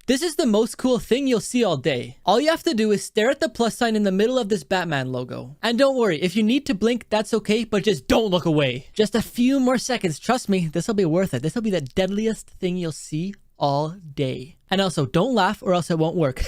This is the most cool thing you'll see all day. All you have to do is stare at the plus sign in the middle of this Batman logo. And don't worry, if you need to blink, that's okay, but just don't look away. Just a few more seconds. Trust me, this will be worth it. This will be the deadliest thing you'll see all day. And also, don't laugh or else it won't work.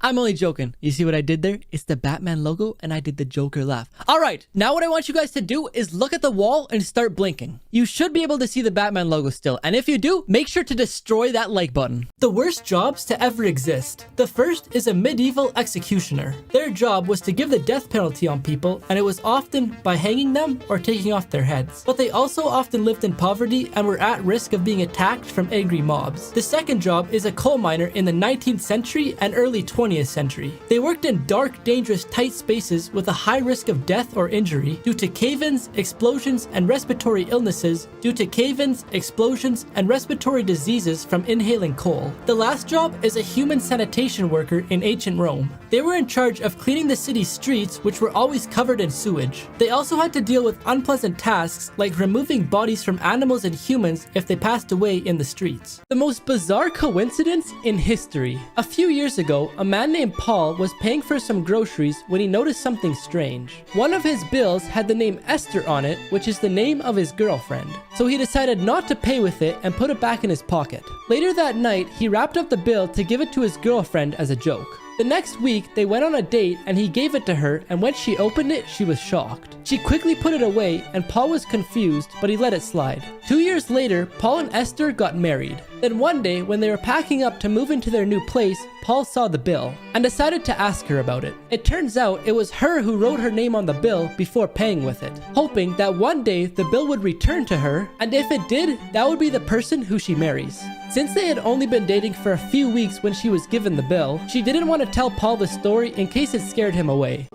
I'm only joking. You see what I did there? It's the Batman logo and I did the Joker laugh. All right, now what I want you guys to do is look at the wall and start blinking. You should be able to see the Batman logo still. And if you do, make sure to destroy that like button. The worst jobs to ever exist. The first is a medieval executioner. Their job was to give the death penalty on people, and it was often by hanging them or taking off their heads. But they also often lived in poverty and were at risk of being attacked from angry mobs. The second job is a coal miner in the 19th century and early 20th century. They worked in dark, dangerous, tight spaces with a high risk of death or injury due to cave-ins, explosions, and respiratory illnesses due to cave-ins, explosions, and respiratory diseases from inhaling coal. The last job is a human sanitation worker in ancient Rome. They were in charge of cleaning the city's streets, which were always covered in sewage. They also had to deal with unpleasant tasks like removing bodies from animals and humans if they passed away in the streets. The most bizarre coincidence in history. A few years ago, a man named Paul was paying for some groceries when he noticed something strange. One of his bills had the name Esther on it, which is the name of his girlfriend. So he decided not to pay with it and put it back in his pocket. Later that night, he wrapped up the bill to give it to his girlfriend as a joke. The next week, they went on a date and he gave it to her, and when she opened it, she was shocked. She quickly put it away and Paul was confused, but he let it slide. 2 years later, Paul and Esther got married. Then one day, when they were packing up to move into their new place, Paul saw the bill and decided to ask her about it. It turns out it was her who wrote her name on the bill before paying with it, hoping that one day the bill would return to her, and if it did, that would be the person who she marries. Since they had only been dating for a few weeks when she was given the bill, she didn't want to tell Paul the story in case it scared him away.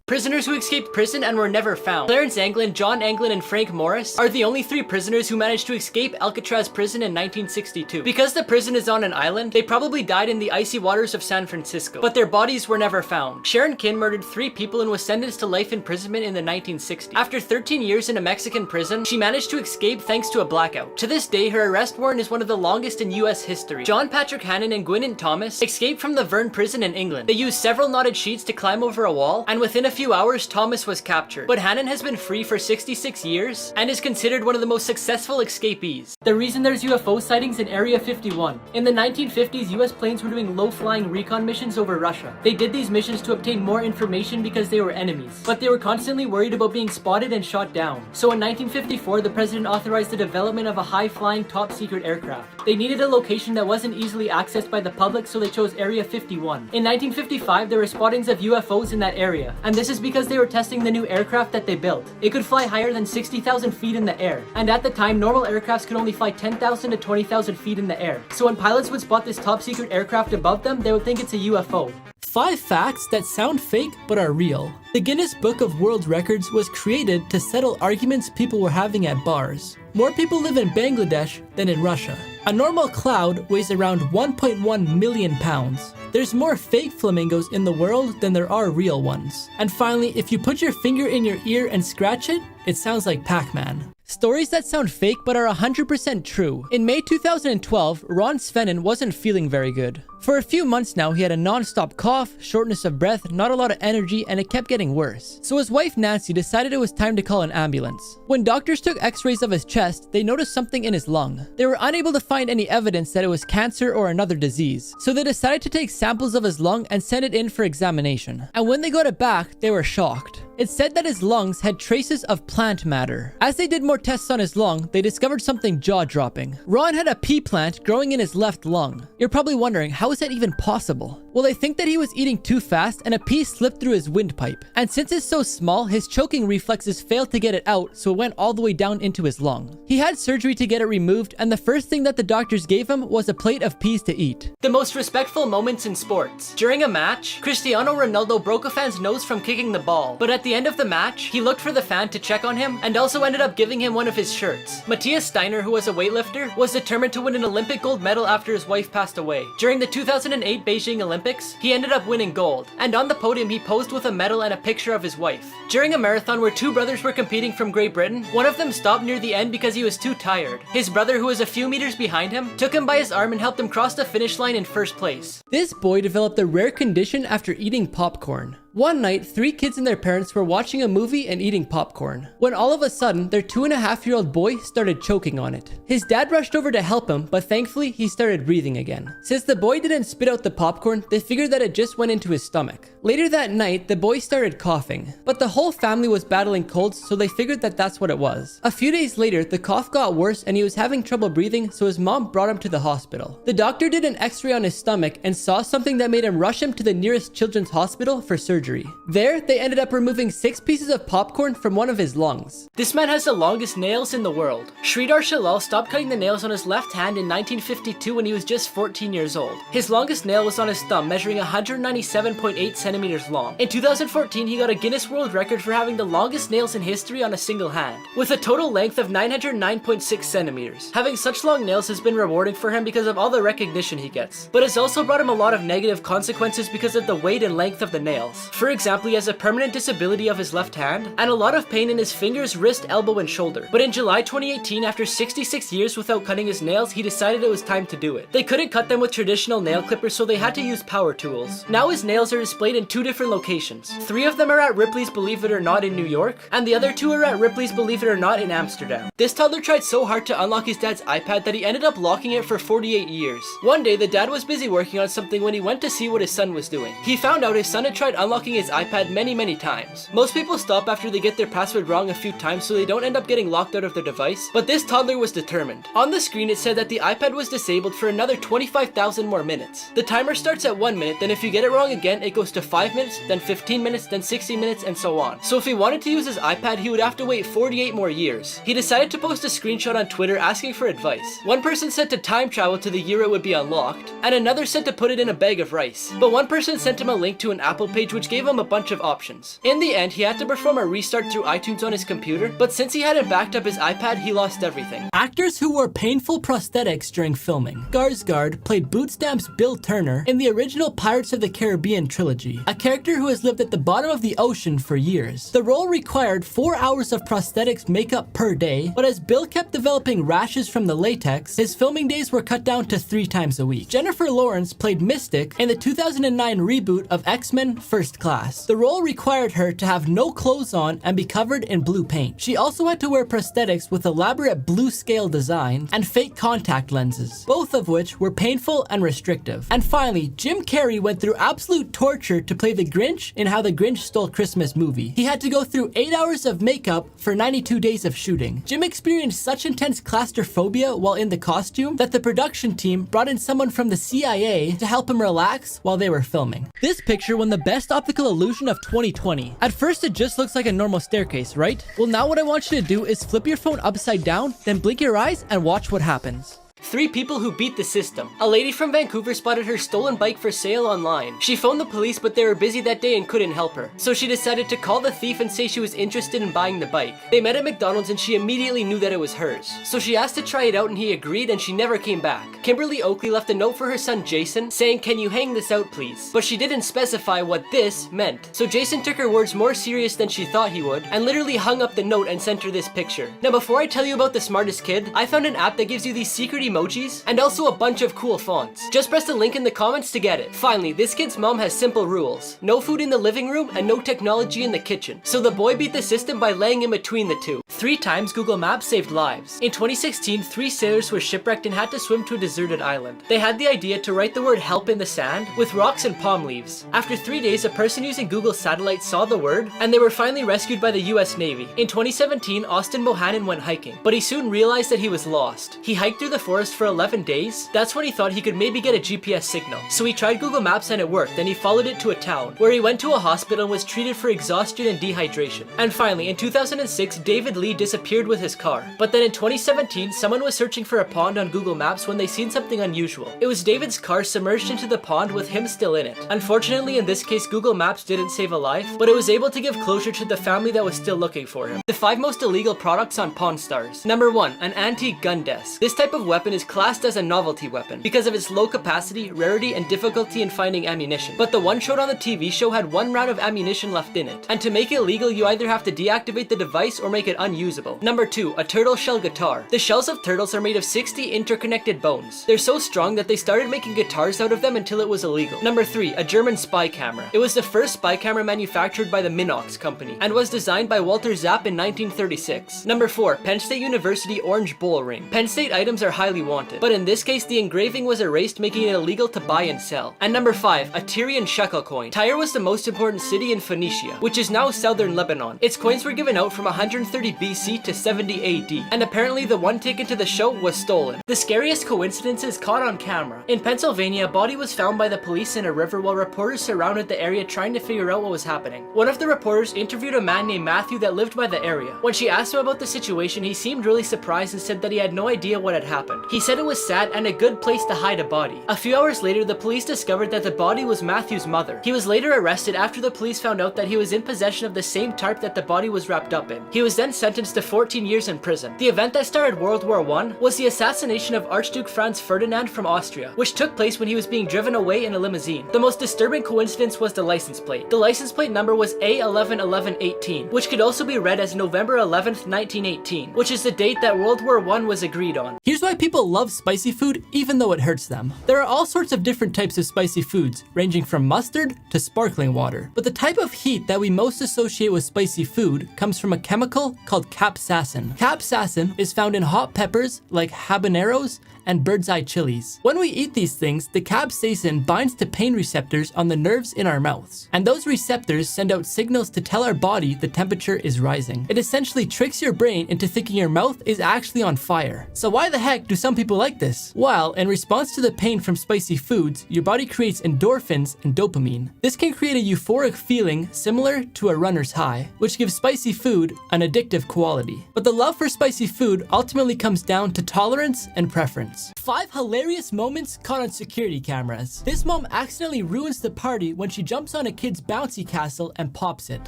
Prisoners who escaped prison and were never found. Clarence Anglin, John Anglin, and Frank Morris are the only 3 prisoners who managed to escape Alcatraz prison in 1962. Because the prison is on an island, they probably died in the icy waters of San Francisco, but their bodies were never found. Sharon Kin murdered 3 people and was sentenced to life imprisonment in the 1960s. After 13 years in a Mexican prison, she managed to escape thanks to a blackout. To this day, her arrest warrant is one of the longest in US history. John Patrick Hannon and Gwyneth Thomas escaped from the Verne prison in England. They used several knotted sheets to climb over a wall, and within a few hours, Thomas was captured. But Hannon has been free for 66 years and is considered one of the most successful escapees. The reason there's UFO sightings in Area 51. In the 1950s, US planes were doing low-flying recon missions over Russia. They did these missions to obtain more information because they were enemies, but they were constantly worried about being spotted and shot down. So in 1954, the president authorized the development of a high-flying top-secret aircraft. They needed a location that wasn't easily accessed by the public, so they chose Area 51. In 1955, there were spottings of UFOs in that area, and this is because they were testing the new aircraft that they built. It could fly higher than 60,000 feet in the air, and at the time, normal aircrafts could only fly 10,000 to 20,000 feet in the air. So when pilots would spot this top-secret aircraft above them, they would think it's a UFO. 5 facts that sound fake but are real. The Guinness Book of World Records was created to settle arguments people were having at bars. More people live in Bangladesh than in Russia. A normal cloud weighs around 1.1 million pounds. There's more fake flamingos in the world than there are real ones. And finally, if you put your finger in your ear and scratch it, it sounds like Pac-Man. Stories that sound fake but are 100% true. In May 2012, Ron Svenin wasn't feeling very good. For a few months now, he had a non-stop cough, shortness of breath, not a lot of energy, and it kept getting worse. So his wife Nancy decided it was time to call an ambulance. When doctors took x-rays of his chest, they noticed something in his lung. They were unable to find any evidence that it was cancer or another disease. So they decided to take samples of his lung and send it in for examination. And when they got it back, they were shocked. It said that his lungs had traces of plant matter. As they did more tests on his lung, they discovered something jaw-dropping. Ron had a pea plant growing in his left lung. You're probably wondering, how is that even possible? Well, they think that he was eating too fast and a pea slipped through his windpipe. And since it's so small, his choking reflexes failed to get it out, so it went all the way down into his lung. He had surgery to get it removed, and the first thing that the doctors gave him was a plate of peas to eat. The most respectful moments in sports. During a match, Cristiano Ronaldo broke a fan's nose from kicking the ball, but at the end of the match, he looked for the fan to check on him and also ended up giving him one of his shirts. Matthias Steiner, who was a weightlifter, was determined to win an Olympic gold medal after his wife passed away. During the 2008 Beijing Olympics, he ended up winning gold, and on the podium he posed with a medal and a picture of his wife. During a marathon where two brothers were competing from Great Britain, one of them stopped near the end because he was too tired. His brother, who was a few meters behind him, took him by his arm and helped him cross the finish line in first place. This boy developed a rare condition after eating popcorn. One night, 3 kids and their parents were watching a movie and eating popcorn, when all of a sudden, their 2.5-year-old boy started choking on it. His dad rushed over to help him, but thankfully, he started breathing again. Since the boy didn't spit out the popcorn, they figured that it just went into his stomach. Later that night, the boy started coughing, but the whole family was battling colds, so they figured that that's what it was. A few days later, the cough got worse and he was having trouble breathing, so his mom brought him to the hospital. The doctor did an x-ray on his stomach and saw something that made him rush him to the nearest children's hospital for surgery. There, they ended up removing 6 pieces of popcorn from one of his lungs. This man has the longest nails in the world. Sridhar Shalal stopped cutting the nails on his left hand in 1952 when he was just 14 years old. His longest nail was on his thumb, measuring 197.8 centimeters long. In 2014, he got a Guinness World Record for having the longest nails in history on a single hand, with a total length of 909.6 centimeters. Having such long nails has been rewarding for him because of all the recognition he gets, but has also brought him a lot of negative consequences because of the weight and length of the nails. For example, he has a permanent disability of his left hand and a lot of pain in his fingers, wrist, elbow, and shoulder. But in July 2018, after 66 years without cutting his nails, he decided it was time to do it. They couldn't cut them with traditional nail clippers, so they had to use power tools. Now his nails are displayed in 2 different locations. 3 of them are at Ripley's Believe It or Not in New York, and the other 2 are at Ripley's Believe It or Not in Amsterdam. This toddler tried so hard to unlock his dad's iPad that he ended up locking it for 48 years. One day, the dad was busy working on something when he went to see what his son was doing. He found out his son had tried unlocking his iPad many times. Most people stop after they get their password wrong a few times so they don't end up getting locked out of their device, but this toddler was determined. On the screen it said that the iPad was disabled for another 25,000 more minutes. The timer starts at 1 minute, then if you get it wrong again it goes to 5 minutes, then 15 minutes, then 60 minutes, and so on. So if he wanted to use his iPad he would have to wait 48 more years. He decided to post a screenshot on Twitter asking for advice. One person said to time travel to the year it would be unlocked, and another said to put it in a bag of rice. But one person sent him a link to an Apple page which gave him a bunch of options. In the end, he had to perform a restart through iTunes on his computer, but since he hadn't backed up his iPad, he lost everything. Actors who wore painful prosthetics during filming. Skarsgård played Bootstamp's Bill Turner in the original Pirates of the Caribbean trilogy, a character who has lived at the bottom of the ocean for years. The role required 4 hours of prosthetics makeup per day, but as Bill kept developing rashes from the latex, his filming days were cut down to 3 times a week. Jennifer Lawrence played Mystic in the 2009 reboot of X-Men First Class. The role required her to have no clothes on and be covered in blue paint. She also had to wear prosthetics with elaborate blue scale design and fake contact lenses, both of which were painful and restrictive. And finally, Jim Carrey went through absolute torture to play the Grinch in How the Grinch Stole Christmas movie. He had to go through 8 hours of makeup for 92 days of shooting. Jim experienced such intense claustrophobia while in the costume that the production team brought in someone from the CIA to help him relax while they were filming. This picture won the Best Optical Illusion of 2020. At first it just looks like a normal staircase, right? Well, now what I want you to do is flip your phone upside down, then blink your eyes and watch what happens. 3 people who beat the system. A lady from Vancouver spotted her stolen bike for sale online. She phoned the police, but they were busy that day and couldn't help her. So she decided to call the thief and say she was interested in buying the bike. They met at McDonald's and she immediately knew that it was hers. So she asked to try it out and he agreed and she never came back. Kimberly Oakley left a note for her son Jason saying, "Can you hang this out please?" But she didn't specify what this meant. So Jason took her words more serious than she thought he would and literally hung up the note and sent her this picture. Now before I tell you about the smartest kid, I found an app that gives you these secret emojis and also a bunch of cool fonts. Just press the link in the comments to get it. Finally, this kid's mom has simple rules. No food in the living room and no technology in the kitchen. So the boy beat the system by laying in between the two. 3 times Google Maps saved lives. In 2016, 3 sailors were shipwrecked and had to swim to a deserted island. They had the idea to write the word help in the sand with rocks and palm leaves. After 3 days, a person using Google Satellite saw the word and they were finally rescued by the US Navy. In 2017, Austin Bohannon went hiking, but he soon realized that he was lost. He hiked through the forest for 11 days. That's when he thought he could maybe get a GPS signal. So he tried Google Maps and it worked, and he followed it to a town where he went to a hospital and was treated for exhaustion and dehydration. And finally, in 2006, David Lee disappeared with his car. But then in 2017, someone was searching for a pond on Google Maps when they see seen something unusual. It was David's car submerged into the pond with him still in it. Unfortunately, in this case, Google Maps didn't save a life, but it was able to give closure to the family that was still looking for him. The 5 most illegal products on Pawn Stars. Number 1, an antique gun desk. This type of weapon is classed as a novelty weapon because of its low capacity, rarity, and difficulty in finding ammunition. But the one showed on the TV show had 1 round of ammunition left in it, and to make it legal, you either have to deactivate the device or make it unusable. Number 2, a turtle shell guitar. The shells of turtles are made of 60 interconnected bones. They're so strong that they started making guitars out of them until it was illegal. Number 3, a German spy camera. It was the first spy camera manufactured by the Minox company and was designed by Walter Zapp in 1936. Number 4, Penn State University orange bowl ring. Penn State items are highly wanted, but in this case the engraving was erased, making it illegal to buy and sell. And number 5, a Tyrian shekel coin. Tyre was the most important city in Phoenicia, which is now southern Lebanon. Its coins were given out from 130 BC to 70 AD, and apparently the one taken to the show was stolen. The scariest coincidence is caught on camera. In Pennsylvania, a body was found by the police in a river while reporters surrounded the area trying to figure out what was happening. One of the reporters interviewed a man named Matthew that lived by the area. When she asked him about the situation, he seemed really surprised and said that he had no idea what had happened. He said it was sad and a good place to hide a body. A few hours later, the police discovered that the body was Matthew's mother. He was later arrested after the police found out that he was in possession of the same tarp that the body was wrapped up in. He was then sentenced to 14 years in prison. The event that started World War I was the assassination of Archduke Franz Ferdinand from Austria, which took place when he was being driven away in a limousine. The most disturbing coincidence was the license plate. The license plate number was A111118, which could also be read as November 11th, 1918, which is the date that World War I was agreed on. Here's why people love spicy food even though it hurts them. There are all sorts of different types of spicy foods, ranging from mustard to sparkling water. But the type of heat that we most associate with spicy food comes from a chemical called capsaicin. Capsaicin is found in hot peppers like habaneros and bird's eye chilies. When we eat these things, the capsaicin binds to pain receptors on the nerves in our mouths, and those receptors send out signals to tell our body the temperature is rising. It essentially tricks your brain into thinking your mouth is actually on fire. So why the heck do some people like this? Well, in response to the pain from spicy foods, your body creates endorphins and dopamine. This can create a euphoric feeling similar to a runner's high, which gives spicy food an addictive quality. But the love for spicy food ultimately comes down to tolerance and preference. 5 hilarious moments caught on security cameras. This mom accidentally ruins the party when she jumps on a kid's bouncy castle and pops it.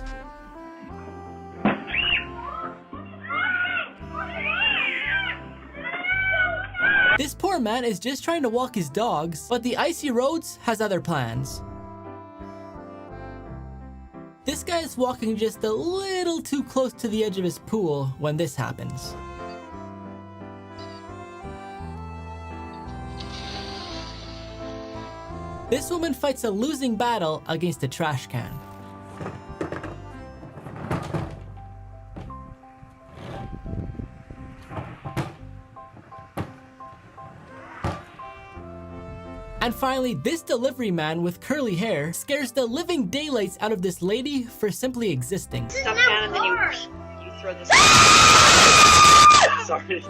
This poor man is just trying to walk his dogs, but the icy roads has other plans. This guy is walking just a little too close to the edge of his pool when this happens. This woman fights a losing battle against a trash can. And finally, this delivery man with curly hair scares the living daylights out of this lady for simply existing. Stop down and then you throw this. Sorry.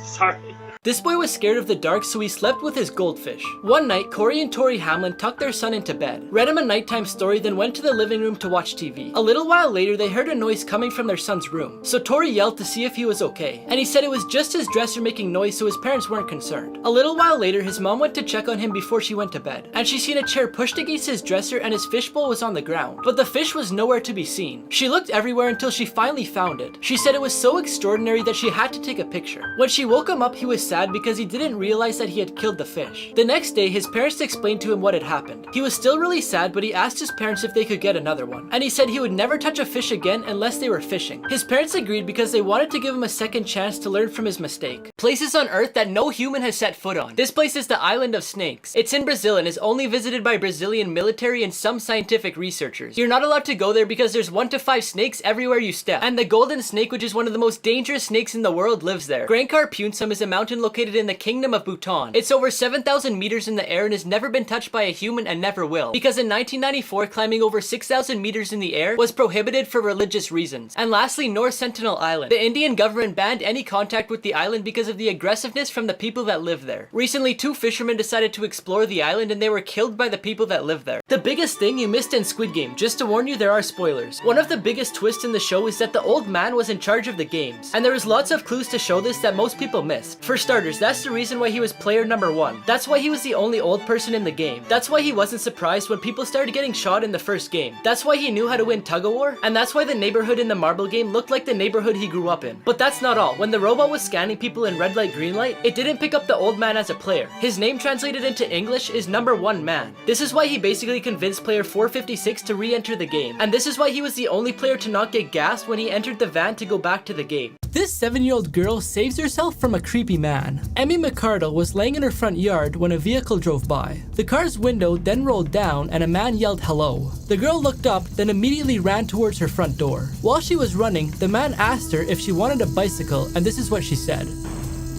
Sorry. This boy was scared of the dark, so he slept with his goldfish. One night, Corey and Tori Hamlin tucked their son into bed, read him a nighttime story, then went to the living room to watch TV. A little while later, they heard a noise coming from their son's room, so Tori yelled to see if he was okay, and he said it was just his dresser making noise, so his parents weren't concerned. A little while later, his mom went to check on him before she went to bed, and she seen a chair pushed against his dresser and his fishbowl was on the ground, but the fish was nowhere to be seen. She looked everywhere until she finally found it. She said it was so extraordinary that she had to take a picture. When she woke him up, he was sad because he didn't realize that he had killed the fish. The next day, his parents explained to him what had happened. He was still really sad, but he asked his parents if they could get another one, and he said he would never touch a fish again unless they were fishing. His parents agreed because they wanted to give him a second chance to learn from his mistake. Places on Earth that no human has set foot on. This place is the Island of Snakes. It's in Brazil and is only visited by Brazilian military and some scientific researchers. You're not allowed to go there because there's 1 to 5 snakes everywhere you step, and the golden snake, which is one of the most dangerous snakes in the world, lives there. Grand Carpunsum is a mountain located in the Kingdom of Bhutan. It's over 7,000 meters in the air and has never been touched by a human and never will, because in 1994 climbing over 6,000 meters in the air was prohibited for religious reasons. And lastly, North Sentinel Island. The Indian government banned any contact with the island because of the aggressiveness from the people that live there. Recently, 2 fishermen decided to explore the island and they were killed by the people that live there. The biggest thing you missed in Squid Game, just to warn you, there are spoilers. One of the biggest twists in the show is that the old man was in charge of the games, and there was lots of clues to show this, list that most people missed. For starters, that's the reason why he was player number 1. That's why he was the only old person in the game. That's why he wasn't surprised when people started getting shot in the first game. That's why he knew how to win tug-of-war, and that's why the neighborhood in the marble game looked like the neighborhood he grew up in. But that's not all. When the robot was scanning people in red light, green light, it didn't pick up the old man as a player. His name translated into English is number 1 man. This is why he basically convinced player 456 to re-enter the game, and this is why he was the only player to not get gassed when he entered the van to go back to the game. This 7-year-old girl saves herself from a creepy man. Emmy McCardle was laying in her front yard when a vehicle drove by. The car's window then rolled down and a man yelled hello. The girl looked up, then immediately ran towards her front door. While she was running, the man asked her if she wanted a bicycle, and this is what she said.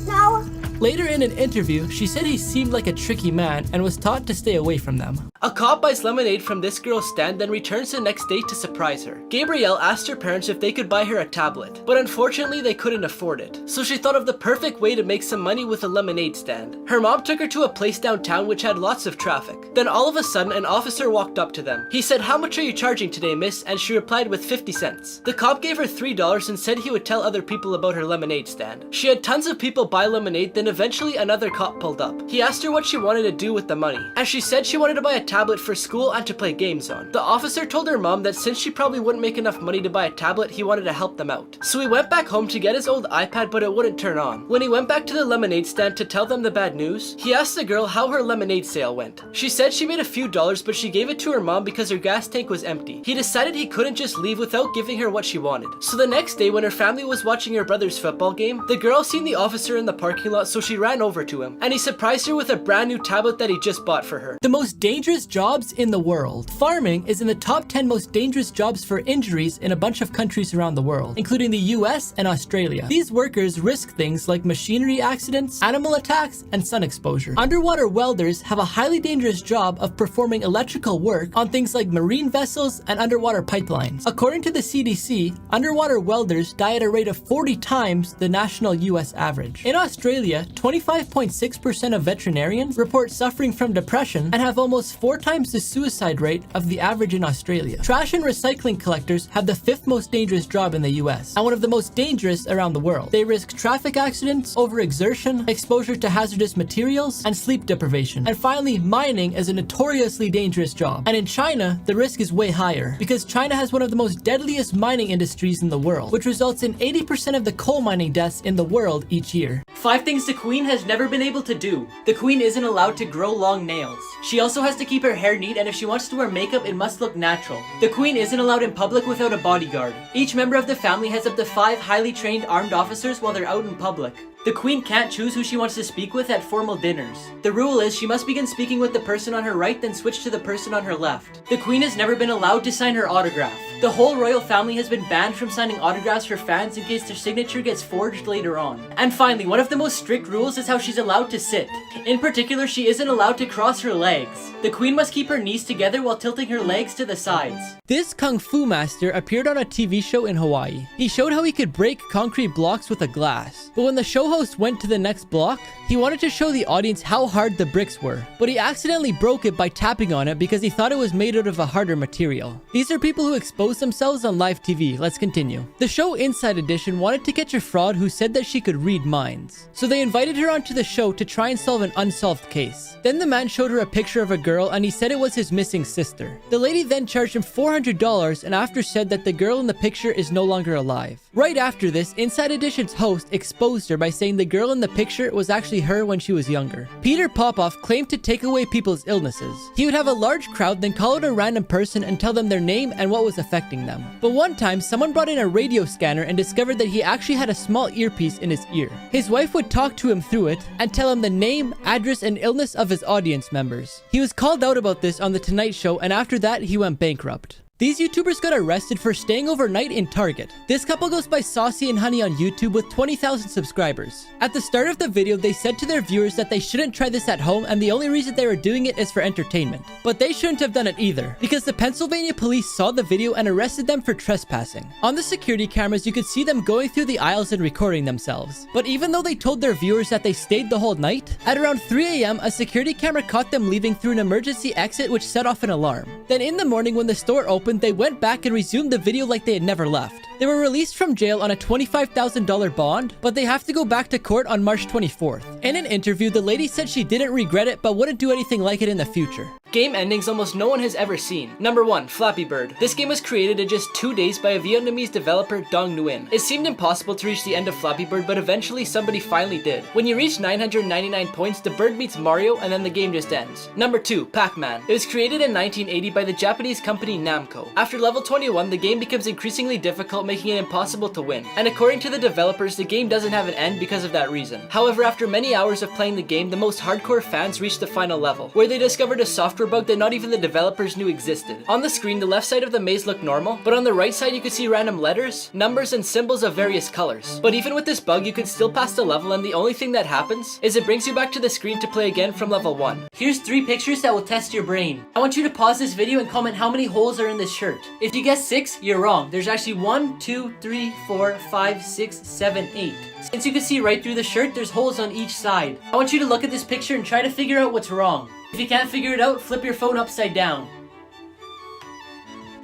No. Later in an interview, she said he seemed like a tricky man and was taught to stay away from them. A cop buys lemonade from this girl's stand, then returns the next day to surprise her. Gabrielle asked her parents if they could buy her a tablet, but unfortunately they couldn't afford it. So she thought of the perfect way to make some money with a lemonade stand. Her mom took her to a place downtown which had lots of traffic. Then all of a sudden an officer walked up to them. He said, "How much are you charging today, miss?" And she replied with 50 cents. The cop gave her $3 and said he would tell other people about her lemonade stand. She had tons of people buy lemonade, then eventually another cop pulled up. He asked her what she wanted to do with the money, and she said she wanted to buy a tablet for school and to play games on. The officer told her mom that since she probably wouldn't make enough money to buy a tablet, he wanted to help them out. So he went back home to get his old iPad, but it wouldn't turn on. When he went back to the lemonade stand to tell them the bad news, he asked the girl how her lemonade sale went. She said she made a few dollars, but she gave it to her mom because her gas tank was empty. He decided he couldn't just leave without giving her what she wanted. So the next day when her family was watching her brother's football game, the girl seen the officer in the parking lot, so she ran over to him, and he surprised her with a brand new tablet that he just bought for her. The most dangerous jobs in the world. Farming is in the top 10 most dangerous jobs for injuries in a bunch of countries around the world, including the US and Australia. These workers risk things like machinery accidents, animal attacks, and sun exposure. Underwater welders have a highly dangerous job of performing electrical work on things like marine vessels and underwater pipelines. According to the CDC, underwater welders die at a rate of 40 times the national US average. In Australia, 25.6% of veterinarians report suffering from depression and have almost 4 times the suicide rate of the average in Australia. Trash and recycling collectors have the 5th most dangerous job in the US and one of the most dangerous around the world. They risk traffic accidents, overexertion, exposure to hazardous materials, and sleep deprivation. And finally, mining is a notoriously dangerous job. And in China, the risk is way higher because China has one of the most deadliest mining industries in the world, which results in 80% of the coal mining deaths in the world each year. 5 things the Queen has never been able to do. The Queen isn't allowed to grow long nails. She also has to keep her hair neat, and if she wants to wear makeup, it must look natural. The Queen isn't allowed in public without a bodyguard. Each member of the family has up to 5 highly trained armed officers while they're out in public. The Queen can't choose who she wants to speak with at formal dinners. The rule is she must begin speaking with the person on her right, then switch to the person on her left. The Queen has never been allowed to sign her autograph. The whole royal family has been banned from signing autographs for fans in case their signature gets forged later on. And finally, one of the most strict rules is how she's allowed to sit. In particular, she isn't allowed to cross her legs. The Queen must keep her knees together while tilting her legs to the sides. This Kung Fu master appeared on a TV show in Hawaii. He showed how he could break concrete blocks with a glass. But when the show host went to the next block, he wanted to show the audience how hard the bricks were. But he accidentally broke it by tapping on it because he thought it was made out of a harder material. These are people who expose themselves on live TV. Let's continue. The show Inside Edition wanted to catch a fraud who said that she could read minds. So they invited her onto the show to try and solve an unsolved case. Then the man showed her a picture of a girl and he said it was his missing sister. The lady then charged him $400 and after said that the girl in the picture is no longer alive. Right after this, Inside Edition's host exposed her by saying the girl in the picture was actually her when she was younger. Peter Popoff claimed to take away people's illnesses. He would have a large crowd, then call out a random person and tell them their name and what was affecting them. But one time, someone brought in a radio scanner and discovered that he actually had a small earpiece in his ear. His wife would talk to him through it and tell him the name, address, and illness of his audience members. He was called out about this on The Tonight Show, and after that, he went bankrupt. These YouTubers got arrested for staying overnight in Target. This couple goes by Saucy and Honey on YouTube with 20,000 subscribers. At the start of the video, they said to their viewers that they shouldn't try this at home and the only reason they were doing it is for entertainment. But they shouldn't have done it either, because the Pennsylvania police saw the video and arrested them for trespassing. On the security cameras, you could see them going through the aisles and recording themselves. But even though they told their viewers that they stayed the whole night, at around 3 a.m., a security camera caught them leaving through an emergency exit which set off an alarm. Then in the morning when the store opened, they went back and resumed the video like they had never left. They were released from jail on a $25,000 bond, but they have to go back to court on March 24th. In an interview, the lady said she didn't regret it, but wouldn't do anything like it in the future. Game endings almost no one has ever seen. Number 1, Flappy Bird. This game was created in just 2 days by a Vietnamese developer, Dong Nguyen. It seemed impossible to reach the end of Flappy Bird, but eventually somebody finally did. When you reach 999 points, the bird meets Mario, and then the game just ends. Number 2, Pac-Man. It was created in 1980 by the Japanese company Namco. After level 21, the game becomes increasingly difficult, making it impossible to win. And according to the developers, the game doesn't have an end because of that reason. However, after many hours of playing the game, the most hardcore fans reached the final level, where they discovered a software bug that not even the developers knew existed. On the screen, the left side of the maze looked normal, but on the right side you could see random letters, numbers, and symbols of various colors. But even with this bug, you could still pass the level, and the only thing that happens is it brings you back to the screen to play again from level 1. Here's 3 pictures that will test your brain. I want you to pause this video and comment how many holes are in this shirt. If you guess 6, you're wrong. There's actually 1, 2, 3, 4, 5, 6, 7, 8. Since you can see right through the shirt, there's holes on each side. I want you to look at this picture and try to figure out what's wrong. If you can't figure it out, flip your phone upside down.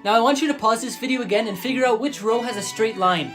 Now I want you to pause this video again and figure out which row has a straight line.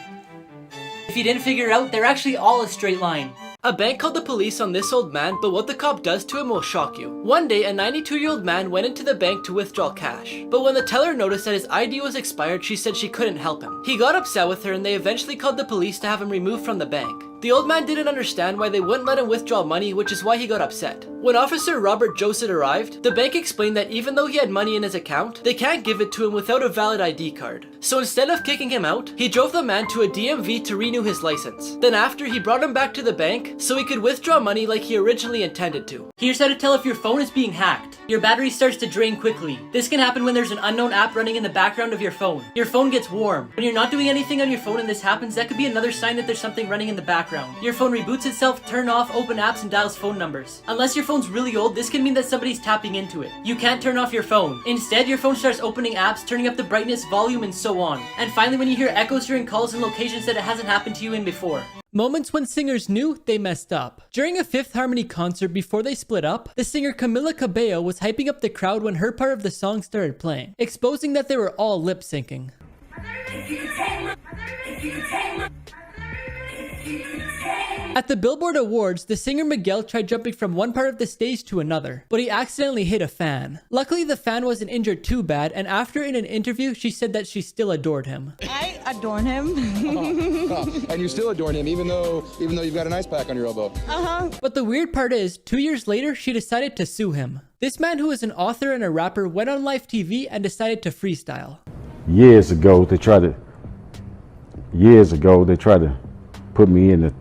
If you didn't figure it out, they're actually all a straight line. A bank called the police on this old man, but what the cop does to him will shock you. One day, a 92-year-old man went into the bank to withdraw cash. But when the teller noticed that his ID was expired, she said she couldn't help him. He got upset with her, and they eventually called the police to have him removed from the bank. The old man didn't understand why they wouldn't let him withdraw money, which is why he got upset. When Officer Robert Joseph arrived, the bank explained that even though he had money in his account, they can't give it to him without a valid ID card. So instead of kicking him out, he drove the man to a DMV to renew his license. Then after, he brought him back to the bank so he could withdraw money like he originally intended to. Here's how to tell if your phone is being hacked. Your battery starts to drain quickly. This can happen when there's an unknown app running in the background of your phone. Your phone gets warm. When you're not doing anything on your phone and this happens, that could be another sign that there's something running in the background. Your phone reboots itself, turn off, open apps, and dials phone numbers. Unless your phone's really old, this can mean that somebody's tapping into it. You can't turn off your phone. Instead, your phone starts opening apps, turning up the brightness, volume, and so on. And finally, when you hear echoes during calls and locations that it hasn't happened to you in before. Moments when singers knew they messed up. During a Fifth Harmony concert before they split up, the singer Camila Cabello was hyping up the crowd when her part of the song started playing, exposing that they were all lip syncing. At the Billboard Awards, the singer Miguel tried jumping from one part of the stage to another, but he accidentally hit a fan. Luckily, the fan wasn't injured too bad, and after in an interview, she said that she still adored him. I adore him. And you still adorn him, even though you've got an ice pack on your elbow. But the weird part is, 2 years later, she decided to sue him. This man, who is an author and a rapper, went on live TV and decided to freestyle. Years ago, they tried to put me in the...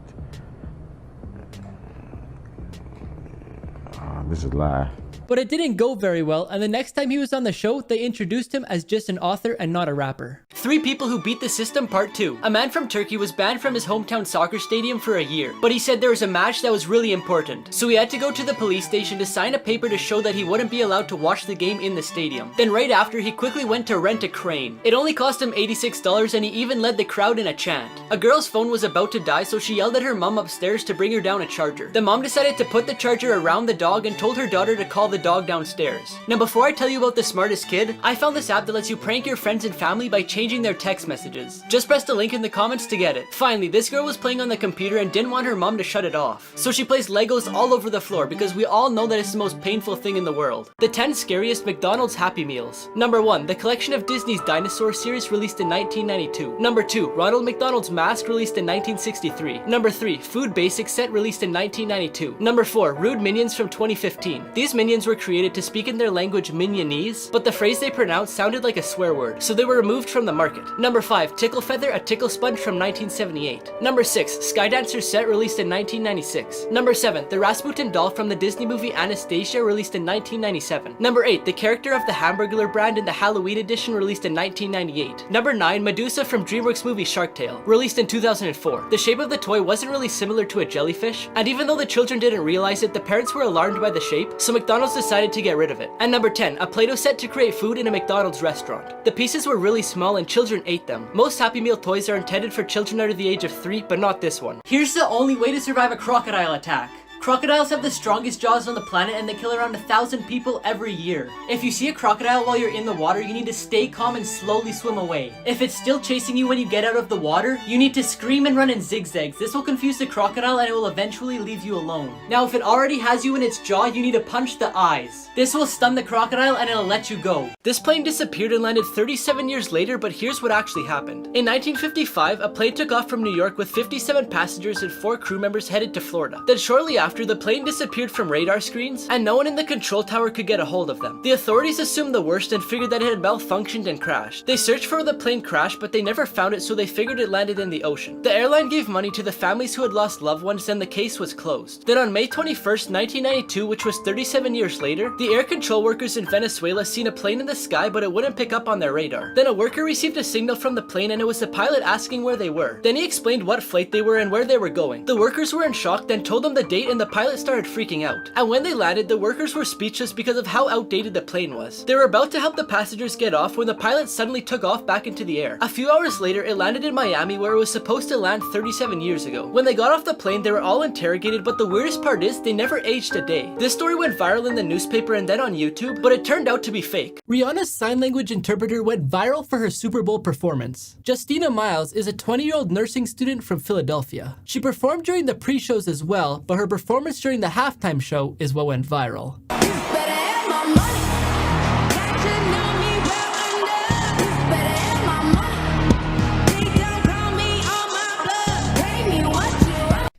This is a lie. But it didn't go very well, and the next time he was on the show, they introduced him as just an author and not a rapper. 3 People Who Beat the System Part 2. A man from Turkey was banned from his hometown soccer stadium for a year, but he said there was a match that was really important, so he had to go to the police station to sign a paper to show that he wouldn't be allowed to watch the game in the stadium. Then right after, he quickly went to rent a crane. It only cost him $86, and he even led the crowd in a chant. A girl's phone was about to die, so she yelled at her mom upstairs to bring her down a charger. The mom decided to put the charger around the dog and told her daughter to call the dog downstairs. Now before I tell you about the smartest kid, I found this app that lets you prank your friends and family by changing their text messages. Just press the link in the comments to get it. Finally, this girl was playing on the computer and didn't want her mom to shut it off. So she placed Legos all over the floor because we all know that it's the most painful thing in the world. The 10 scariest McDonald's Happy Meals. Number 1, the collection of Disney's dinosaur series released in 1992. Number 2, Ronald McDonald's Mask released in 1963. Number 3, Food Basics set released in 1992. Number 4, Rude Minions from 2015. These minions were created to speak in their language Minionese, but the phrase they pronounced sounded like a swear word, so they were removed from the market. Number 5, Tickle Feather, a tickle sponge from 1978. Number 6, Skydancer set released in 1996. Number 7, the Rasputin doll from the Disney movie Anastasia released in 1997. Number 8, the character of the Hamburglar brand in the Halloween edition released in 1998. Number 9, Medusa from DreamWorks movie Shark Tale, released in 2004. The shape of the toy wasn't really similar to a jellyfish, and even though the children didn't realize it, the parents were alarmed by the shape, so McDonald's decided to get rid of it. And number 10, a Play-Doh set to create food in a McDonald's restaurant. The pieces were really small and children ate them. Most Happy Meal toys are intended for children under the age of 3, but not this one. Here's the only way to survive a crocodile attack. Crocodiles have the strongest jaws on the planet and they kill around 1,000 people every year. If you see a crocodile while you're in the water, you need to stay calm and slowly swim away. If it's still chasing you when you get out of the water, you need to scream and run in zigzags. This will confuse the crocodile and it will eventually leave you alone. Now, if it already has you in its jaw, you need to punch the eyes. This will stun the crocodile and it'll let you go. This plane disappeared and landed 37 years later, but here's what actually happened. In 1955, a plane took off from New York with 57 passengers and 4 crew members headed to Florida. Then shortly after, the plane disappeared from radar screens and no one in the control tower could get a hold of them. The authorities assumed the worst and figured that it had malfunctioned and crashed. They searched for where the plane crashed, but they never found it, so they figured it landed in the ocean. The airline gave money to the families who had lost loved ones and the case was closed. Then on May 21st, 1992, which was 37 years later, the air control workers in Venezuela seen a plane in the sky, but it wouldn't pick up on their radar. Then a worker received a signal from the plane and it was the pilot asking where they were. Then he explained what flight they were and where they were going. The workers were in shock, then told them the date and the pilot started freaking out. And when they landed, the workers were speechless because of how outdated the plane was. They were about to help the passengers get off when the pilot suddenly took off back into the air. A few hours later, it landed in Miami where it was supposed to land 37 years ago. When they got off the plane, they were all interrogated, but the weirdest part is they never aged a day. This story went viral in the newspaper and then on YouTube, but it turned out to be fake. Rihanna's sign language interpreter went viral for her Super Bowl performance. Justina Miles is a 20-year-old nursing student from Philadelphia. She performed during the pre-shows as well, but her performance during the halftime show is what went viral.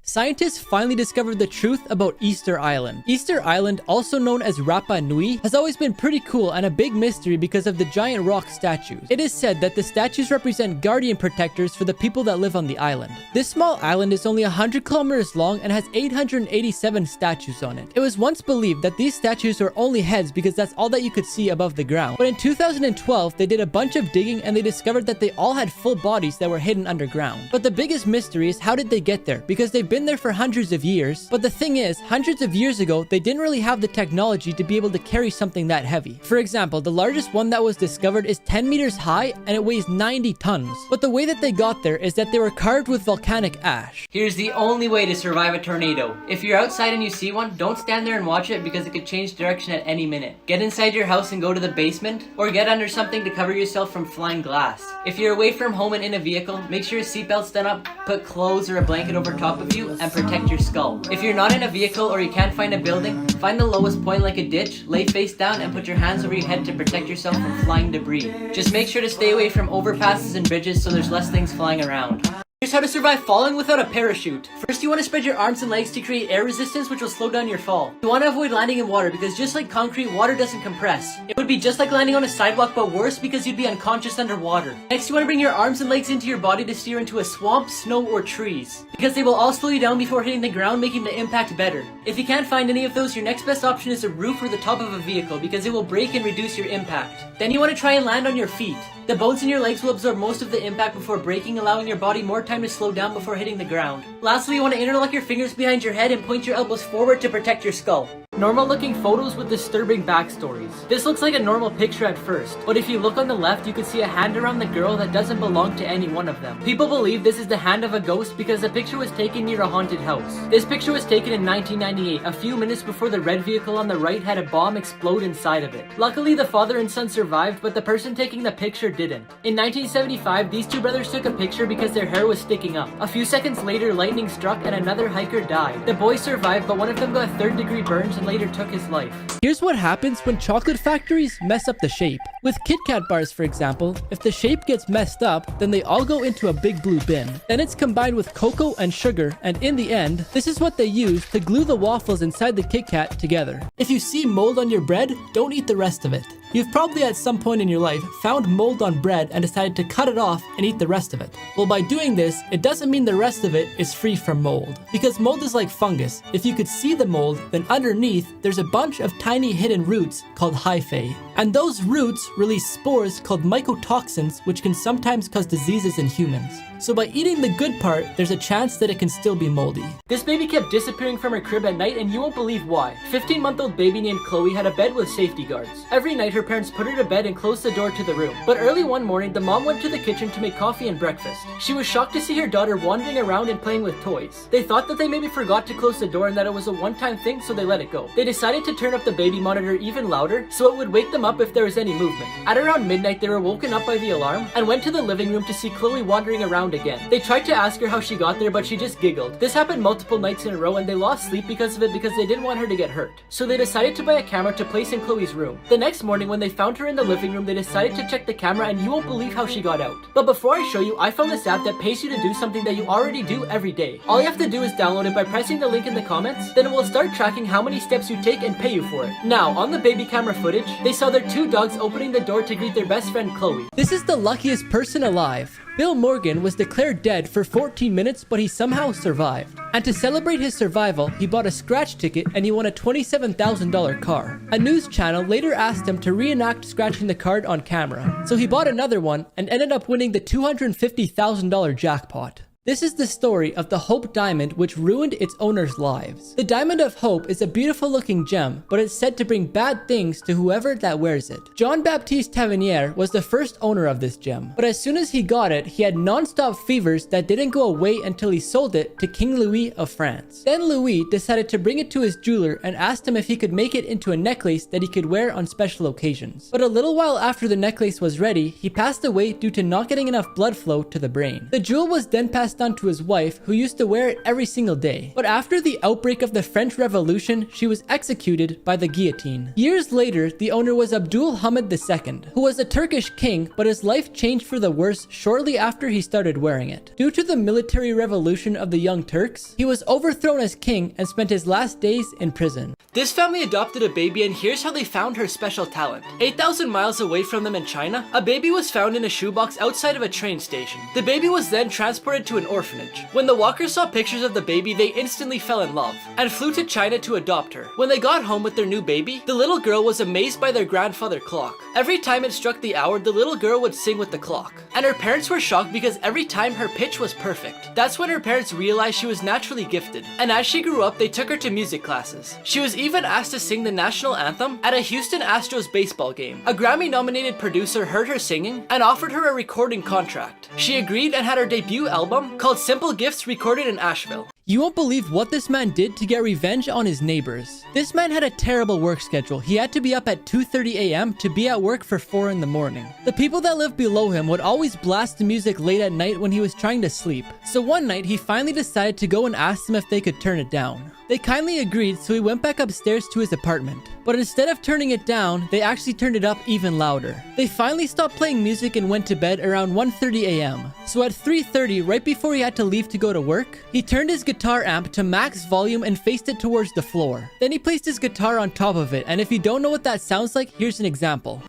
Scientists finally discovered the truth about Easter Island. Easter Island, also known as Rapa Nui, has always been pretty cool and a big mystery because of the giant rock statues. It is said that the statues represent guardian protectors for the people that live on the island. This small island is only 100 kilometers long and has 887 statues on it. It was once believed that these statues were only heads because that's all that you could see above the ground. But in 2012, they did a bunch of digging and they discovered that they all had full bodies that were hidden underground. But the biggest mystery is how did they get there? Because they've been there for hundreds of years, but the thing is, hundreds of years ago, they didn't really have the technology to be able to carry something that heavy. For example, the largest one that was discovered is 10 meters high and it weighs 90 tons. But the way that they got there is that they were carved with volcanic ash. Here's the only way to survive a tornado. If you're outside and you see one, don't stand there and watch it because it could change direction at any minute. Get inside your house and go to the basement, or get under something to cover yourself from flying glass. If you're away from home and in a vehicle, make sure your seatbelt's done up, put clothes or a blanket over top of you, and protect your skull. If you're not in a vehicle or you can't find a building, find the lowest point like a ditch, lay face down, and put your hands over your head to protect yourself from flying debris. Just make sure to stay away from overpasses and bridges so there's less things flying around. Here's how to survive falling without a parachute. First, you want to spread your arms and legs to create air resistance, which will slow down your fall. You want to avoid landing in water because just like concrete, water doesn't compress. It would be just like landing on a sidewalk, but worse because you'd be unconscious underwater. Next, you want to bring your arms and legs into your body to steer into a swamp, snow, or trees, because they will all slow you down before hitting the ground, making the impact better. If you can't find any of those, your next best option is a roof or the top of a vehicle because it will break and reduce your impact. Then you want to try and land on your feet. The bones in your legs will absorb most of the impact before breaking, allowing your body more time to slow down before hitting the ground. Lastly, you want to interlock your fingers behind your head and point your elbows forward to protect your skull. Normal looking photos with disturbing backstories. This looks like a normal picture at first, but if you look on the left, you can see a hand around the girl that doesn't belong to any one of them. People believe this is the hand of a ghost because the picture was taken near a haunted house. This picture was taken in 1998, a few minutes before the red vehicle on the right had a bomb explode inside of it. Luckily, the father and son survived, but the person taking the picture didn't. In 1975, these two brothers took a picture because their hair was sticking up. A few seconds later, lightning struck and another hiker died. The boys survived, but one of them got third-degree burns and later took his life. Here's what happens when chocolate factories mess up the shape. With Kit Kat bars, for example, if the shape gets messed up, then they all go into a big blue bin. Then it's combined with cocoa and sugar, and in the end, this is what they use to glue the waffles inside the Kit Kat together. If you see mold on your bread, don't eat the rest of it. You've probably at some point in your life found mold on bread and decided to cut it off and eat the rest of it. Well, by doing this, it doesn't mean the rest of it is free from mold. Because mold is like fungus. If you could see the mold, then underneath, there's a bunch of tiny hidden roots called hyphae. And those roots release spores called mycotoxins, which can sometimes cause diseases in humans. So by eating the good part, there's a chance that it can still be moldy. This baby kept disappearing from her crib at night and you won't believe why. 15-month-old baby named Chloe had a bed with safety guards. Every night her her parents put her to bed and closed the door to the room. But early one morning, the mom went to the kitchen to make coffee and breakfast. She was shocked to see her daughter wandering around and playing with toys. They thought that they maybe forgot to close the door and that it was a one-time thing, so they let it go. They decided to turn up the baby monitor even louder so it would wake them up if there was any movement. At around midnight, they were woken up by the alarm and went to the living room to see Chloe wandering around again. They tried to ask her how she got there, but she just giggled. This happened multiple nights in a row and they lost sleep because of it because they didn't want her to get hurt. So they decided to buy a camera to place in Chloe's room. The next morning when they found her in the living room, they decided to check the camera and you won't believe how she got out. But before I show you, I found this app that pays you to do something that you already do every day. All you have to do is download it by pressing the link in the comments, then it will start tracking how many steps you take and pay you for it. Now, on the baby camera footage, they saw their two dogs opening the door to greet their best friend Chloe. This is the luckiest person alive. Bill Morgan was declared dead for 14 minutes, but he somehow survived. And to celebrate his survival, he bought a scratch ticket and he won a $27,000 car. A news channel later asked him to reenact scratching the card on camera. So he bought another one and ended up winning the $250,000 jackpot. This is the story of the Hope Diamond, which ruined its owners' lives. The Diamond of Hope is a beautiful looking gem, but it's said to bring bad things to whoever that wears it. Jean-Baptiste Tavernier was the first owner of this gem, but as soon as he got it, he had non-stop fevers that didn't go away until he sold it to King Louis of France. Then Louis decided to bring it to his jeweler and asked him if he could make it into a necklace that he could wear on special occasions. But a little while after the necklace was ready, he passed away due to not getting enough blood flow to the brain. The jewel was then passed on to his wife, who used to wear it every single day. But after the outbreak of the French Revolution, she was executed by the guillotine. Years later, the owner was Abdul Hamid II, who was a Turkish king, but his life changed for the worse shortly after he started wearing it. Due to the military revolution of the Young Turks, he was overthrown as king and spent his last days in prison. This family adopted a baby and here's how they found her special talent. 8,000 miles away from them in China, a baby was found in a shoebox outside of a train station. The baby was then transported to an orphanage. When the walkers saw pictures of the baby, they instantly fell in love and flew to China to adopt her. When they got home with their new baby, the little girl was amazed by their grandfather clock. Every time it struck the hour, the little girl would sing with the clock. And her parents were shocked because every time her pitch was perfect. That's when her parents realized she was naturally gifted. And as she grew up, they took her to music classes. She was even asked to sing the national anthem at a Houston Astros baseball game. A Grammy-nominated producer heard her singing and offered her a recording contract. She agreed and had her debut album called Simple Gifts recorded in Asheville. You won't believe what this man did to get revenge on his neighbors. This man had a terrible work schedule. He had to be up at 2:30 a.m. to be at work for 4 in the morning. The people that lived below him would always blast the music late at night when he was trying to sleep. So one night, he finally decided to go and ask them if they could turn it down. They kindly agreed, so he went back upstairs to his apartment. But instead of turning it down, they actually turned it up even louder. They finally stopped playing music and went to bed around 1:30 a.m. So at 3:30, right before he had to leave to go to work, he turned his guitar amp to max volume and faced it towards the floor. Then he placed his guitar on top of it, and if you don't know what that sounds like, here's an example.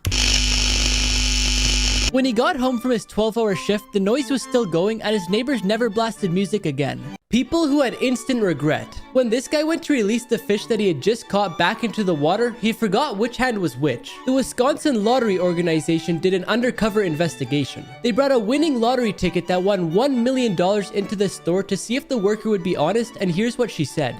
When he got home from his 12-hour shift, the noise was still going and his neighbors never blasted music again. People who had instant regret. When this guy went to release the fish that he had just caught back into the water, he forgot which hand was which. The Wisconsin Lottery Organization did an undercover investigation. They brought a winning lottery ticket that won $1 million into the store to see if the worker would be honest, and here's what she said.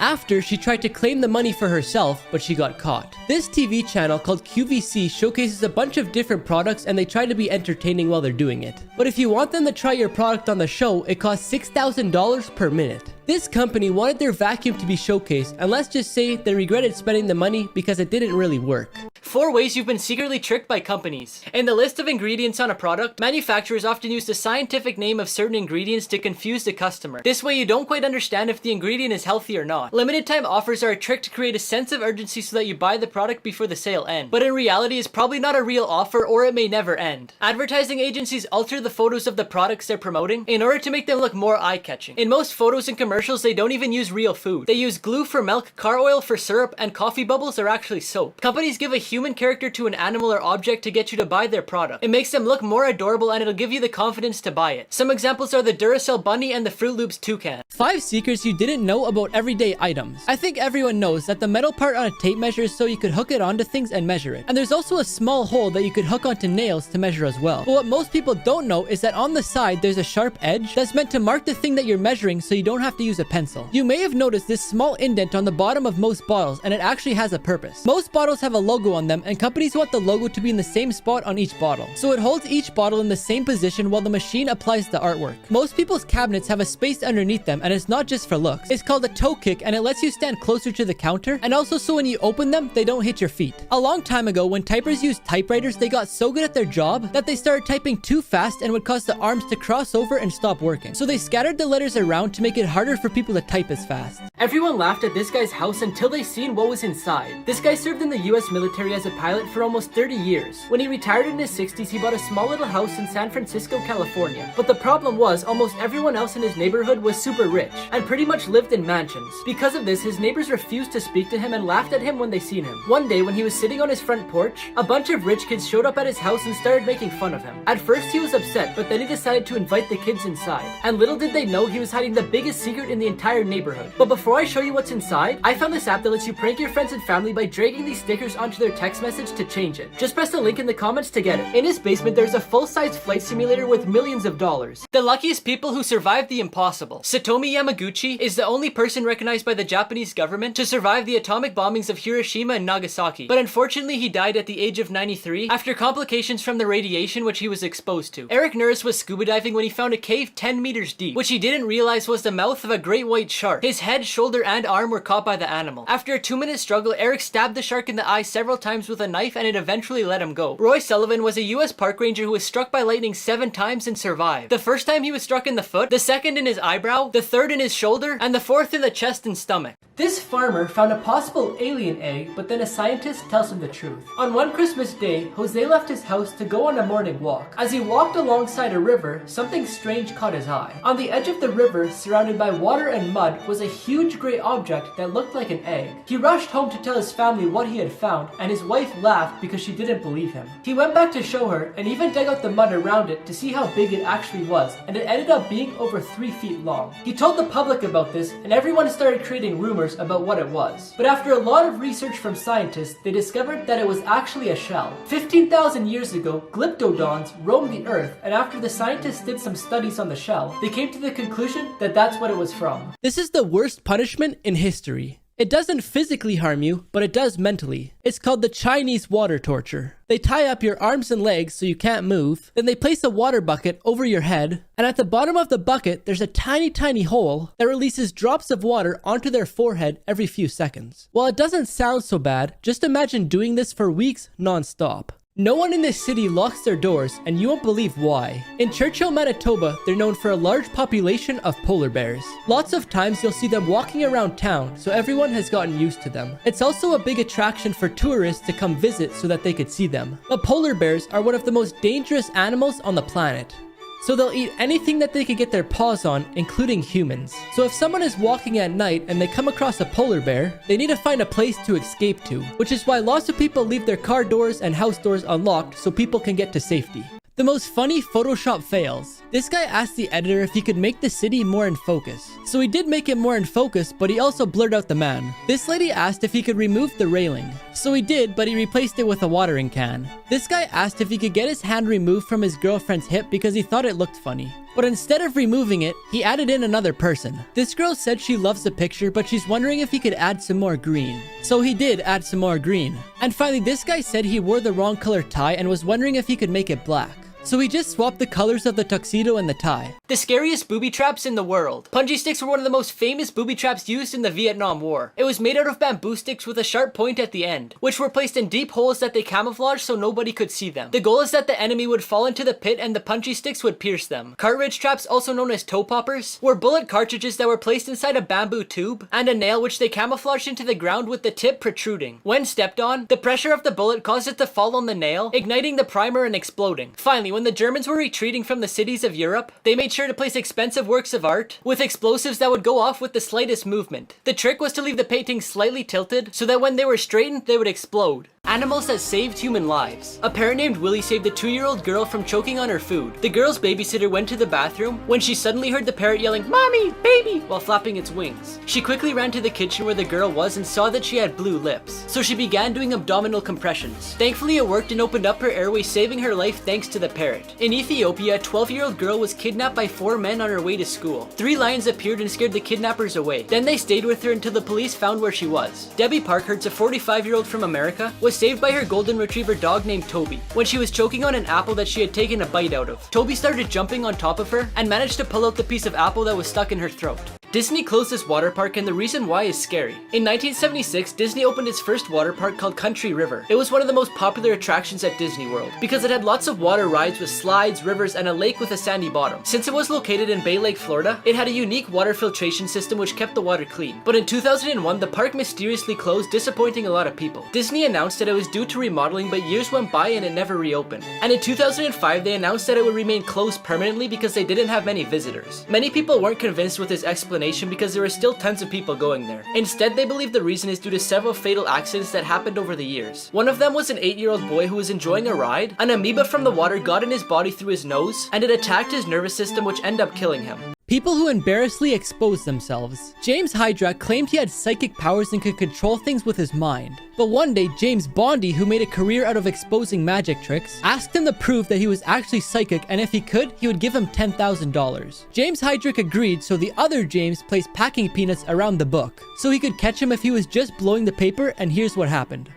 After, she tried to claim the money for herself, but she got caught. This TV channel called QVC showcases a bunch of different products and they try to be entertaining while they're doing it. But if you want them to try your product on the show, it costs $6,000 per minute. This company wanted their vacuum to be showcased, and let's just say they regretted spending the money because it didn't really work. 4 ways you've been secretly tricked by companies. In the list of ingredients on a product, manufacturers often use the scientific name of certain ingredients to confuse the customer. This way you don't quite understand if the ingredient is healthy or not. Limited time offers are a trick to create a sense of urgency so that you buy the product before the sale ends. But in reality, it's probably not a real offer or it may never end. Advertising agencies alter the photos of the products they're promoting in order to make them look more eye-catching. In most photos and commercials, they don't even use real food. They use glue for milk, car oil for syrup, and coffee bubbles are actually soap. Companies give a huge human character to an animal or object to get you to buy their product. It makes them look more adorable and it'll give you the confidence to buy it. Some examples are the Duracell bunny and the Fruit Loops toucan. 5 secrets you didn't know about everyday items. I think everyone knows that the metal part on a tape measure is so you could hook it onto things and measure it. And there's also a small hole that you could hook onto nails to measure as well. But what most people don't know is that on the side there's a sharp edge that's meant to mark the thing that you're measuring so you don't have to use a pencil. You may have noticed this small indent on the bottom of most bottles, and it actually has a purpose. Most bottles have a logo on them, and companies want the logo to be in the same spot on each bottle. So it holds each bottle in the same position while the machine applies the artwork. Most people's cabinets have a space underneath them, and it's not just for looks. It's called a toe kick, and it lets you stand closer to the counter, and also so when you open them, they don't hit your feet. A long time ago, when typers used typewriters, they got so good at their job that they started typing too fast and would cause the arms to cross over and stop working. So they scattered the letters around to make it harder for people to type as fast. Everyone laughed at this guy's house until they seen what was inside. This guy served in the US military as a pilot for almost 30 years. When he retired in his 60s, he bought a small little house in San Francisco, California. But the problem was, almost everyone else in his neighborhood was super rich and pretty much lived in mansions. Because of this, his neighbors refused to speak to him and laughed at him when they seen him. One day, when he was sitting on his front porch, a bunch of rich kids showed up at his house and started making fun of him. At first, he was upset, but then he decided to invite the kids inside. And little did they know he was hiding the biggest secret in the entire neighborhood. But before I show you what's inside, I found this app that lets you prank your friends and family by dragging these stickers onto their text message to change it. Just press the link in the comments to get it. In his basement, there's a full-size flight simulator with millions of dollars. The luckiest people who survived the impossible. Satomi Yamaguchi is the only person recognized by the Japanese government to survive the atomic bombings of Hiroshima and Nagasaki. But unfortunately, he died at the age of 93 after complications from the radiation which he was exposed to. Eric Nurse was scuba diving when he found a cave 10 meters deep, which he didn't realize was the mouth of a great white shark. His head, shoulder, and arm were caught by the animal. After a 2-minute struggle, Eric stabbed the shark in the eye several times with a knife and it eventually let him go. Roy Sullivan was a US park ranger who was struck by lightning 7 times and survived. The first time he was struck in the foot, the second in his eyebrow, the third in his shoulder, and the fourth in the chest and stomach. This farmer found a possible alien egg, but then a scientist tells him the truth. On one Christmas day, Jose left his house to go on a morning walk. As he walked alongside a river, something strange caught his eye. On the edge of the river, surrounded by water and mud, was a huge gray object that looked like an egg. He rushed home to tell his family what he had found, and his wife laughed because she didn't believe him. He went back to show her, and even dug out the mud around it to see how big it actually was, and it ended up being over 3 feet long. He told the public about this, and everyone started creating rumors about what it was. But after a lot of research from scientists, they discovered that it was actually a shell. 15,000 years ago, glyptodons roamed the earth, and after the scientists did some studies on the shell, they came to the conclusion that that's what it was from. This is the worst punishment in history. It doesn't physically harm you, but it does mentally. It's called the Chinese water torture. They tie up your arms and legs so you can't move, then they place a water bucket over your head, and at the bottom of the bucket, there's a tiny hole that releases drops of water onto their forehead every few seconds. While it doesn't sound so bad, just imagine doing this for weeks non-stop. No one in this city locks their doors, and you won't believe why. In Churchill, Manitoba, they're known for a large population of polar bears. Lots of times you'll see them walking around town, so everyone has gotten used to them. It's also a big attraction for tourists to come visit so that they could see them. But polar bears are one of the most dangerous animals on the planet. So they'll eat anything that they could get their paws on, including humans. So if someone is walking at night and they come across a polar bear, they need to find a place to escape to, which is why lots of people leave their car doors and house doors unlocked so people can get to safety. The most funny Photoshop fails. This guy asked the editor if he could make the city more in focus. So he did make it more in focus, but he also blurred out the man. This lady asked if he could remove the railing. So he did, but he replaced it with a watering can. This guy asked if he could get his hand removed from his girlfriend's hip because he thought it looked funny. But instead of removing it, he added in another person. This girl said she loves the picture, but she's wondering if he could add some more green. So he did add some more green. And finally, this guy said he wore the wrong color tie and was wondering if he could make it black. So we just swapped the colors of the tuxedo and the tie. The scariest booby traps in the world. Punji sticks were one of the most famous booby traps used in the Vietnam War. It was made out of bamboo sticks with a sharp point at the end, which were placed in deep holes that they camouflaged so nobody could see them. The goal is that the enemy would fall into the pit and the punchy sticks would pierce them. Cartridge traps, also known as toe poppers, were bullet cartridges that were placed inside a bamboo tube and a nail which they camouflaged into the ground with the tip protruding. When stepped on, the pressure of the bullet caused it to fall on the nail, igniting the primer and exploding. Finally, when the Germans were retreating from the cities of Europe, they made sure to place expensive works of art with explosives that would go off with the slightest movement. The trick was to leave the painting slightly tilted so that when they were straightened, they would explode. Animals that saved human lives. A parent named Willie saved a 2-year-old girl from choking on her food. The girl's babysitter went to the bathroom when she suddenly heard the parrot yelling, "Mommy, baby," while flapping its wings. She quickly ran to the kitchen where the girl was and saw that she had blue lips. So she began doing abdominal compressions. Thankfully it worked and opened up her airway, saving her life thanks to the parrot. In Ethiopia, a 12-year-old girl was kidnapped by 4 men on her way to school. 3 lions appeared and scared the kidnappers away. Then they stayed with her until the police found where she was. Debbie Parkhurst, a 45-year-old from America, was saved by her golden retriever dog named Toby when she was choking on an apple that she had taken a bite out of. Toby started jumping on top of her and managed to pull out the piece of apple that was stuck in her throat. Disney closed this water park, and the reason why is scary. In 1976, Disney opened its first water park called Country River. It was one of the most popular attractions at Disney World because it had lots of water rides with slides, rivers, and a lake with a sandy bottom. Since it was located in Bay Lake, Florida, it had a unique water filtration system which kept the water clean. But in 2001, the park mysteriously closed, disappointing a lot of people. Disney announced that it was due to remodeling, but years went by and it never reopened. And in 2005, they announced that it would remain closed permanently because they didn't have many visitors. Many people weren't convinced with this explanation because there were still tons of people going there. Instead, they believe the reason is due to several fatal accidents that happened over the years. One of them was an 8-year-old boy who was enjoying a ride. An amoeba from the water got in his body through his nose, and it attacked his nervous system, which ended up killing him. People who embarrassingly expose themselves. James Hydra claimed he had psychic powers and could control things with his mind. But one day, James Bondy, who made a career out of exposing magic tricks, asked him to prove that he was actually psychic, and if he could, he would give him $10,000. James Hydra agreed, so the other James placed packing peanuts around the book, so he could catch him if he was just blowing the paper, and here's what happened.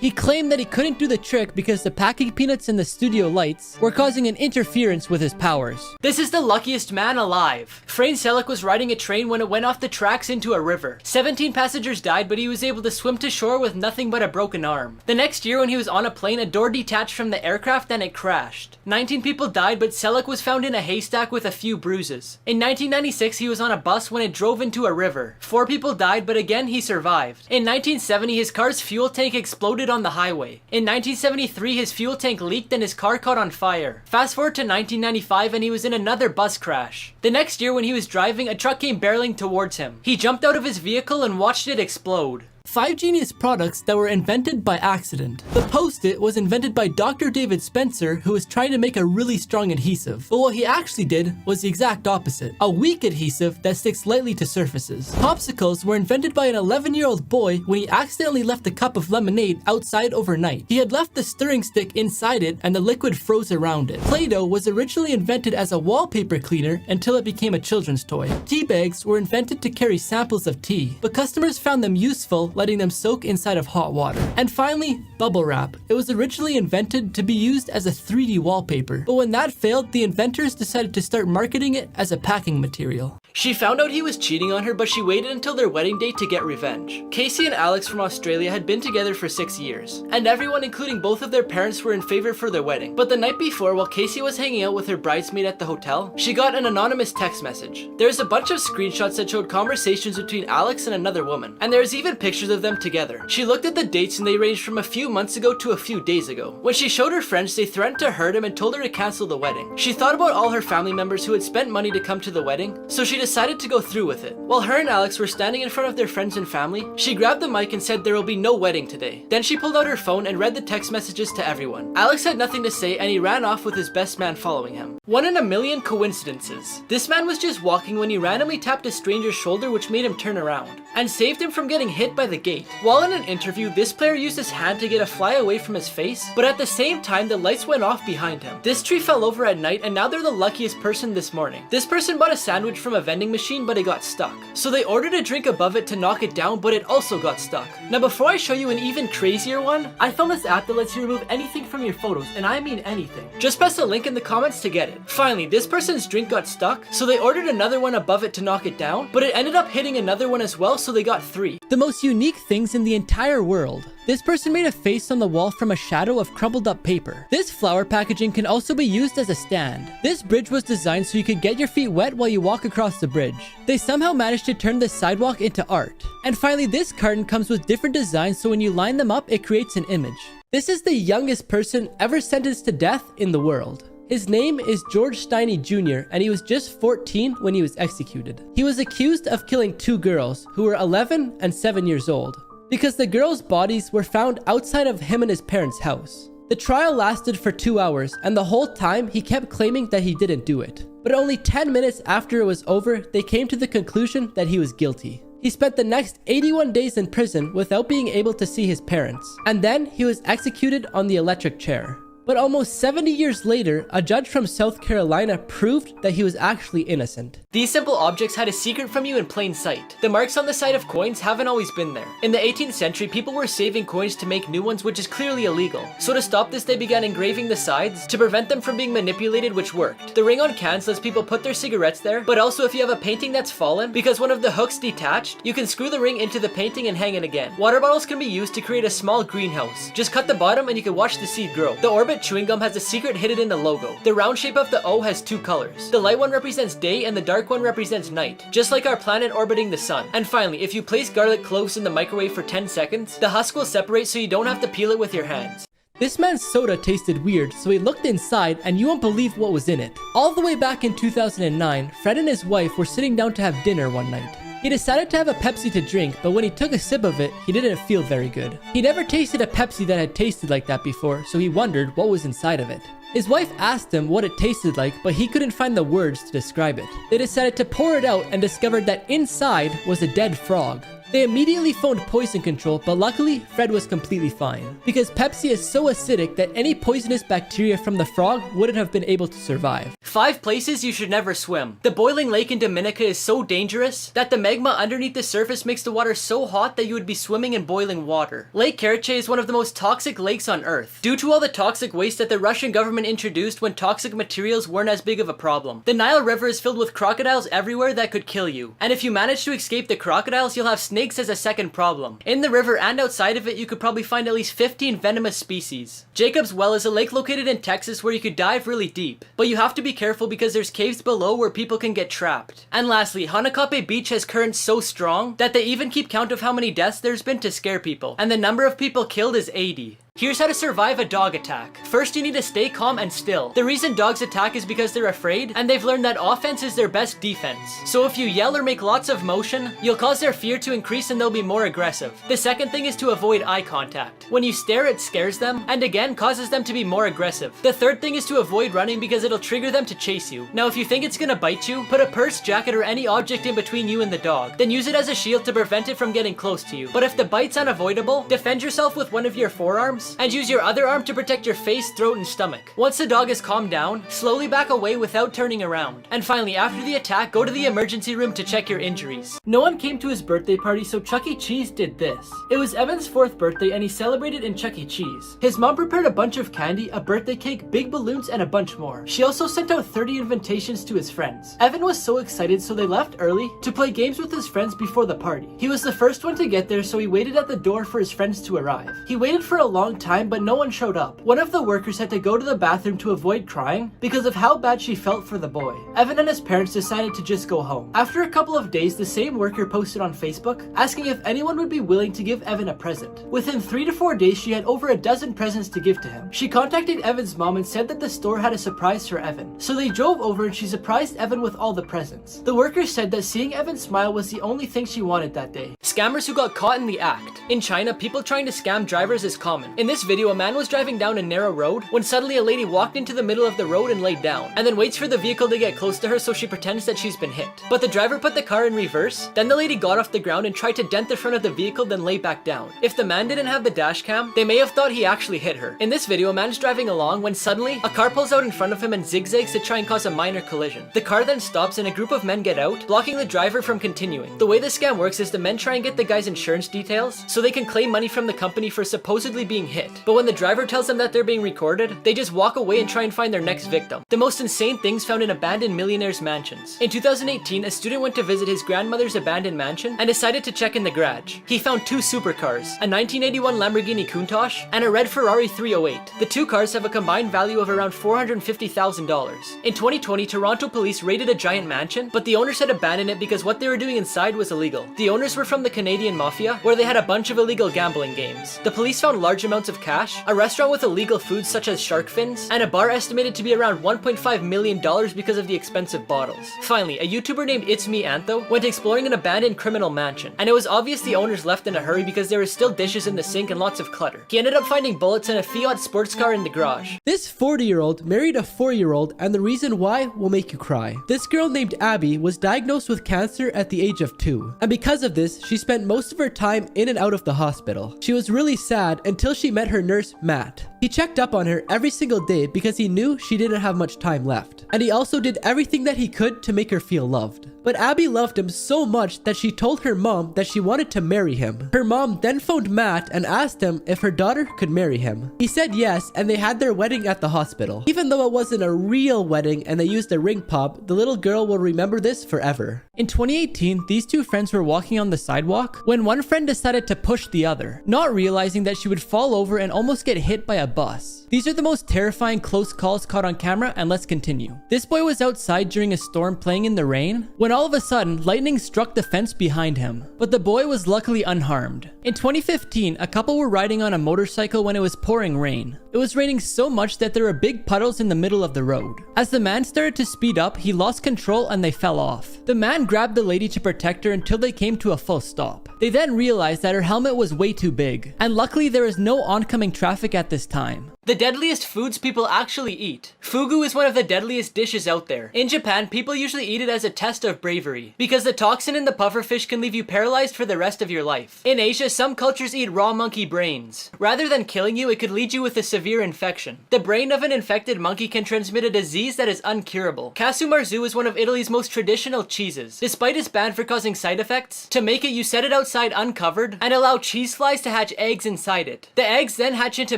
He claimed that he couldn't do the trick because the packing peanuts and the studio lights were causing an interference with his powers. This is the luckiest man alive. Frayne Selleck was riding a train when it went off the tracks into a river. 17 passengers died, but he was able to swim to shore with nothing but a broken arm. The next year when he was on a plane, a door detached from the aircraft and it crashed. 19 people died, but Selleck was found in a haystack with a few bruises. In 1996, he was on a bus when it drove into a river. 4 people died, but again he survived. In 1970, his car's fuel tank exploded on the highway. In 1973, his fuel tank leaked and his car caught on fire. Fast forward to 1995 and he was in another bus crash. The next year when he was driving, a truck came barreling towards him. He jumped out of his vehicle and watched it explode. 5 genius products that were invented by accident. The Post-it was invented by Dr. David Spencer, who was trying to make a really strong adhesive. But what he actually did was the exact opposite. A weak adhesive that sticks lightly to surfaces. Popsicles were invented by an 11-year-old boy when he accidentally left a cup of lemonade outside overnight. He had left the stirring stick inside it and the liquid froze around it. Play-Doh was originally invented as a wallpaper cleaner until it became a children's toy. Tea bags were invented to carry samples of tea, but customers found them useful, letting them soak inside of hot water. And finally, bubble wrap. It was originally invented to be used as a 3D wallpaper, but when that failed, the inventors decided to start marketing it as a packing material. She found out he was cheating on her, but she waited until their wedding day to get revenge. Casey and Alex from Australia had been together for 6 years, and everyone, including both of their parents, were in favor for their wedding. But the night before, while Casey was hanging out with her bridesmaid at the hotel, she got an anonymous text message. There's a bunch of screenshots that showed conversations between Alex and another woman, and there's even pictures of them together. She looked at the dates and they ranged from a few months ago to a few days ago. When she showed her friends, they threatened to hurt him and told her to cancel the wedding. She thought about all her family members who had spent money to come to the wedding, so she decided to go through with it. While her and Alex were standing in front of their friends and family, she grabbed the mic and said there will be no wedding today. Then she pulled out her phone and read the text messages to everyone. Alex had nothing to say and he ran off with his best man following him. 1 in a million coincidences. This man was just walking when he randomly tapped a stranger's shoulder, which made him turn around and saved him from getting hit by the gate. While in an interview, this player used his hand to get a fly away from his face, but at the same time the lights went off behind him. This tree fell over at night and now they're the luckiest person this morning. This person bought a sandwich from a vending machine, but it got stuck. So they ordered a drink above it to knock it down, but it also got stuck. Now before I show you an even crazier one, I found this app that lets you remove anything from your photos, and I mean anything. Just press the link in the comments to get it. Finally, this person's drink got stuck, so they ordered another one above it to knock it down, but it ended up hitting another one as well, so they got 3. The most unique things in the entire world. This person made a face on the wall from a shadow of crumpled up paper. This flower packaging can also be used as a stand. This bridge was designed so you could get your feet wet while you walk across the bridge. They somehow managed to turn this sidewalk into art. And finally, this carton comes with different designs, so when you line them up, it creates an image. This is the youngest person ever sentenced to death in the world. His name is George Steiny Jr., and he was just 14 when he was executed. He was accused of killing 2 girls who were 11 and 7 years old because the girls' bodies were found outside of him and his parents' house. The trial lasted for 2 hours, and the whole time he kept claiming that he didn't do it. But only 10 minutes after it was over, they came to the conclusion that he was guilty. He spent the next 81 days in prison without being able to see his parents, and then he was executed on the electric chair. But almost 70 years later, a judge from South Carolina proved that he was actually innocent. These simple objects had a secret from you in plain sight. The marks on the side of coins haven't always been there. In the 18th century, people were saving coins to make new ones, which is clearly illegal. So to stop this, they began engraving the sides to prevent them from being manipulated, which worked. The ring on cans lets people put their cigarettes there, but also if you have a painting that's fallen, because one of the hooks detached, you can screw the ring into the painting and hang it again. Water bottles can be used to create a small greenhouse. Just cut the bottom and you can watch the seed grow. The Orbit chewing gum has a secret hidden in the logo. The round shape of the O has 2 colors. The light one represents day and the dark one represents night, just like our planet orbiting the sun. And finally, if you place garlic cloves in the microwave for 10 seconds, the husk will separate so you don't have to peel it with your hands. This man's soda tasted weird, so he looked inside and you won't believe what was in it. All the way back in 2009, Fred and his wife were sitting down to have dinner one night. He decided to have a Pepsi to drink, but when he took a sip of it, he didn't feel very good. He never tasted a Pepsi that had tasted like that before, so he wondered what was inside of it. His wife asked him what it tasted like, but he couldn't find the words to describe it. They decided to pour it out and discovered that inside was a dead frog. They immediately phoned poison control, but luckily, Fred was completely fine. Because Pepsi is so acidic that any poisonous bacteria from the frog wouldn't have been able to survive. 5 places you should never swim. The boiling lake in Dominica is so dangerous that the magma underneath the surface makes the water so hot that you would be swimming in boiling water. Lake Karachay is one of the most toxic lakes on Earth, due to all the toxic waste that the Russian government introduced when toxic materials weren't as big of a problem. The Nile River is filled with crocodiles everywhere that could kill you. And if you manage to escape the crocodiles, you'll have snakes as a second problem. In the river and outside of it, you could probably find at least 15 venomous species. Jacob's Well is a lake located in Texas where you could dive really deep, but you have to be careful because there's caves below where people can get trapped. And lastly, Hanakape Beach has currents so strong that they even keep count of how many deaths there's been to scare people, and the number of people killed is 80. Here's how to survive a dog attack. First, you need to stay calm and still. The reason dogs attack is because they're afraid, and they've learned that offense is their best defense. So if you yell or make lots of motion, you'll cause their fear to increase and they'll be more aggressive. The second thing is to avoid eye contact. When you stare, it scares them, and again causes them to be more aggressive. The third thing is to avoid running because it'll trigger them to chase you. Now if you think it's gonna bite you, put a purse, jacket, or any object in between you and the dog. Then use it as a shield to prevent it from getting close to you. But if the bite's unavoidable, defend yourself with one of your forearms, and use your other arm to protect your face, throat, and stomach. Once the dog is calmed down, slowly back away without turning around. And finally, after the attack, go to the emergency room to check your injuries. No one came to his birthday party, so Chuck E. Cheese did this. It was Evan's 4th birthday and he celebrated in Chuck E. Cheese. His mom prepared a bunch of candy, a birthday cake, big balloons, and a bunch more. She also sent out 30 invitations to his friends. Evan was so excited, so they left early to play games with his friends before the party. He was the first one to get there, so he waited at the door for his friends to arrive. He waited for a long time, but no one showed up. One of the workers had to go to the bathroom to avoid crying because of how bad she felt for the boy. Evan and his parents decided to just go home. After a couple of days, the same worker posted on Facebook asking if anyone would be willing to give Evan a present. Within 3 to 4 days, she had over a dozen presents to give to him. She contacted Evan's mom and said that the store had a surprise for Evan. So they drove over and she surprised Evan with all the presents. The worker said that seeing Evan smile was the only thing she wanted that day. Scammers who got caught in the act. In China, people trying to scam drivers is common. In this video, a man was driving down a narrow road when suddenly a lady walked into the middle of the road and laid down, and then waits for the vehicle to get close to her so she pretends that she's been hit. But the driver put the car in reverse, then the lady got off the ground and tried to dent the front of the vehicle, then lay back down. If the man didn't have the dash cam, they may have thought he actually hit her. In this video, a man's driving along when suddenly a car pulls out in front of him and zigzags to try and cause a minor collision. The car then stops and a group of men get out, blocking the driver from continuing. The way the scam works is the men try and get the guy's insurance details so they can claim money from the company for supposedly being hit. But when the driver tells them that they're being recorded, they just walk away and try and find their next victim. The most insane things found in abandoned millionaires' mansions. In 2018, a student went to visit his grandmother's abandoned mansion and decided to check in the garage. He found 2 supercars, a 1981 Lamborghini Countach and a red Ferrari 308. The 2 cars have a combined value of around $450,000. In 2020, Toronto police raided a giant mansion, but the owners had abandoned it because what they were doing inside was illegal. The owners were from the Canadian Mafia, where they had a bunch of illegal gambling games. The police found large amounts amounts of cash, a restaurant with illegal foods such as shark fins, and a bar estimated to be around $1.5 million because of the expensive bottles. Finally, a YouTuber named It's Me Antho went exploring an abandoned criminal mansion, and it was obvious the owners left in a hurry because there were still dishes in the sink and lots of clutter. He ended up finding bullets and a Fiat sports car in the garage. This 40-year-old married a 4-year-old, and the reason why will make you cry. This girl named Abby was diagnosed with cancer at the age of 2, and because of this, she spent most of her time in and out of the hospital. She was really sad until she met her nurse, Matt. He checked up on her every single day because he knew she didn't have much time left, and he also did everything that he could to make her feel loved. But Abby loved him so much that she told her mom that she wanted to marry him. Her mom then phoned Matt and asked him if her daughter could marry him. He said yes, and they had their wedding at the hospital. Even though it wasn't a real wedding and they used a ring pop, the little girl will remember this forever. In 2018, these two friends were walking on the sidewalk when one friend decided to push the other, not realizing that she would fall over and almost get hit by a bus. These are the most terrifying close calls caught on camera, and let's continue. This boy was outside during a storm playing in the rain when all of a sudden lightning struck the fence behind him, but the boy was luckily unharmed. In 2015, a couple were riding on a motorcycle when it was pouring rain. It was raining so much that there were big puddles in the middle of the road. As the man started to speed up, he lost control and they fell off. The man grabbed the lady to protect her until they came to a full stop. They then realized that her helmet was way too big, and luckily there was no oncoming traffic at this time. The deadliest foods people actually eat. Fugu is one of the deadliest dishes out there. In Japan, people usually eat it as a test of bravery, because the toxin in the pufferfish can leave you paralyzed for the rest of your life. In Asia, some cultures eat raw monkey brains. Rather than killing you, it could lead you with a severe infection. The brain of an infected monkey can transmit a disease that is uncurable. Casu marzu is one of Italy's most traditional cheeses. Despite its ban for causing side effects, to make it you set it outside uncovered and allow cheese flies to hatch eggs inside it. The eggs then hatch into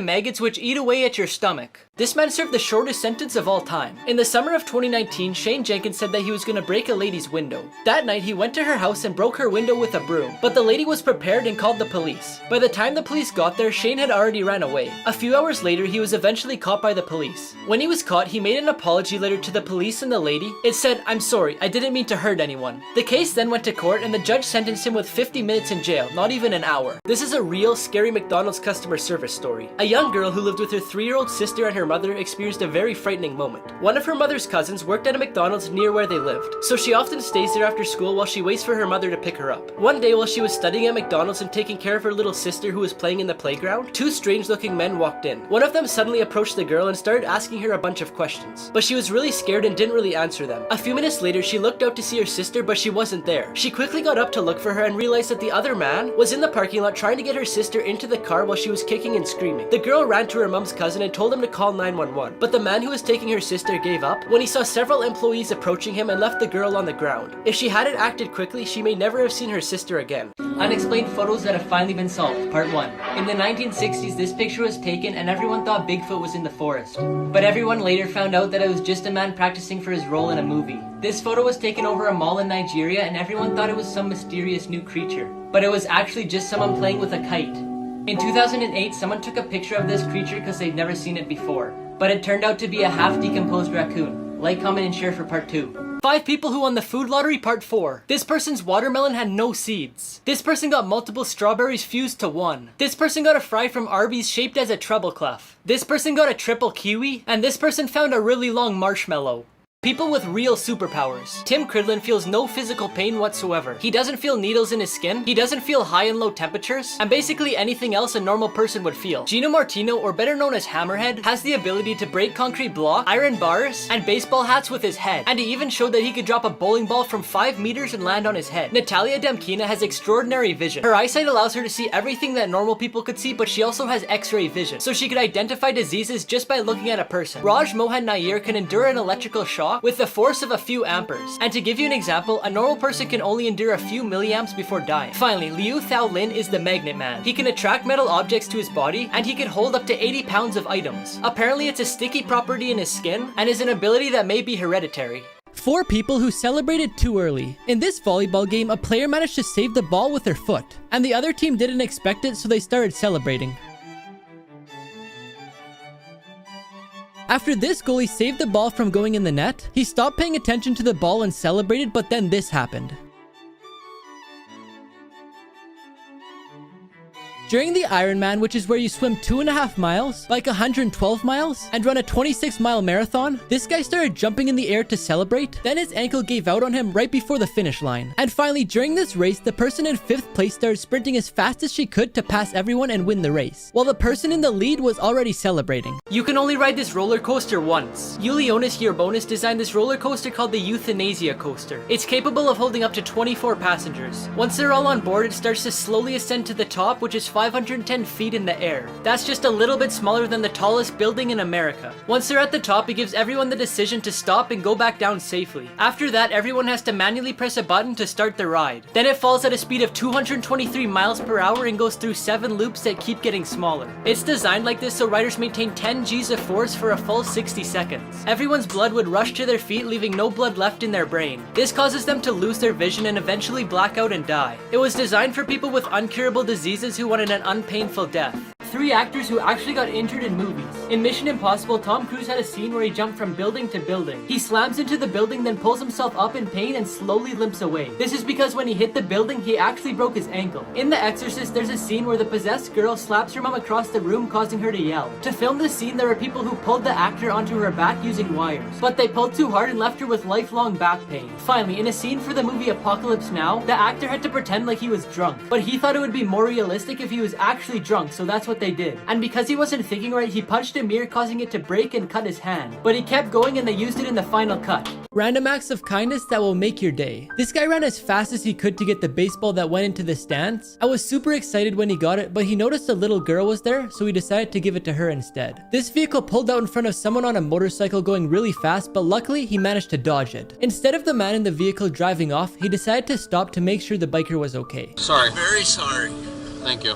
maggots which eat away at your stomach. This man served the shortest sentence of all time. In the summer of 2019, Shane Jenkins said that he was gonna break a lady's window. That night, he went to her house and broke her window with a broom, but the lady was prepared and called the police. By the time the police got there, Shane had already ran away. A few hours later, he was eventually caught by the police. When he was caught, he made an apology letter to the police and the lady. It said, "I'm sorry, I didn't mean to hurt anyone." The case then went to court and the judge sentenced him with 50 minutes in jail, not even an hour. This is a real scary McDonald's customer service story. A young girl who lived with her 3-year-old sister and her mother experienced a very frightening moment. One of her mother's cousins worked at a McDonald's near where they lived, so she often stays there after school while she waits for her mother to pick her up. One day while she was studying at McDonald's and taking care of her little sister who was playing in the playground, 2 strange-looking men walked in. One of them suddenly approached the girl and started asking her a bunch of questions, but she was really scared and didn't really answer them. A few minutes later, she looked out to see her sister, but she wasn't there. She quickly got up to look for her and realized that the other man was in the parking lot trying to get her sister into the car while she was kicking and screaming. The girl ran to her mom's cousin and told him to call 911, but the man who was taking her sister gave up when he saw several employees approaching him and left the girl on the ground. If she hadn't acted quickly, she may never have seen her sister again. Unexplained photos that have finally been solved, part 1. In the 1960s, this picture was taken and everyone thought Bigfoot was in the forest. But everyone later found out that it was just a man practicing for his role in a movie. This photo was taken over a mall in Nigeria and everyone thought it was some mysterious new creature. But it was actually just someone playing with a kite. In 2008, someone took a picture of this creature because they'd never seen it before. But it turned out to be a half-decomposed raccoon. Like, comment, and share for part 2. 5 people who won the food lottery, part 4. This person's watermelon had no seeds. This person got multiple strawberries fused to one. This person got a fry from Arby's shaped as a treble clef. This person got a triple kiwi. And this person found a really long marshmallow. People with real superpowers. Tim Cridlin feels no physical pain whatsoever. He doesn't feel needles in his skin. He doesn't feel high and low temperatures. And basically anything else a normal person would feel. Gino Martino, or better known as Hammerhead, has the ability to break concrete block, iron bars, and baseball hats with his head. And he even showed that he could drop a bowling ball from 5 meters and land on his head. Natalia Demkina has extraordinary vision. Her eyesight allows her to see everything that normal people could see, but she also has X-ray vision, so she could identify diseases just by looking at a person. Raj Mohan Nair can endure an electrical shock with the force of a few amperes. And to give you an example, a normal person can only endure a few milliamps before dying. Finally, Liu Thao Lin is the Magnet Man. He can attract metal objects to his body, and he can hold up to 80 pounds of items. Apparently, it's a sticky property in his skin, and is an ability that may be hereditary. 4 people who celebrated too early. In this volleyball game, a player managed to save the ball with their foot, and the other team didn't expect it, so they started celebrating. After this goalie saved the ball from going in the net, he stopped paying attention to the ball and celebrated, but then this happened. During the Ironman, which is where you swim 2.5 miles, like 112 miles, and run a 26-mile marathon, this guy started jumping in the air to celebrate, then his ankle gave out on him right before the finish line. And finally, during this race, the person in 5th place started sprinting as fast as she could to pass everyone and win the race, while the person in the lead was already celebrating. You can only ride this roller coaster once. Ulionis Yearbonus designed this roller coaster called the Euthanasia Coaster. It's capable of holding up to 24 passengers. Once they're all on board, it starts to slowly ascend to the top, which is 510 feet in the air. That's just a little bit smaller than the tallest building in America. Once they're at the top, it gives everyone the decision to stop and go back down safely. After that, everyone has to manually press a button to start the ride. Then it falls at a speed of 223 miles per hour and goes through 7 loops that keep getting smaller. It's designed like this so riders maintain 10 G's of force for a full 60 seconds. Everyone's blood would rush to their feet, leaving no blood left in their brain. This causes them to lose their vision and eventually black out and die. It was designed for people with uncurable diseases who wanted an unpainful death. 3 actors who actually got injured in movies. In Mission Impossible, Tom Cruise had a scene where he jumped from building to building. He slams into the building, then pulls himself up in pain and slowly limps away. This is because when he hit the building, he actually broke his ankle. In The Exorcist, there's a scene where the possessed girl slaps her mom across the room, causing her to yell. To film this scene, there were people who pulled the actor onto her back using wires, but they pulled too hard and left her with lifelong back pain. Finally, in a scene for the movie Apocalypse Now, the actor had to pretend like he was drunk, but he thought it would be more realistic if he was actually drunk, so that's what they did. And because he wasn't thinking right, he punched a mirror, causing it to break and cut his hand. But he kept going and they used it in the final cut. Random acts of kindness that will make your day. This guy ran as fast as he could to get the baseball that went into the stands. I was super excited when he got it, but he noticed a little girl was there, so he decided to give it to her instead. This vehicle pulled out in front of someone on a motorcycle going really fast, but luckily he managed to dodge it. Instead of the man in the vehicle driving off, he decided to stop to make sure the biker was okay. Sorry. Very sorry. Thank you.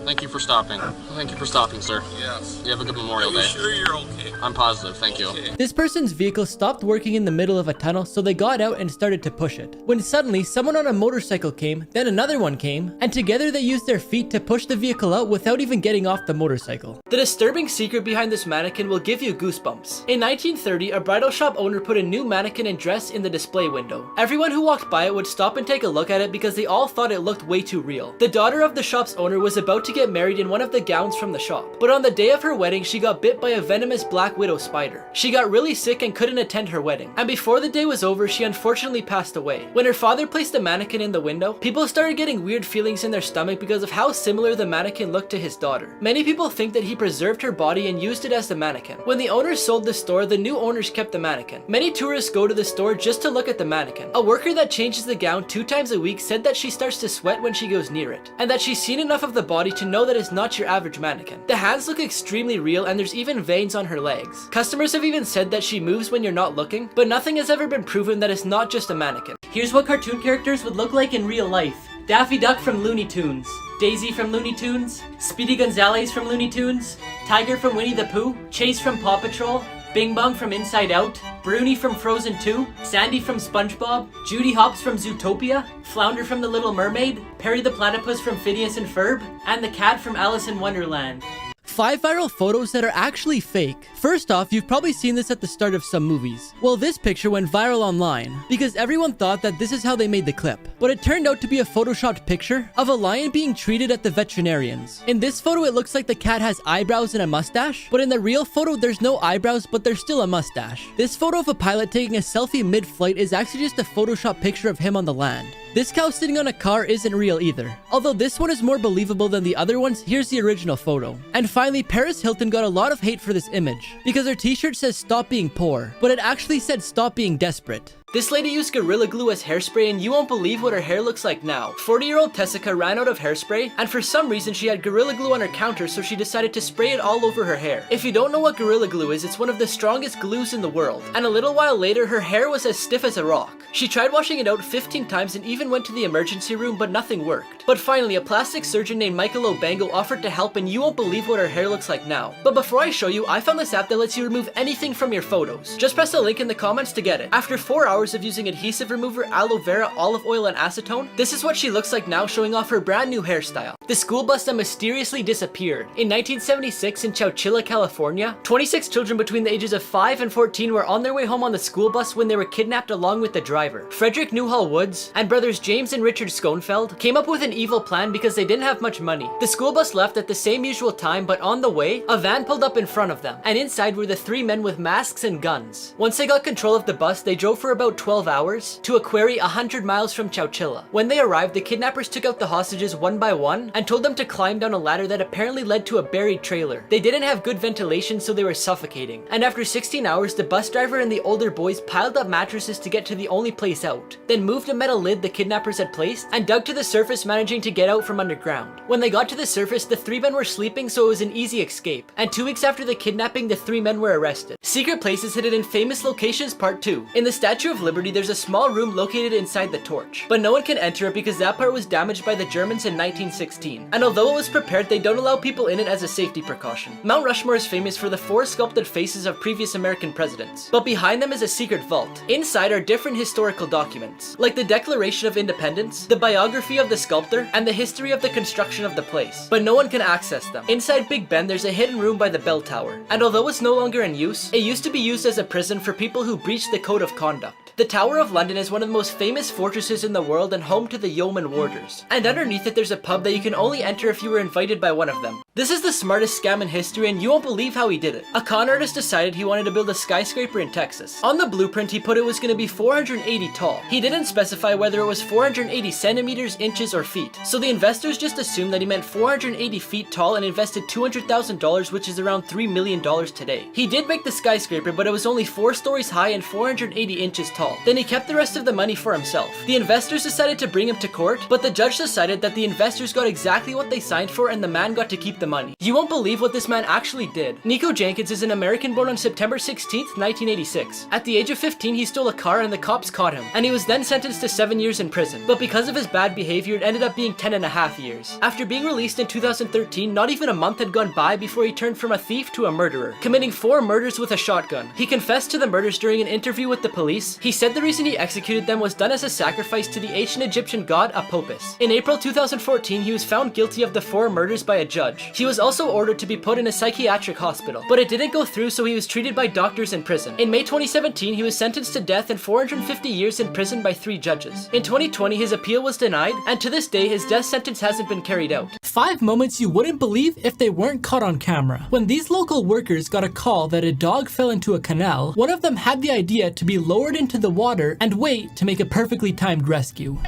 Thank you for stopping. Thank you for stopping, sir. Yes. You have a good Memorial Are you Day. sure you're okay? I'm positive, thank you. Okay. This person's vehicle stopped working in the middle of a tunnel, so they got out and started to push it. When suddenly, someone on a motorcycle came, then another one came, and together they used their feet to push the vehicle out without even getting off the motorcycle. The disturbing secret behind this mannequin will give you goosebumps. In 1930, a bridal shop owner put a new mannequin and dress in the display window. Everyone who walked by it would stop and take a look at it because they all thought it looked way too real. The daughter of the shop's owner was about to get married in one of the gowns from the shop, but on the day of her wedding, she got bit by a venomous black widow spider. She got really sick and couldn't attend her wedding, and before the day was over, she unfortunately passed away. When her father placed the mannequin in the window, people started getting weird feelings in their stomach because of how similar the mannequin looked to his daughter. Many people think that he preserved her body and used it as the mannequin. When the owners sold the store, the new owners kept the mannequin. Many tourists go to the store just to look at the mannequin. A worker that changes the gown 2 times a week said that she starts to sweat when she goes near it, and that she's seen enough of the body to know that it's not your average mannequin. The hands look extremely real and there's even veins on her legs. Customers have even said that she moves when you're not looking, but nothing has ever been proven that it's not just a mannequin. Here's what cartoon characters would look like in real life. Daffy Duck from Looney Tunes, Daisy from Looney Tunes, Speedy Gonzales from Looney Tunes, Tiger from Winnie the Pooh, Chase from Paw Patrol, Bing Bong from Inside Out, Bruni from Frozen 2, Sandy from SpongeBob, Judy Hopps from Zootopia, Flounder from The Little Mermaid, Perry the Platypus from Phineas and Ferb, and the cat from Alice in Wonderland. 5 viral photos that are actually fake. First off, you've probably seen this at the start of some movies. Well, this picture went viral online because everyone thought that this is how they made the clip. But it turned out to be a photoshopped picture of a lion being treated at the veterinarians. In this photo, it looks like the cat has eyebrows and a mustache, but in the real photo, there's no eyebrows, but there's still a mustache. This photo of a pilot taking a selfie mid-flight is actually just a photoshopped picture of him on the land. This cow sitting on a car isn't real either. Although this one is more believable than the other ones, here's the original photo. And finally, Paris Hilton got a lot of hate for this image because her t-shirt says stop being poor, but it actually said stop being desperate. This lady used Gorilla Glue as hairspray and you won't believe what her hair looks like now. 40-year-old Tessica ran out of hairspray and for some reason she had Gorilla Glue on her counter, so she decided to spray it all over her hair. If you don't know what Gorilla Glue is, it's one of the strongest glues in the world. And a little while later, her hair was as stiff as a rock. She tried washing it out 15 times and even went to the emergency room, but nothing worked. But finally, a plastic surgeon named Michael Obango offered to help and you won't believe what her hair looks like now. But before I show you, I found this app that lets you remove anything from your photos. Just press the link in the comments to get it. After 4 hours, hours of using adhesive remover, aloe vera, olive oil, and acetone, this is what she looks like now, showing off her brand new hairstyle. The school bus that mysteriously disappeared. In 1976 in Chowchilla, California, 26 children between the ages of 5 and 14 were on their way home on the school bus when they were kidnapped along with the driver. Frederick Newhall Woods and brothers James and Richard Schoenfeld came up with an evil plan because they didn't have much money. The school bus left at the same usual time, but on the way, a van pulled up in front of them, and inside were the 3 men with masks and guns. Once they got control of the bus, they drove for about 12 hours to a quarry 100 miles from Chowchilla. When they arrived, the kidnappers took out the hostages one by one and told them to climb down a ladder that apparently led to a buried trailer. They didn't have good ventilation, so they were suffocating. And after 16 hours, the bus driver and the older boys piled up mattresses to get to the only place out, then moved a metal lid the kidnappers had placed and dug to the surface, managing to get out from underground. When they got to the surface, the 3 men were sleeping, so it was an easy escape. And 2 weeks after the kidnapping, the 3 men were arrested. Secret places hidden in famous locations part 2. In the Statue of Liberty, there's a small room located inside the torch, but no one can enter it because that part was damaged by the Germans in 1916. And although it was prepared, they don't allow people in it as a safety precaution. Mount Rushmore is famous for the 4 sculpted faces of previous American presidents, but behind them is a secret vault. Inside are different historical documents, like the Declaration of Independence, the biography of the sculptor, and the history of the construction of the place, but no one can access them. Inside Big Ben, there's a hidden room by the bell tower, and although it's no longer in use, it used to be used as a prison for people who breached the code of conduct. The Tower of London is one of the most famous fortresses in the world and home to the yeoman warders. And underneath it there's a pub that you can only enter if you were invited by one of them. This is the smartest scam in history, and you won't believe how he did it. A con artist decided he wanted to build a skyscraper in Texas. On the blueprint he put it was going to be 480 tall. He didn't specify whether it was 480 centimeters, inches, or feet. So the investors just assumed that he meant 480 feet tall and invested $200,000, which is around $3 million today. He did make the skyscraper, but it was only 4 stories high and 480 inches tall. Then he kept the rest of the money for himself. The investors decided to bring him to court, but the judge decided that the investors got exactly what they signed for and the man got to keep the money. You won't believe what this man actually did. Nico Jenkins is an American born on September 16th, 1986. At the age of 15, he stole a car and the cops caught him, and he was then sentenced to 7 years in prison. But because of his bad behavior, it ended up being 10.5 years. After being released in 2013, not even a month had gone by before he turned from a thief to a murderer, committing 4 murders with a shotgun. He confessed to the murders during an interview with the police. He said the reason he executed them was done as a sacrifice to the ancient Egyptian god Apopis. In April 2014, he was found guilty of the 4 murders by a judge. He was also ordered to be put in a psychiatric hospital, but it didn't go through, so he was treated by doctors in prison. In May 2017, he was sentenced to death and 450 years in prison by 3 judges. In 2020, his appeal was denied, and to this day, his death sentence hasn't been carried out. 5 moments you wouldn't believe if they weren't caught on camera. When these local workers got a call that a dog fell into a canal, one of them had the idea to be lowered into the water and wait to make a perfectly timed rescue.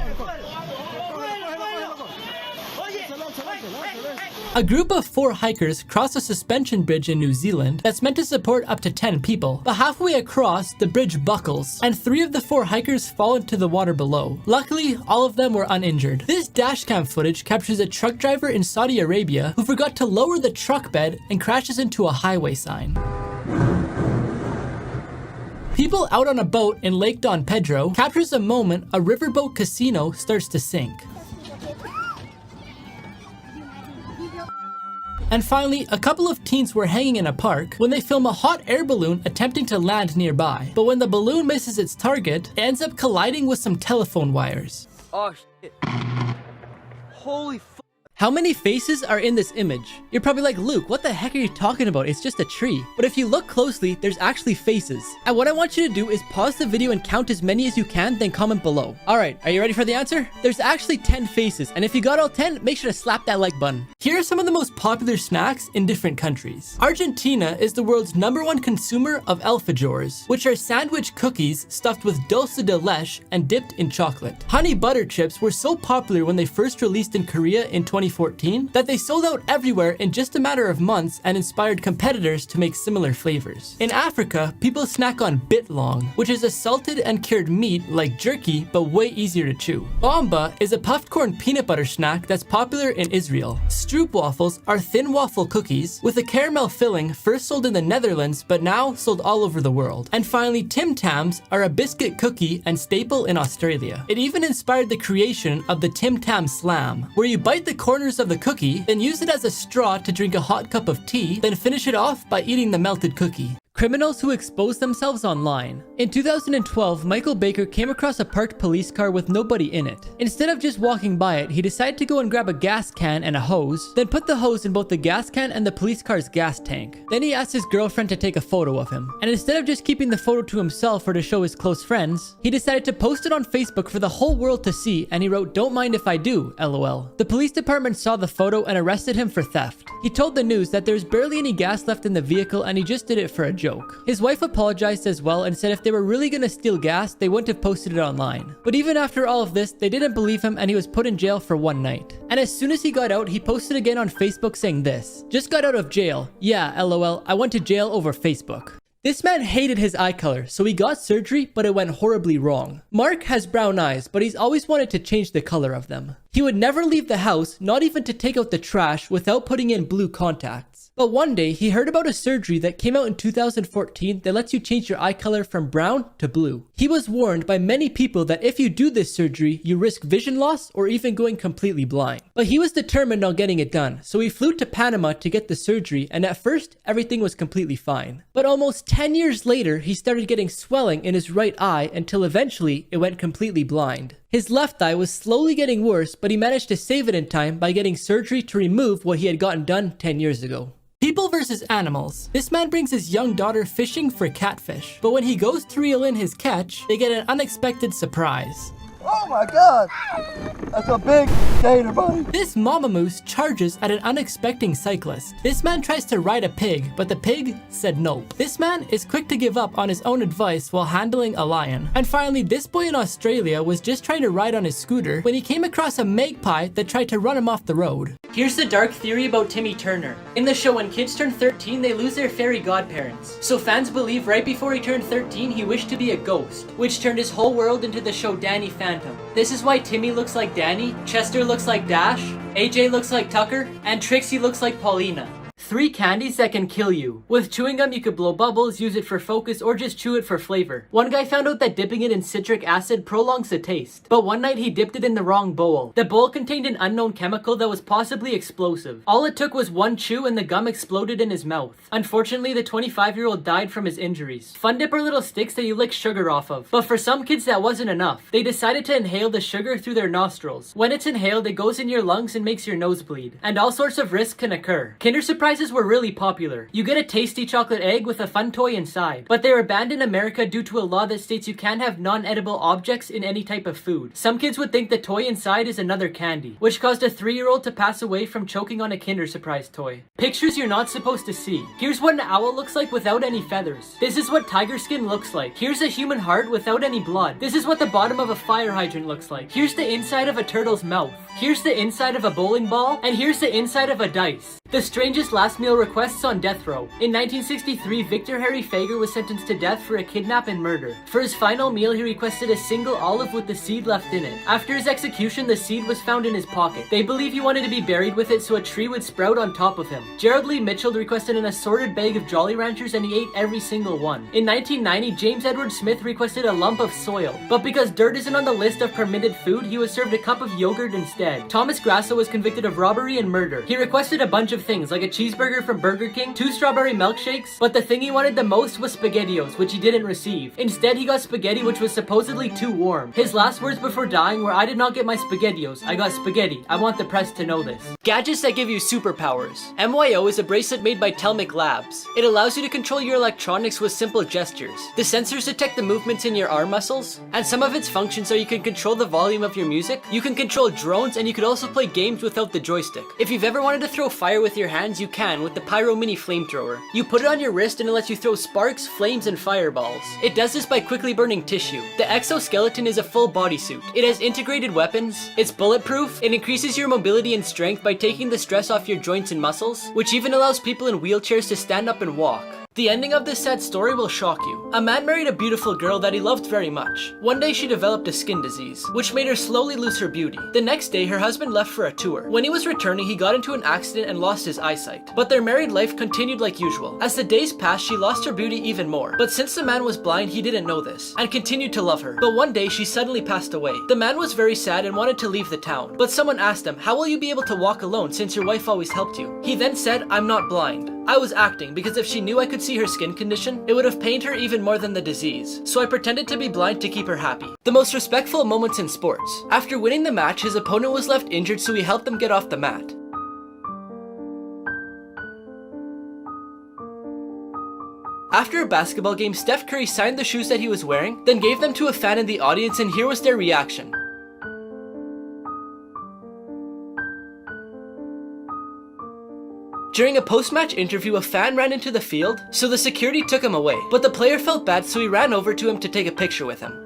A group of 4 hikers cross a suspension bridge in New Zealand that's meant to support up to 10 people, but halfway across, the bridge buckles, and 3 of the 4 hikers fall into the water below. Luckily, all of them were uninjured. This dashcam footage captures a truck driver in Saudi Arabia who forgot to lower the truck bed and crashes into a highway sign. People out on a boat in Lake Don Pedro captures a moment a riverboat casino starts to sink. And finally, a couple of teens were hanging in a park when they film a hot air balloon attempting to land nearby. But when the balloon misses its target, it ends up colliding with some telephone wires. Oh shit. Holy f. How many faces are in this image? You're probably like, Luke, what the heck are you talking about? It's just a tree. But if you look closely, there's actually faces. And what I want you to do is pause the video and count as many as you can, then comment below. All right, are you ready for the answer? There's actually 10 faces, and if you got all 10, make sure to slap that like button. Here are some of the most popular snacks in different countries. Argentina is the world's #1 consumer of alfajores, which are sandwich cookies stuffed with dulce de leche and dipped in chocolate. Honey butter chips were so popular when they first released in Korea in 2014 that they sold out everywhere in just a matter of months and inspired competitors to make similar flavors. In Africa, people snack on bitlong, which is a salted and cured meat like jerky but way easier to chew. Bomba is a puffed corn peanut butter snack that's popular in Israel. Stroop waffles are thin waffle cookies with a caramel filling, first sold in the Netherlands but now sold all over the world. And finally, Tim Tams are a biscuit cookie and staple in Australia. It even inspired the creation of the Tim Tam Slam, where you bite the corners of the cookie, then use it as a straw to drink a hot cup of tea, then finish it off by eating the melted cookie. Criminals who expose themselves online. In 2012, Michael Baker came across a parked police car with nobody in it. Instead of just walking by it, he decided to go and grab a gas can and a hose, then put the hose in both the gas can and the police car's gas tank. Then he asked his girlfriend to take a photo of him. And instead of just keeping the photo to himself or to show his close friends, he decided to post it on Facebook for the whole world to see, and he wrote, "Don't mind if I do, lol." The police department saw the photo and arrested him for theft. He told the news that there's barely any gas left in the vehicle and he just did it for a joke. His wife apologized as well and said if they were really gonna steal gas, they wouldn't have posted it online. But even after all of this, they didn't believe him and he was put in jail for one night. And as soon as he got out, he posted again on Facebook saying this: "Just got out of jail. Yeah, lol, I went to jail over Facebook." This man hated his eye color, so he got surgery, but it went horribly wrong. Mark has brown eyes, but he's always wanted to change the color of them. He would never leave the house, not even to take out the trash, without putting in blue contacts. But one day, he heard about a surgery that came out in 2014 that lets you change your eye color from brown to blue. He was warned by many people that if you do this surgery, you risk vision loss or even going completely blind. But he was determined on getting it done, so he flew to Panama to get the surgery, and at first, everything was completely fine. But almost 10 years later, he started getting swelling in his right eye until eventually it went completely blind. His left eye was slowly getting worse, but he managed to save it in time by getting surgery to remove what he had gotten done 10 years ago. People versus animals. This man brings his young daughter fishing for catfish, but when he goes to reel in his catch, they get an unexpected surprise. Oh my god! That's a big gator, buddy! This mama moose charges at an unexpected cyclist. This man tries to ride a pig, but the pig said nope. This man is quick to give up on his own advice while handling a lion. And finally, this boy in Australia was just trying to ride on his scooter when he came across a magpie that tried to run him off the road. Here's the dark theory about Timmy Turner. In the show, when kids turn 13, they lose their fairy godparents. So fans believe right before he turned 13, he wished to be a ghost, which turned his whole world into the show Danny Phantom. This is why Timmy looks like Danny, Chester looks like Dash, AJ looks like Tucker, and Trixie looks like Paulina. 3 candies that can kill you. With chewing gum, you could blow bubbles, use it for focus, or just chew it for flavor. One guy found out that dipping it in citric acid prolongs the taste, but one night he dipped it in the wrong bowl. The bowl contained an unknown chemical that was possibly explosive. All it took was one chew and the gum exploded in his mouth. Unfortunately, the 25-year-old died from his injuries. Fun Dip are little sticks that you lick sugar off of, but for some kids that wasn't enough. They decided to inhale the sugar through their nostrils. When it's inhaled, it goes in your lungs and makes your nose bleed, and all sorts of risks can occur. Kinder Surprises were really popular. You get a tasty chocolate egg with a fun toy inside, but they were banned in America due to a law that states you can't have non-edible objects in any type of food. Some kids would think the toy inside is another candy, which caused a 3-year-old to pass away from choking on a Kinder Surprise toy. Pictures you're not supposed to see. Here's what an owl looks like without any feathers. This is what tiger skin looks like. Here's a human heart without any blood. This is what the bottom of a fire hydrant looks like. Here's the inside of a turtle's mouth. Here's the inside of a bowling ball, and here's the inside of a dice. The strangest last meal requests on death row. In 1963, Victor Harry Fager was sentenced to death for a kidnap and murder. For his final meal, he requested a single olive with the seed left in it. After his execution, the seed was found in his pocket. They believe he wanted to be buried with it so a tree would sprout on top of him. Gerald Lee Mitchell requested an assorted bag of Jolly Ranchers and he ate every single one. In 1990, James Edward Smith requested a lump of soil, but because dirt isn't on the list of permitted food, he was served a cup of yogurt instead. Thomas Grasso was convicted of robbery and murder. He requested a bunch of things, like a cheeseburger from Burger King, 2 strawberry milkshakes, but the thing he wanted the most was SpaghettiOs, which he didn't receive. Instead, he got spaghetti, which was supposedly too warm. His last words before dying were, "I did not get my SpaghettiOs, I got spaghetti. I want the press to know this." Gadgets that give you superpowers. MYO is a bracelet made by Telmic Labs. It allows you to control your electronics with simple gestures. The sensors detect the movements in your arm muscles, and some of its functions are you can control the volume of your music, you can control drones, and you could also play games without the joystick. If you've ever wanted to throw fire with your hands, you can with the Pyro Mini Flamethrower. You put it on your wrist and it lets you throw sparks, flames, and fireballs. It does this by quickly burning tissue. The exoskeleton is a full bodysuit. It has integrated weapons, it's bulletproof, it increases your mobility and strength by taking the stress off your joints and muscles, which even allows people in wheelchairs to stand up and walk. The ending of this sad story will shock you. A man married a beautiful girl that he loved very much. One day she developed a skin disease, which made her slowly lose her beauty. The next day her husband left for a tour. When he was returning, he got into an accident and lost his eyesight. But their married life continued like usual. As the days passed, she lost her beauty even more. But since the man was blind, he didn't know this, and continued to love her. But one day she suddenly passed away. The man was very sad and wanted to leave the town. But someone asked him, "How will you be able to walk alone since your wife always helped you?" He then said, "I'm not blind." I was acting because if she knew I could see her skin condition, it would have pained her even more than the disease. So I pretended to be blind to keep her happy. The most respectful moments in sports. After winning the match, his opponent was left injured, so he helped them get off the mat. After a basketball game, Steph Curry signed the shoes that he was wearing, then gave them to a fan in the audience, and here was their reaction. During a post-match interview, a fan ran into the field, so the security took him away. But the player felt bad, so he ran over to him to take a picture with him.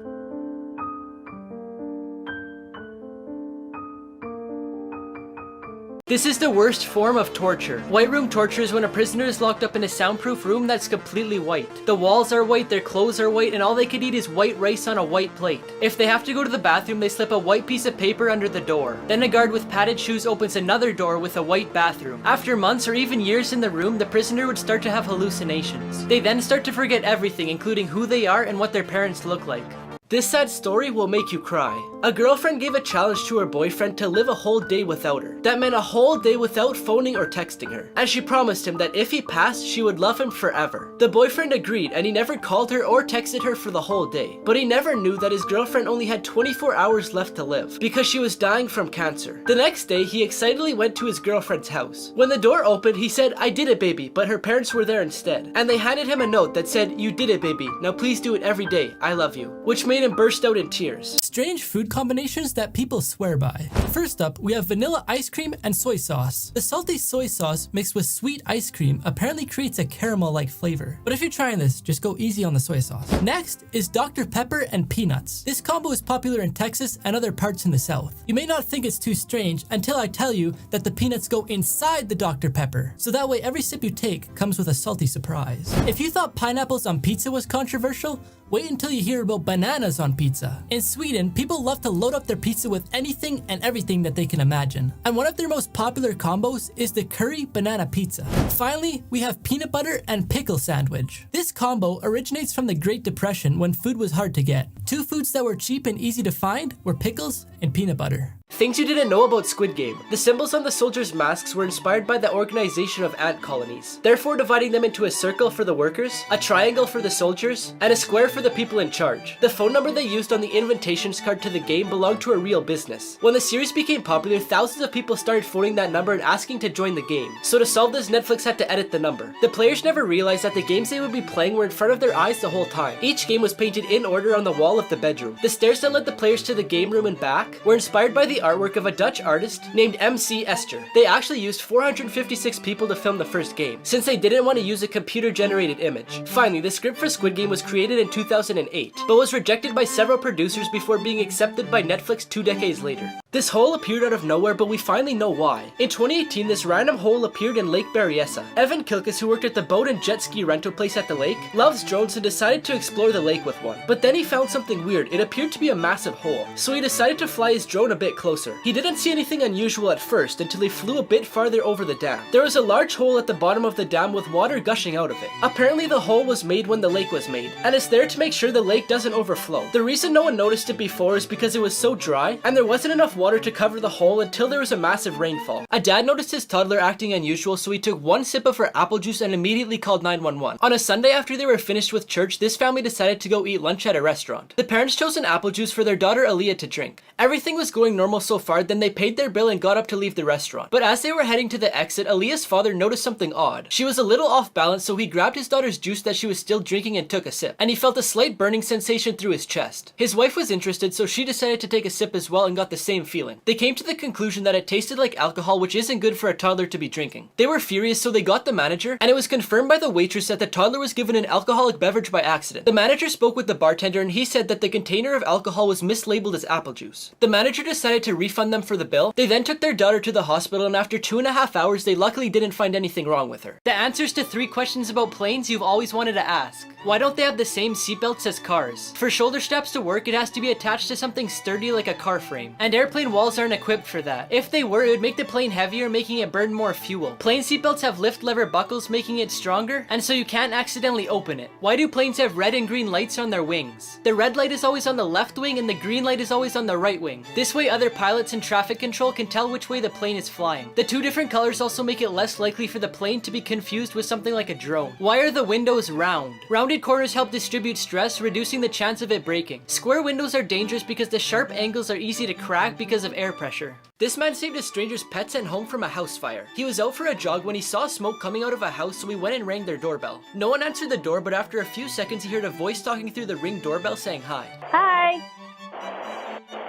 This is the worst form of torture. White room torture is when a prisoner is locked up in a soundproof room that's completely white. The walls are white, their clothes are white, and all they can eat is white rice on a white plate. If they have to go to the bathroom, they slip a white piece of paper under the door. Then a guard with padded shoes opens another door with a white bathroom. After months or even years in the room, the prisoner would start to have hallucinations. They then start to forget everything, including who they are and what their parents look like. This sad story will make you cry. A girlfriend gave a challenge to her boyfriend to live a whole day without her. That meant a whole day without phoning or texting her. And she promised him that if he passed, she would love him forever. The boyfriend agreed, and he never called her or texted her for the whole day. But he never knew that his girlfriend only had 24 hours left to live, because she was dying from cancer. The next day, he excitedly went to his girlfriend's house. When the door opened, he said, "I did it, baby," but her parents were there instead. And they handed him a note that said, "You did it, baby. Now please do it every day. I love you." Which made him burst out in tears. Strange food combinations that people swear by. First up, we have vanilla ice cream and soy sauce. The salty soy sauce mixed with sweet ice cream apparently creates a caramel-like flavor. But if you're trying this, just go easy on the soy sauce. Next is Dr. Pepper and peanuts. This combo is popular in Texas and other parts in the South. You may not think it's too strange until I tell you that the peanuts go inside the Dr. Pepper. So that way every sip you take comes with a salty surprise. If you thought pineapples on pizza was controversial, wait until you hear about bananas on pizza. In Sweden, people love to load up their pizza with anything and everything that they can imagine. And one of their most popular combos is the curry banana pizza. Finally, we have peanut butter and pickle sandwich. This combo originates from the Great Depression when food was hard to get. Two foods that were cheap and easy to find were pickles and peanut butter. Things you didn't know about Squid Game. The symbols on the soldiers' masks were inspired by the organization of ant colonies, therefore dividing them into a circle for the workers, a triangle for the soldiers, and a square for the people in charge. The phone number they used on the invitations card to the game belonged to a real business. When the series became popular, thousands of people started phoning that number and asking to join the game. So to solve this, Netflix had to edit the number. The players never realized that the games they would be playing were in front of their eyes the whole time. Each game was painted in order on the wall of the bedroom. The stairs that led the players to the game room and back were inspired by the artwork of a Dutch artist named MC Esther. They actually used 456 people to film the first game, since they didn't want to use a computer-generated image. Finally, the script for Squid Game was created in 2008, but was rejected by several producers before being accepted by Netflix 2 decades later. This hole appeared out of nowhere, but we finally know why. In 2018, this random hole appeared in Lake Berryessa. Evan Kilkus, who worked at the boat and jet ski rental place at the lake, loves drones and decided to explore the lake with one. But then he found something weird. It appeared to be a massive hole, so he decided to fly his drone a bit closer. He didn't see anything unusual at first until he flew a bit farther over the dam. There was a large hole at the bottom of the dam with water gushing out of it. Apparently the hole was made when the lake was made, and it's there to make sure the lake doesn't overflow. The reason no one noticed it before is because it was so dry, and there wasn't enough water to cover the hole until there was a massive rainfall. A dad noticed his toddler acting unusual, so he took one sip of her apple juice and immediately called 911. On a Sunday after they were finished with church, this family decided to go eat lunch at a restaurant. The parents chose an apple juice for their daughter Aaliyah to drink. Everything was going normal so far, then they paid their bill and got up to leave the restaurant. But as they were heading to the exit, Aaliyah's father noticed something odd. She was a little off balance, so he grabbed his daughter's juice that she was still drinking and took a sip. And he felt a slight burning sensation through his chest. His wife was interested, so she decided to take a sip as well and got the same feeling. They came to the conclusion that it tasted like alcohol, which isn't good for a toddler to be drinking. They were furious, so they got the manager, and it was confirmed by the waitress that the toddler was given an alcoholic beverage by accident. The manager spoke with the bartender, and he said that the container of alcohol was mislabeled as apple juice. The manager decided to refund them for the bill. They then took their daughter to the hospital, and after 2.5 hours, they luckily didn't find anything wrong with her. The answers to 3 questions about planes you've always wanted to ask. Why don't they have the same seatbelts as cars? For shoulder straps to work, it has to be attached to something sturdy like a car frame. And airplanes airplane walls aren't equipped for that. If they were, it would make the plane heavier, making it burn more fuel. Plane seatbelts have lift lever buckles, making it stronger, and so you can't accidentally open it. Why do planes have red and green lights on their wings? The red light is always on the left wing and the green light is always on the right wing. This way other pilots and traffic control can tell which way the plane is flying. The two different colors also make it less likely for the plane to be confused with something like a drone. Why are the windows round? Rounded corners help distribute stress, reducing the chance of it breaking. Square windows are dangerous because the sharp angles are easy to crack because of air pressure. This man saved a stranger's pets and home from a house fire. He was out for a jog when he saw smoke coming out of a house, so he went and rang their doorbell. No one answered the door, but after a few seconds he heard a voice talking through the ring doorbell saying hi. Hi.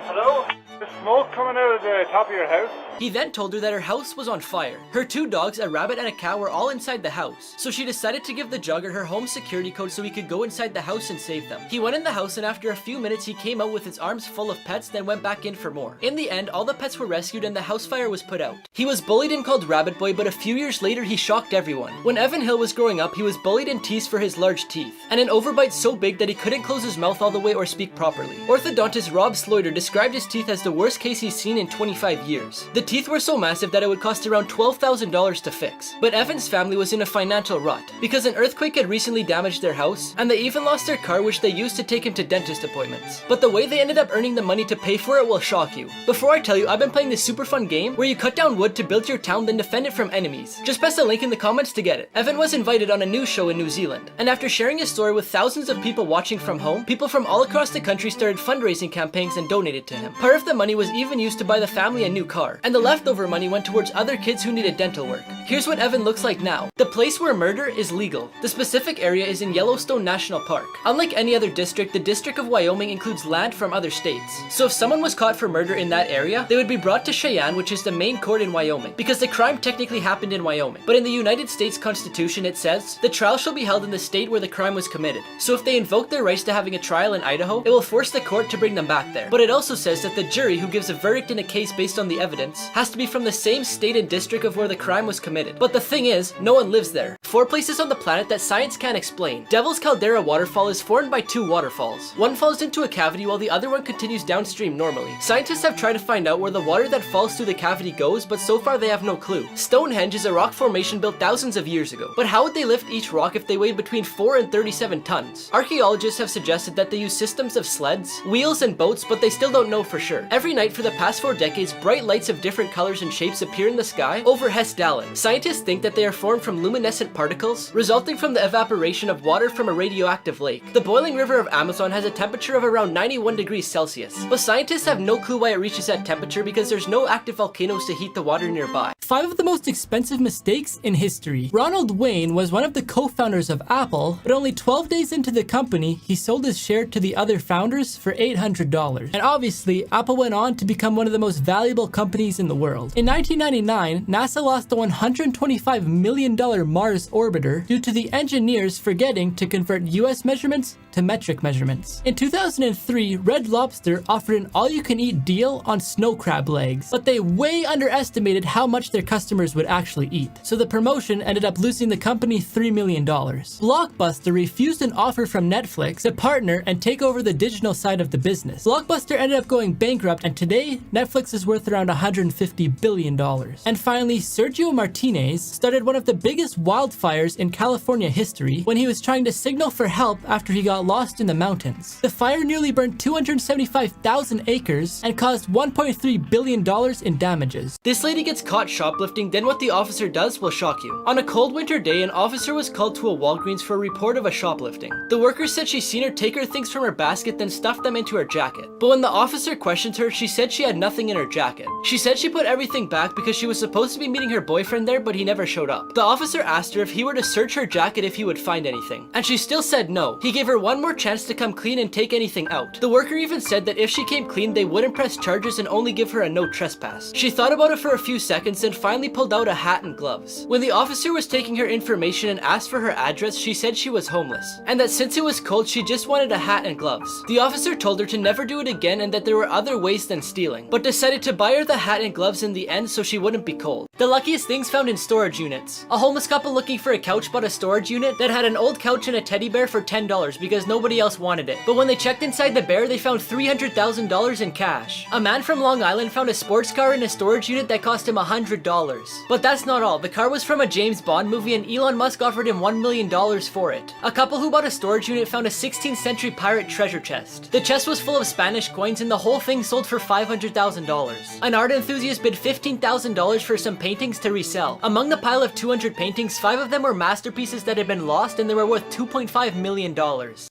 Hello? There's smoke coming out of the top of your house? He then told her that her house was on fire. Her two dogs, a rabbit and a cat, were all inside the house. So she decided to give the jogger her home security code so he could go inside the house and save them. He went in the house and after a few minutes he came out with his arms full of pets, then went back in for more. In the end, all the pets were rescued and the house fire was put out. He was bullied and called Rabbit Boy, but a few years later he shocked everyone. When Evan Hill was growing up, he was bullied and teased for his large teeth, and an overbite so big that he couldn't close his mouth all the way or speak properly. Orthodontist Rob Sloiter described his teeth as the worst case he's seen in 25 years. The teeth were so massive that it would cost around $12,000 to fix. But Evan's family was in a financial rut because an earthquake had recently damaged their house, and they even lost their car which they used to take him to dentist appointments. But the way they ended up earning the money to pay for it will shock you. Before I tell you, I've been playing this super fun game where you cut down wood to build your town, then defend it from enemies. Just press the link in the comments to get it. Evan was invited on a news show in New Zealand, and after sharing his story with thousands of people watching from home, people from all across the country started fundraising campaigns and donated to him. Part of the money was even used to buy the family a new car, and the leftover money went towards other kids who needed dental work. Here's what Evan looks like now. The place where murder is legal. The specific area is in Yellowstone National Park. Unlike any other district, the District of Wyoming includes land from other states. So if someone was caught for murder in that area, they would be brought to Cheyenne, which is the main court in Wyoming, because the crime technically happened in Wyoming. But in the United States Constitution it says, the trial shall be held in the state where the crime was committed. So if they invoke their rights to having a trial in Idaho, it will force the court to bring them back there. But it also says that the jury who gives a verdict in a case based on the evidence has to be from the same state and district of where the crime was committed. But the thing is, no one lives there. 4 places on the planet that science can't explain. Devil's Caldera waterfall is formed by 2 waterfalls. One falls into a cavity while the other one continues downstream normally. Scientists have tried to find out where the water that falls through the cavity goes, but so far they have no clue. Stonehenge is a rock formation built thousands of years ago. But how would they lift each rock if they weighed between 4 and 37 tons? Archaeologists have suggested that they use systems of sleds, wheels, and boats, but they still don't know for sure. Every night for the past 4 decades, bright lights of different colors and shapes appear in the sky over Hessdalen. Scientists think that they are formed from luminescent particles resulting from the evaporation of water from a radioactive lake. The boiling river of Amazon has a temperature of around 91 degrees Celsius, but scientists have no clue why it reaches that temperature because there's no active volcanoes to heat the water nearby. 5 of the most expensive mistakes in history. Ronald Wayne was one of the co-founders of Apple, but only 12 days into the company, he sold his share to the other founders for $800. And obviously, Apple went on to become one of the most valuable companies in the world. In 1999, NASA lost the $125 million Mars orbiter due to the engineers forgetting to convert US measurements to metric measurements. In 2003, Red Lobster offered an all-you-can-eat deal on snow crab legs, but they way underestimated how much their customers would actually eat. So the promotion ended up losing the company $3 million. Blockbuster refused an offer from Netflix to partner and take over the digital side of the business. Blockbuster ended up going bankrupt, and today, Netflix is worth around $150 billion. And finally, Sergio Martinez started one of the biggest wildfires in California history when he was trying to signal for help after he got lost in the mountains. The fire nearly burned 275,000 acres and caused $1.3 billion in damages. This lady gets caught shoplifting, then what the officer does will shock you. On a cold winter day, an officer was called to a Walgreens for a report of a shoplifting. The worker said she seen her take her things from her basket, then stuff them into her jacket. But when the officer questioned her, she said she had nothing in her jacket. She said she put everything back because she was supposed to be meeting her boyfriend there, but he never showed up. The officer asked her if he were to search her jacket if he would find anything, and she still said no. He gave her one more chance to come clean and take anything out. The worker even said that if she came clean, they wouldn't press charges and only give her a no trespass. She thought about it for a few seconds and finally pulled out a hat and gloves. When the officer was taking her information and asked for her address, she said she was homeless, and that since it was cold, she just wanted a hat and gloves. The officer told her to never do it again and that there were other ways than stealing, but decided to buy her the hat and gloves in the end so she wouldn't be cold. The luckiest things found in storage units. A homeless couple looking for a couch bought a storage unit that had an old couch and a teddy bear for $10 because nobody else wanted it. But when they checked inside the bear, they found $300,000 in cash. A man from Long Island found a sports car in a storage unit that cost him $100. But that's not all. The car was from a James Bond movie and Elon Musk offered him $1 million for it. A couple who bought a storage unit found a 16th century pirate treasure chest. The chest was full of Spanish coins and the whole thing sold for $500,000. An art enthusiast bid $15,000 for some paintings to resell. Among the pile of 200 paintings, 5 of them were masterpieces that had been lost and they were worth $2.5 million.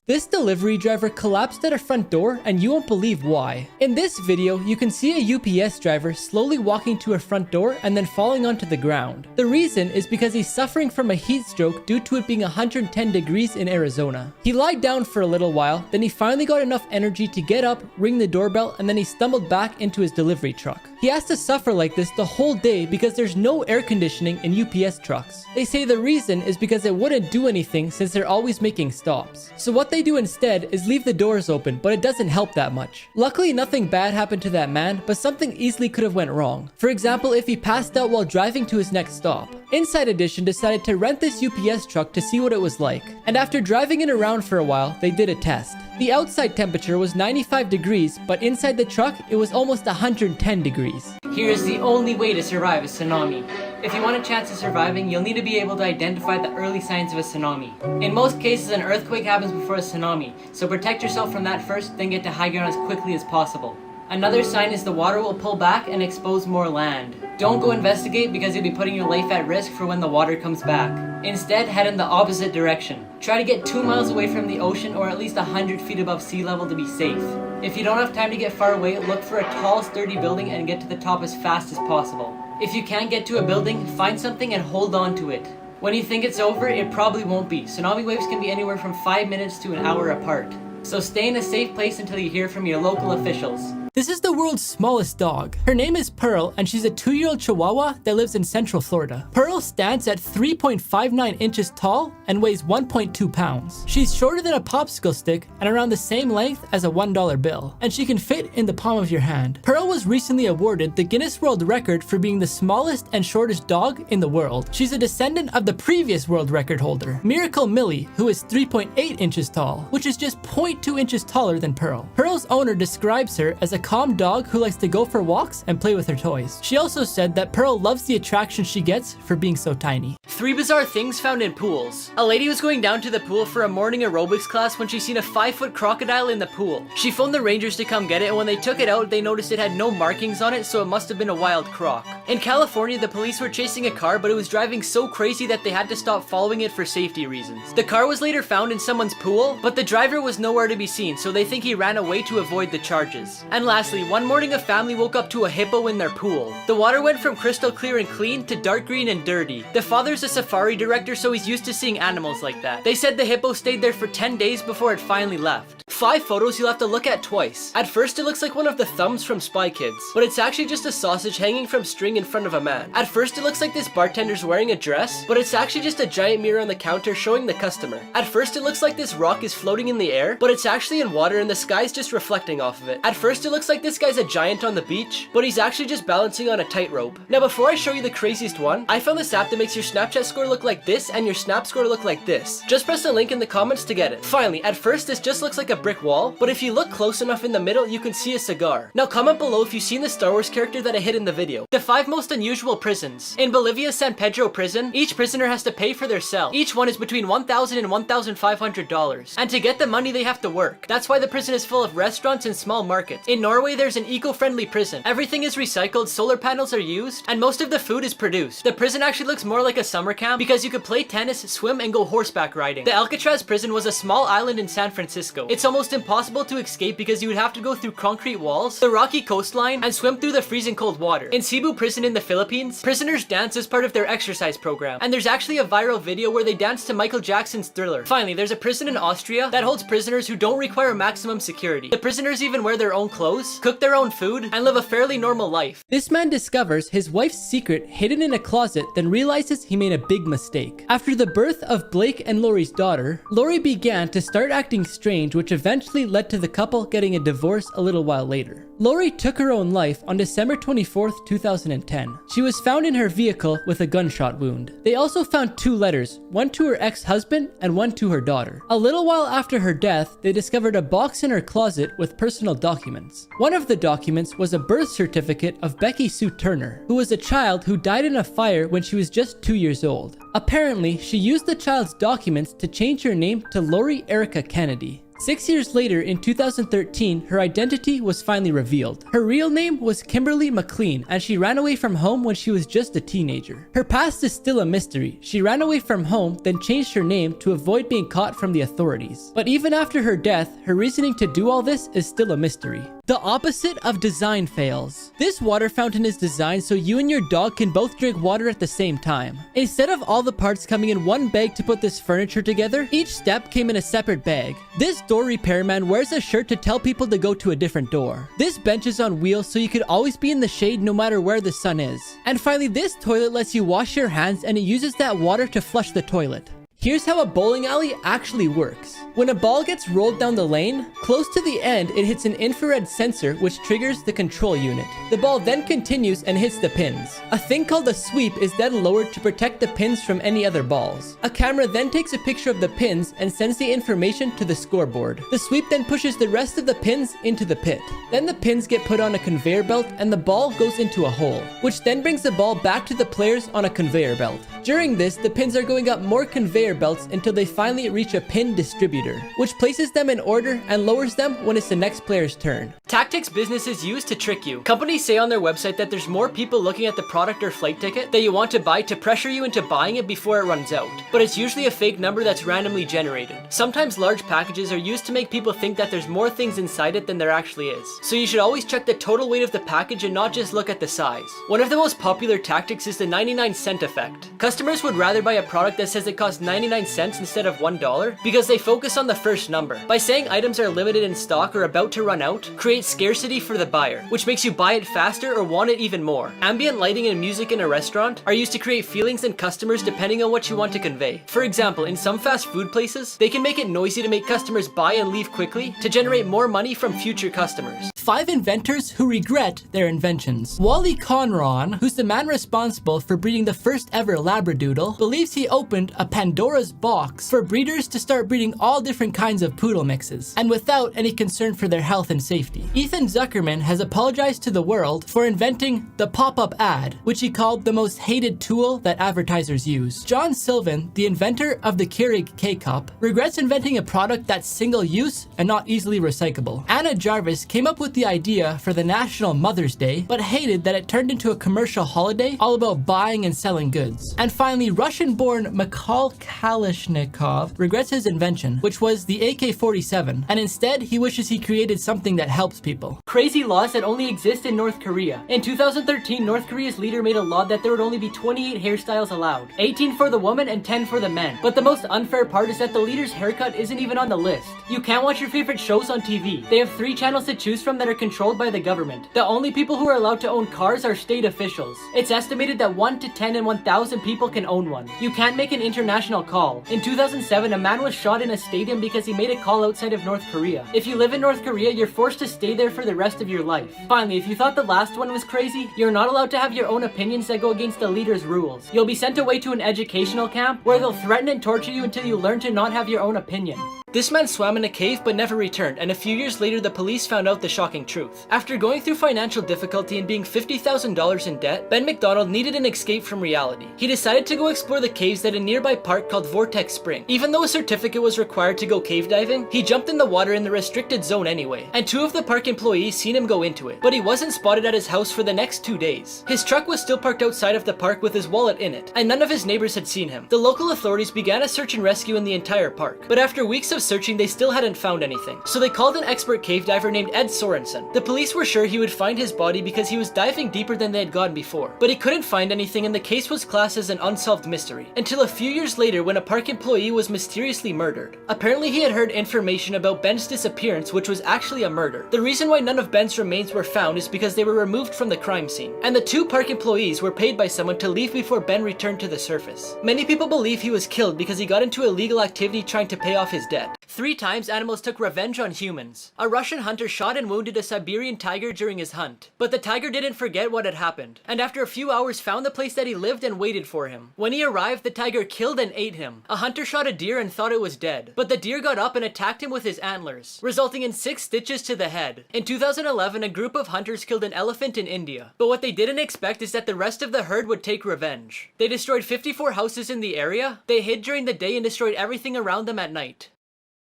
This delivery driver collapsed at a front door and you won't believe why. In this video, you can see a UPS driver slowly walking to a front door and then falling onto the ground. The reason is because he's suffering from a heat stroke due to it being 110 degrees in Arizona. He lied down for a little while, then he finally got enough energy to get up, ring the doorbell, and then he stumbled back into his delivery truck. He has to suffer like this the whole day because there's no air conditioning in UPS trucks. They say the reason is because it wouldn't do anything since they're always making stops. So what they do instead is leave the doors open, but it doesn't help that much. Luckily, nothing bad happened to that man, but something easily could have went wrong. For example, if he passed out while driving to his next stop. Inside Edition decided to rent this UPS truck to see what it was like. And after driving it around for a while, they did a test. The outside temperature was 95 degrees, but inside the truck, it was almost 110 degrees. Here's the only way to survive a tsunami. If you want a chance of surviving, you'll need to be able to identify the early signs of a tsunami. In most cases, an earthquake happens before a tsunami, so protect yourself from that first, then get to high ground as quickly as possible. Another sign is the water will pull back and expose more land. Don't go investigate because you'll be putting your life at risk for when the water comes back. Instead, head in the opposite direction. Try to get 2 miles away from the ocean or at least 100 feet above sea level to be safe. If you don't have time to get far away, look for a tall, sturdy building and get to the top as fast as possible. If you can't get to a building, find something and hold on to it. When you think it's over, it probably won't be. Tsunami waves can be anywhere from 5 minutes to an hour apart. So stay in a safe place until you hear from your local officials. This is the world's smallest dog. Her name is Pearl, and she's a 2-year-old Chihuahua that lives in Central Florida. Pearl stands at 3.59 inches tall and weighs 1.2 pounds. She's shorter than a popsicle stick and around the same length as a $1 bill, and she can fit in the palm of your hand. Pearl was recently awarded the Guinness World Record for being the smallest and shortest dog in the world. She's a descendant of the previous world record holder, Miracle Millie, who is 3.8 inches tall, which is just 0.2 inches taller than Pearl. Pearl's owner describes her as a calm dog who likes to go for walks and play with her toys. She also said that Pearl loves the attraction she gets for being so tiny. 3 bizarre things found in pools. A lady was going down to the pool for a morning aerobics class when she seen a 5-foot crocodile in the pool. She phoned the rangers to come get it, and when they took it out, they noticed it had no markings on it, so it must have been a wild croc. In California, the police were chasing a car, but it was driving so crazy that they had to stop following it for safety reasons. The car was later found in someone's pool, but the driver was nowhere to be seen, so they think he ran away to avoid the charges. And lastly, one morning a family woke up to a hippo in their pool. The water went from crystal clear and clean to dark green and dirty. The father's a safari director, so he's used to seeing animals like that. They said the hippo stayed there for 10 days before it finally left. 5 photos you'll have to look at twice. At first it looks like one of the thumbs from Spy Kids, but it's actually just a sausage hanging from string in front of a man. At first it looks like this bartender's wearing a dress, but it's actually just a giant mirror on the counter showing the customer. At first it looks like this rock is floating in the air, but it's actually in water and the sky's just reflecting off of it. At first it looks like this guy's a giant on the beach, but he's actually just balancing on a tightrope. Now before I show you the craziest one, I found this app that makes your Snapchat score look like this and your Snap score look like this. Just press the link in the comments to get it. Finally, at first this just looks like a brick wall, but if you look close enough in the middle, you can see a cigar. Now comment below if you've seen the Star Wars character that I hid in the video. The 5 most unusual prisons. In Bolivia's San Pedro prison, each prisoner has to pay for their cell. Each one is between $1,000 and $1,500. And to get the money, they have to work. That's why the prison is full of restaurants and small markets. In Norway, there's an eco-friendly prison. Everything is recycled, solar panels are used, and most of the food is produced. The prison actually looks more like a summer camp because you could play tennis, swim, and go horseback riding. The Alcatraz prison was a small island in San Francisco. It's almost impossible to escape because you would have to go through concrete walls, the rocky coastline, and swim through the freezing cold water. In Cebu prison in the Philippines, prisoners dance as part of their exercise program, and there's actually a viral video where they dance to Michael Jackson's Thriller. Finally, there's a prison in Austria that holds prisoners who don't require maximum security. The prisoners even wear their own clothes, cook their own food, and live a fairly normal life. This man discovers his wife's secret hidden in a closet, then realizes he made a big mistake. After the birth of Blake and Lori's daughter, Lori began to start acting strange, which eventually led to the couple getting a divorce a little while later. Lori took her own life on December 24th, 2010. She was found in her vehicle with a gunshot wound. They also found 2 letters, one to her ex-husband and one to her daughter. A little while after her death, they discovered a box in her closet with personal documents. One of the documents was a birth certificate of Becky Sue Turner, who was a child who died in a fire when she was just 2 years old. Apparently, she used the child's documents to change her name to Lori Erica Kennedy. 6 years later, in 2013, her identity was finally revealed. Her real name was Kimberly McLean, and she ran away from home when she was just a teenager. Her past is still a mystery. She ran away from home, then changed her name to avoid being caught from the authorities. But even after her death, her reasoning to do all this is still a mystery. The opposite of design fails. This water fountain is designed so you and your dog can both drink water at the same time. Instead of all the parts coming in one bag to put this furniture together, each step came in a separate bag. This door repairman wears a shirt to tell people to go to a different door. This bench is on wheels so you could always be in the shade no matter where the sun is. And finally, this toilet lets you wash your hands and it uses that water to flush the toilet. Here's how a bowling alley actually works. When a ball gets rolled down the lane, close to the end it hits an infrared sensor which triggers the control unit. The ball then continues and hits the pins. A thing called a sweep is then lowered to protect the pins from any other balls. A camera then takes a picture of the pins and sends the information to the scoreboard. The sweep then pushes the rest of the pins into the pit. Then the pins get put on a conveyor belt and the ball goes into a hole, which then brings the ball back to the players on a conveyor belt. During this, the pins are going up more conveyor belts until they finally reach a pin distributor, which places them in order and lowers them when it's the next player's turn. Tactics businesses use to trick you. Companies say on their website that there's more people looking at the product or flight ticket that you want to buy to pressure you into buying it before it runs out. But it's usually a fake number that's randomly generated. Sometimes large packages are used to make people think that there's more things inside it than there actually is. So you should always check the total weight of the package and not just look at the size. One of the most popular tactics is the 99-cent effect. Customers would rather buy a product that says it costs 99 cents instead of $1 because they focus on the first number. By saying items are limited in stock or about to run out, creates scarcity for the buyer, which makes you buy it faster or want it even more. Ambient lighting and music in a restaurant are used to create feelings in customers depending on what you want to convey. For example, in some fast food places, they can make it noisy to make customers buy and leave quickly to generate more money from future customers. 5 inventors who regret their inventions. Wally Conron, who's the man responsible for breeding the first ever Labradoodle, believes he opened a Pandora's box for breeders to start breeding all different kinds of poodle mixes, and without any concern for their health and safety. Ethan Zuckerman has apologized to the world for inventing the pop-up ad, which he called the most hated tool that advertisers use. John Sylvan, the inventor of the Keurig K-Cup, regrets inventing a product that's single-use and not easily recyclable. Anna Jarvis came up with the idea for the National Mother's Day, but hated that it turned into a commercial holiday all about buying and selling goods. And finally, Russian-born Mikhail Kalashnikov regrets his invention, which was the AK-47, and instead he wishes he created something that helps people. Crazy laws that only exist in North Korea. In 2013, North Korea's leader made a law that there would only be 28 hairstyles allowed, 18 for the woman and 10 for the men. But the most unfair part is that the leader's haircut isn't even on the list. You can't watch your favorite shows on TV. They have 3 channels to choose from that are controlled by the government. The only people who are allowed to own cars are state officials. It's estimated that 1 to 10 in 1,000 people can own one. You can't make an international call. In 2007, a man was shot in a stadium because he made a call outside of North Korea. If you live in North Korea, you're forced to stay there for the rest of your life. Finally, if you thought the last one was crazy, you're not allowed to have your own opinions that go against the leader's rules. You'll be sent away to an educational camp where they'll threaten and torture you until you learn to not have your own opinion. This man swam in a cave but never returned, and a few years later the police found out the shocking truth. After going through financial difficulty and being $50,000 in debt, Ben McDonald needed an escape from reality. He decided to go explore the caves at a nearby park called Vortex Spring. Even though a certificate was required to go cave diving, he jumped in the water in the restricted zone anyway, and 2 of the park employees seen him go into it, but he wasn't spotted at his house for the next 2 days. His truck was still parked outside of the park with his wallet in it, and none of his neighbors had seen him. The local authorities began a search and rescue in the entire park, but after weeks of searching they still hadn't found anything, so they called an expert cave diver named Ed Sorensen. The police were sure he would find his body because he was diving deeper than they had gone before, but he couldn't find anything and the case was classed as an unsolved mystery, until a few years later when a park employee was mysteriously murdered. Apparently he had heard information about Ben's disappearance, which was actually a murder. The reason why none of Ben's remains were found is because they were removed from the crime scene, and the 2 park employees were paid by someone to leave before Ben returned to the surface. Many people believe he was killed because he got into illegal activity trying to pay off his debt. 3 times animals took revenge on humans. A Russian hunter shot and wounded a Siberian tiger during his hunt. But the tiger didn't forget what had happened, and after a few hours found the place that he lived and waited for him. When he arrived, the tiger killed and ate him. A hunter shot a deer and thought it was dead, but the deer got up and attacked him with his antlers, resulting in 6 stitches to the head. In 2011, a group of hunters killed an elephant in India, but what they didn't expect is that the rest of the herd would take revenge. They destroyed 54 houses in the area, they hid during the day and destroyed everything around them at night.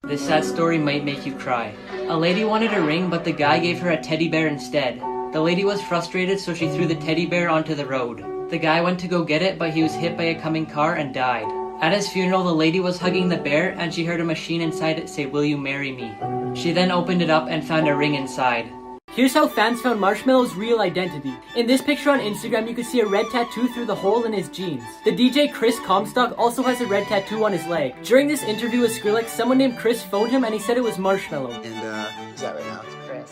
This sad story might make you cry. A lady wanted a ring, but the guy gave her a teddy bear instead. The lady was frustrated, so she threw the teddy bear onto the road. The guy went to go get it, but he was hit by a coming car and died. At his funeral, the lady was hugging the bear and she heard a machine inside it say, "Will you marry me?" She then opened it up and found a ring inside. Here's how fans found Marshmallow's real identity. In this picture on Instagram, you can see a red tattoo through the hole in his jeans. The DJ Chris Comstock also has a red tattoo on his leg. During this interview with Skrillex, someone named Chris phoned him and he said it was Marshmallow. And, is that right now? Chris.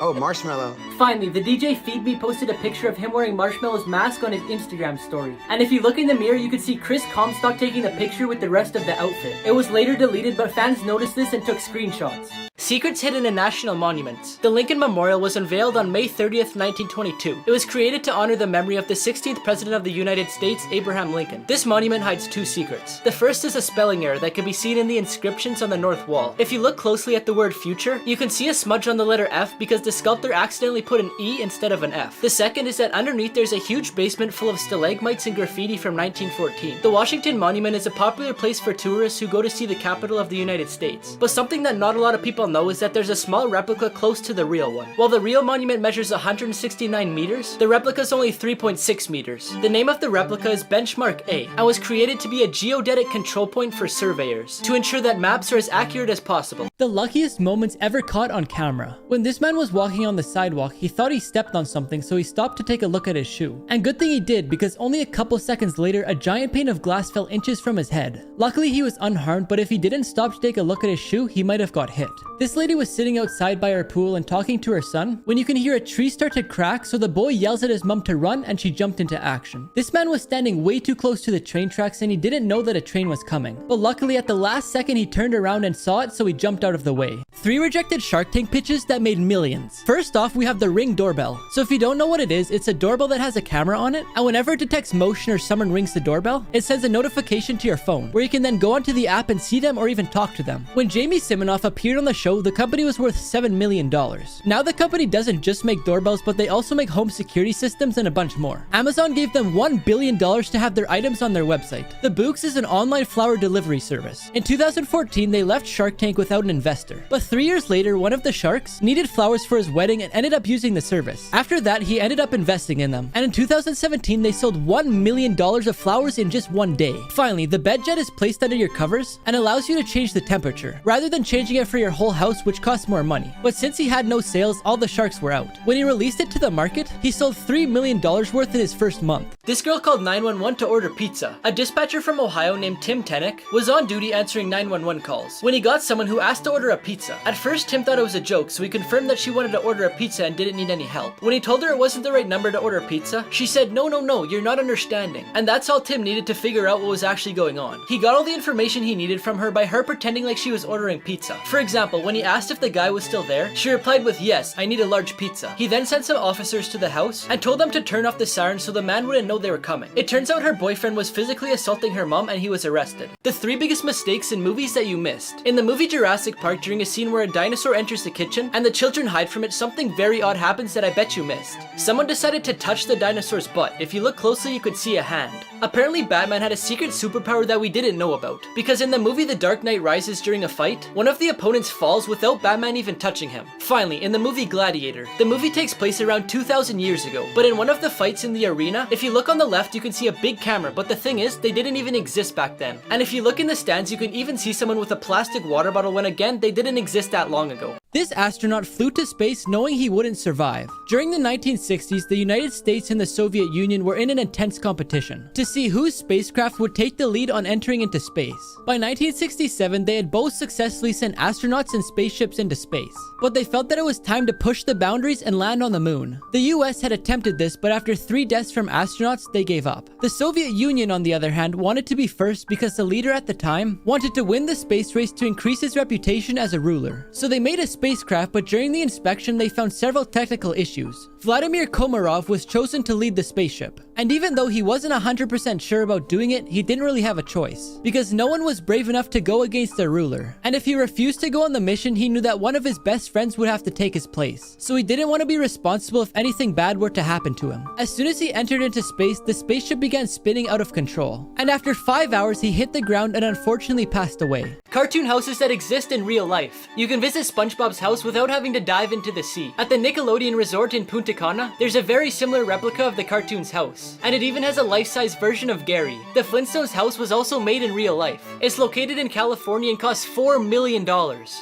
Oh, Marshmallow. Finally, the DJ Feed Me posted a picture of him wearing Marshmallow's mask on his Instagram story. And if you look in the mirror, you could see Chris Comstock taking the picture with the rest of the outfit. It was later deleted, but fans noticed this and took screenshots. Secrets hidden in national monuments. The Lincoln Memorial was unveiled on May 30th, 1922. It was created to honor the memory of the 16th President of the United States, Abraham Lincoln. This monument hides 2 secrets. The first is a spelling error that can be seen in the inscriptions on the north wall. If you look closely at the word future, you can see a smudge on the letter F because the sculptor accidentally put an E instead of an F. The second is that underneath there's a huge basement full of stalagmites and graffiti from 1914. The Washington Monument is a popular place for tourists who go to see the capital of the United States. But something that not a lot of people know is that there's a small replica close to the real one. While the real monument measures 169 meters, the replica is only 3.6 meters. The name of the replica is Benchmark A and was created to be a geodetic control point for surveyors to ensure that maps are as accurate as possible. The luckiest moments ever caught on camera. When this man was walking on the sidewalk, he thought he stepped on something, so he stopped to take a look at his shoe. And good thing he did, because only a couple seconds later, a giant pane of glass fell inches from his head. Luckily, he was unharmed, but if he didn't stop to take a look at his shoe, he might have got hit. This lady was sitting outside by her pool and talking to her son when you can hear a tree start to crack, so the boy yells at his mom to run and she jumped into action. This man was standing way too close to the train tracks and he didn't know that a train was coming. But luckily at the last second he turned around and saw it, so he jumped out of the way. 3 rejected Shark Tank pitches that made millions. First off, we have the Ring doorbell. So if you don't know what it is, it's a doorbell that has a camera on it, and whenever it detects motion or someone rings the doorbell, it sends a notification to your phone, where you can then go onto the app and see them or even talk to them. When Jamie Siminoff appeared on the show, the company was worth $7 million. Now the company doesn't just make doorbells, but they also make home security systems and a bunch more. Amazon gave them $1 billion to have their items on their website. The Books is an online flower delivery service. In 2014, they left Shark Tank without an investor. But 3 years later, one of the sharks needed flowers for his wedding and ended up using the service. After that, he ended up investing in them. And in 2017, they sold $1 million of flowers in just 1 day. Finally, the bed jet is placed under your covers and allows you to change the temperature, rather than changing it for your whole house, which costs more money. But since he had no sales, all the sharks were out. When he released it to the market, he sold $3 million worth in his first month. This girl called 911 to order pizza. A dispatcher from Ohio named Tim Tenick was on duty answering 911 calls when he got someone who asked to order a pizza. At first, Tim thought it was a joke, so he confirmed that she wanted to order a pizza and didn't need any help. When he told her it wasn't the right number to order pizza, she said, no, you're not understanding. And that's all Tim needed to figure out what was actually going on. He got all the information he needed from her by her pretending like she was ordering pizza. For example, when he asked if the guy was still there, she replied with, yes, I need a large pizza. He then sent some officers to the house and told them to turn off the siren so the man wouldn't know they were coming. It turns out her boyfriend was physically assaulting her mom and he was arrested. The 3 biggest mistakes in movies that you missed. In the movie Jurassic Park, during a scene where a dinosaur enters the kitchen and the children hide from it, something very odd happens that I bet you missed. Someone decided to touch the dinosaur's butt. If you look closely, you could see a hand. Apparently, Batman had a secret superpower that we didn't know about, because in the movie The Dark Knight Rises, during a fight, one of the opponents falls without Batman even touching him. Finally, in the movie Gladiator, the movie takes place around 2,000 years ago, but in one of the fights in the arena, if you look on the left, you can see a big camera, but the thing is, they didn't even exist back then. And if you look in the stands, you can even see someone with a plastic water bottle when again, they didn't exist that long ago. This astronaut flew to space knowing he wouldn't survive. During the 1960s, the United States and the Soviet Union were in an intense competition to see whose spacecraft would take the lead on entering into space. By 1967, they had both successfully sent astronauts and spaceships into space, but they felt that it was time to push the boundaries and land on the moon. The US had attempted this, but after 3 deaths from astronauts, they gave up. The Soviet Union, on the other hand, wanted to be first because the leader at the time wanted to win the space race to increase his reputation as a ruler. So they made a spacecraft, but during the inspection, they found several technical issues. Vladimir Komarov was chosen to lead the spaceship, and even though he wasn't 100% sure about doing it, he didn't really have a choice, because no one was brave enough to go against their ruler. And if he refused to go on the mission, he knew that one of his best friends would have to take his place. So he didn't want to be responsible if anything bad were to happen to him. As soon as he entered into space, the spaceship began spinning out of control, and after 5 hours, he hit the ground and unfortunately passed away. Cartoon houses that exist in real life. You can visit SpongeBob's house without having to dive into the sea. At the Nickelodeon Resort in Punta Cana, there's a very similar replica of the cartoon's house, and it even has a life-size version of Gary. The Flintstones house was also made in real life. It's located in California and costs $4 million.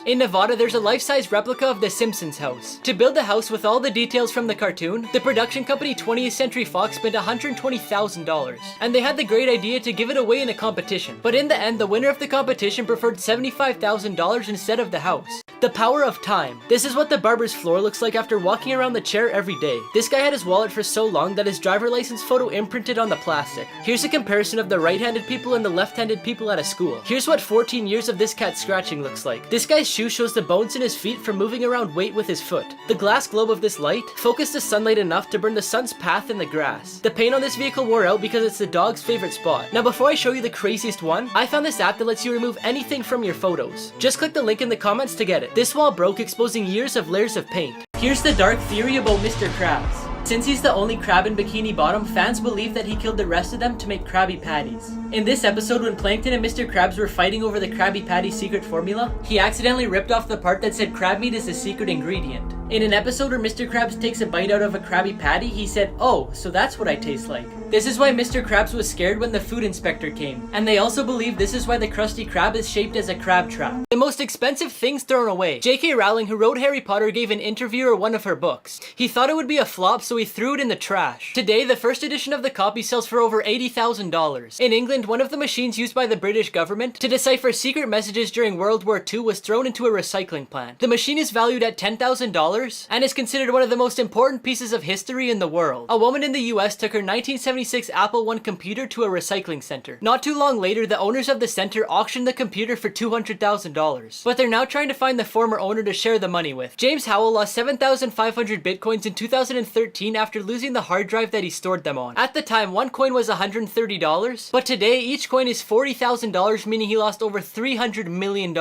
In Nevada, there's a life-size replica of the Simpsons house. To build the house with all the details from the cartoon, the production company 20th Century Fox spent $120,000, and they had the great idea to give it away in a competition. But in the end, the winner of the competition preferred $75,000 instead of the house. The power of time. This is what the barber's floor looks like after walking around the chair every day. This guy had his wallet for so long that his driver license photo imprinted on the plastic. Here's a comparison of the right-handed people and the left-handed people at a school. Here's what 14 years of this cat scratching looks like. This guy's shoe shows the bones in his feet from moving around weight with his foot. The glass globe of this light focused the sunlight enough to burn the sun's path in the grass. The paint on this vehicle wore out because it's the dog's favorite spot. Now before I show you the craziest one, I found this app that lets you remove anything from your photos. Just click the link in the comments to get it. This wall broke, exposing years of layers of paint. Here's the dark theory about Mr. Krabs. Since he's the only crab in Bikini Bottom, fans believe that he killed the rest of them to make Krabby Patties. In this episode, when Plankton and Mr. Krabs were fighting over the Krabby Patty secret formula, he accidentally ripped off the part that said crab meat is the secret ingredient. In an episode where Mr. Krabs takes a bite out of a Krabby Patty, he said, "Oh, so that's what I taste like." This is why Mr. Krabs was scared when the food inspector came. And they also believe this is why the Krusty Krab is shaped as a crab trap. The most expensive things thrown away. J.K. Rowling, who wrote Harry Potter, gave an interviewer one of her books. He thought it would be a flop, so he threw it in the trash. Today, the first edition of the copy sells for over $80,000. In England, one of the machines used by the British government to decipher secret messages during World War II was thrown into a recycling plant. The machine is valued at $10,000 and is considered one of the most important pieces of history in the world. A woman in the US took her 1976 Apple I computer to a recycling center. Not too long later, the owners of the center auctioned the computer for $200,000. But they're now trying to find the former owner to share the money with. James Howell lost 7,500 bitcoins in 2013 after losing the hard drive that he stored them on. At the time, one coin was $130, but today each coin is $40,000, meaning he lost over $300 million.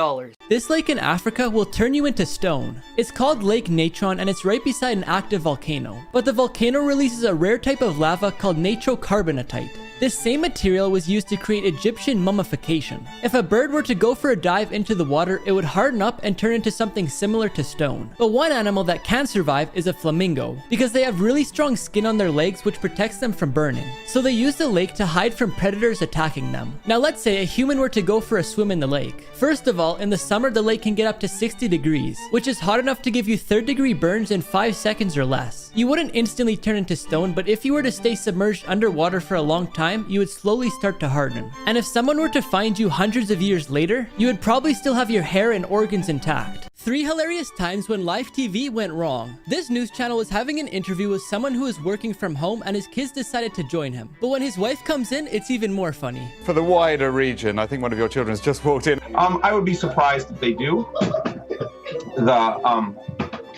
This lake in Africa will turn you into stone. It's called Lake Natron and it's right beside an active volcano. But the volcano releases a rare type of lava called nitrocarbonatite. This same material was used to create Egyptian mummification. If a bird were to go for a dive into the water, it would harden up and turn into something similar to stone. But one animal that can survive is a flamingo, because they have really strong skin on their legs which protects them from burning. So they use the lake to hide from predators attacking them. Now let's say a human were to go for a swim in the lake. First of all, in the summer the lake can get up to 60 degrees, which is hot enough to give you 3rd-degree burns in 5 seconds or less. You wouldn't instantly turn into stone, but if you were to stay submerged underwater for a long time, you would slowly start to harden. And if someone were to find you hundreds of years later, you would probably still have your hair and organs intact. 3 hilarious times when live TV went wrong. This news channel was having an interview with someone who was working from home and his kids decided to join him. But when his wife comes in, it's even more funny. For the wider region, I think one of your children has just walked in. I would be surprised if they do.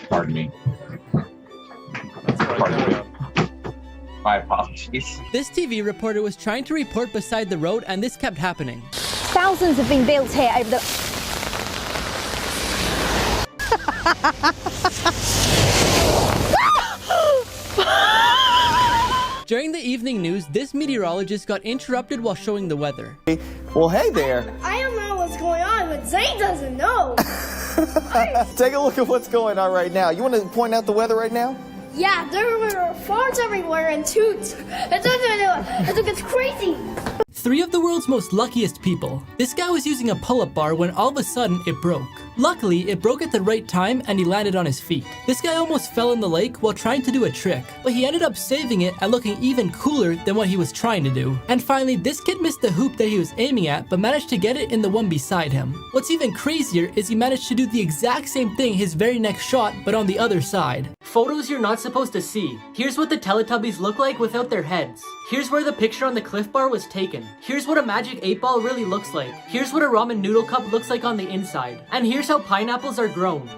Pardon me. My apologies. This TV reporter was trying to report beside the road and this kept happening. Thousands have been built here over the... During the evening news, this meteorologist got interrupted while showing the weather. Well, hey there. I don't know what's going on, but Zane doesn't know. Take a look at what's going on right now. You want to point out the weather right now? Yeah, there were farms everywhere and toots. It's crazy. 3 of the world's most luckiest people. This guy was using a pull-up bar when all of a sudden it broke. Luckily, it broke at the right time and he landed on his feet. This guy almost fell in the lake while trying to do a trick, but he ended up saving it and looking even cooler than what he was trying to do. And finally, this kid missed the hoop that he was aiming at, but managed to get it in the one beside him. What's even crazier is he managed to do the exact same thing his very next shot, but on the other side. Photos you're not supposed to see. Here's what the Teletubbies look like without their heads. Here's where the picture on the Cliff Bar was taken. Here's what a magic 8-ball really looks like. Here's what a ramen noodle cup looks like on the inside. And here's how pineapples are grown.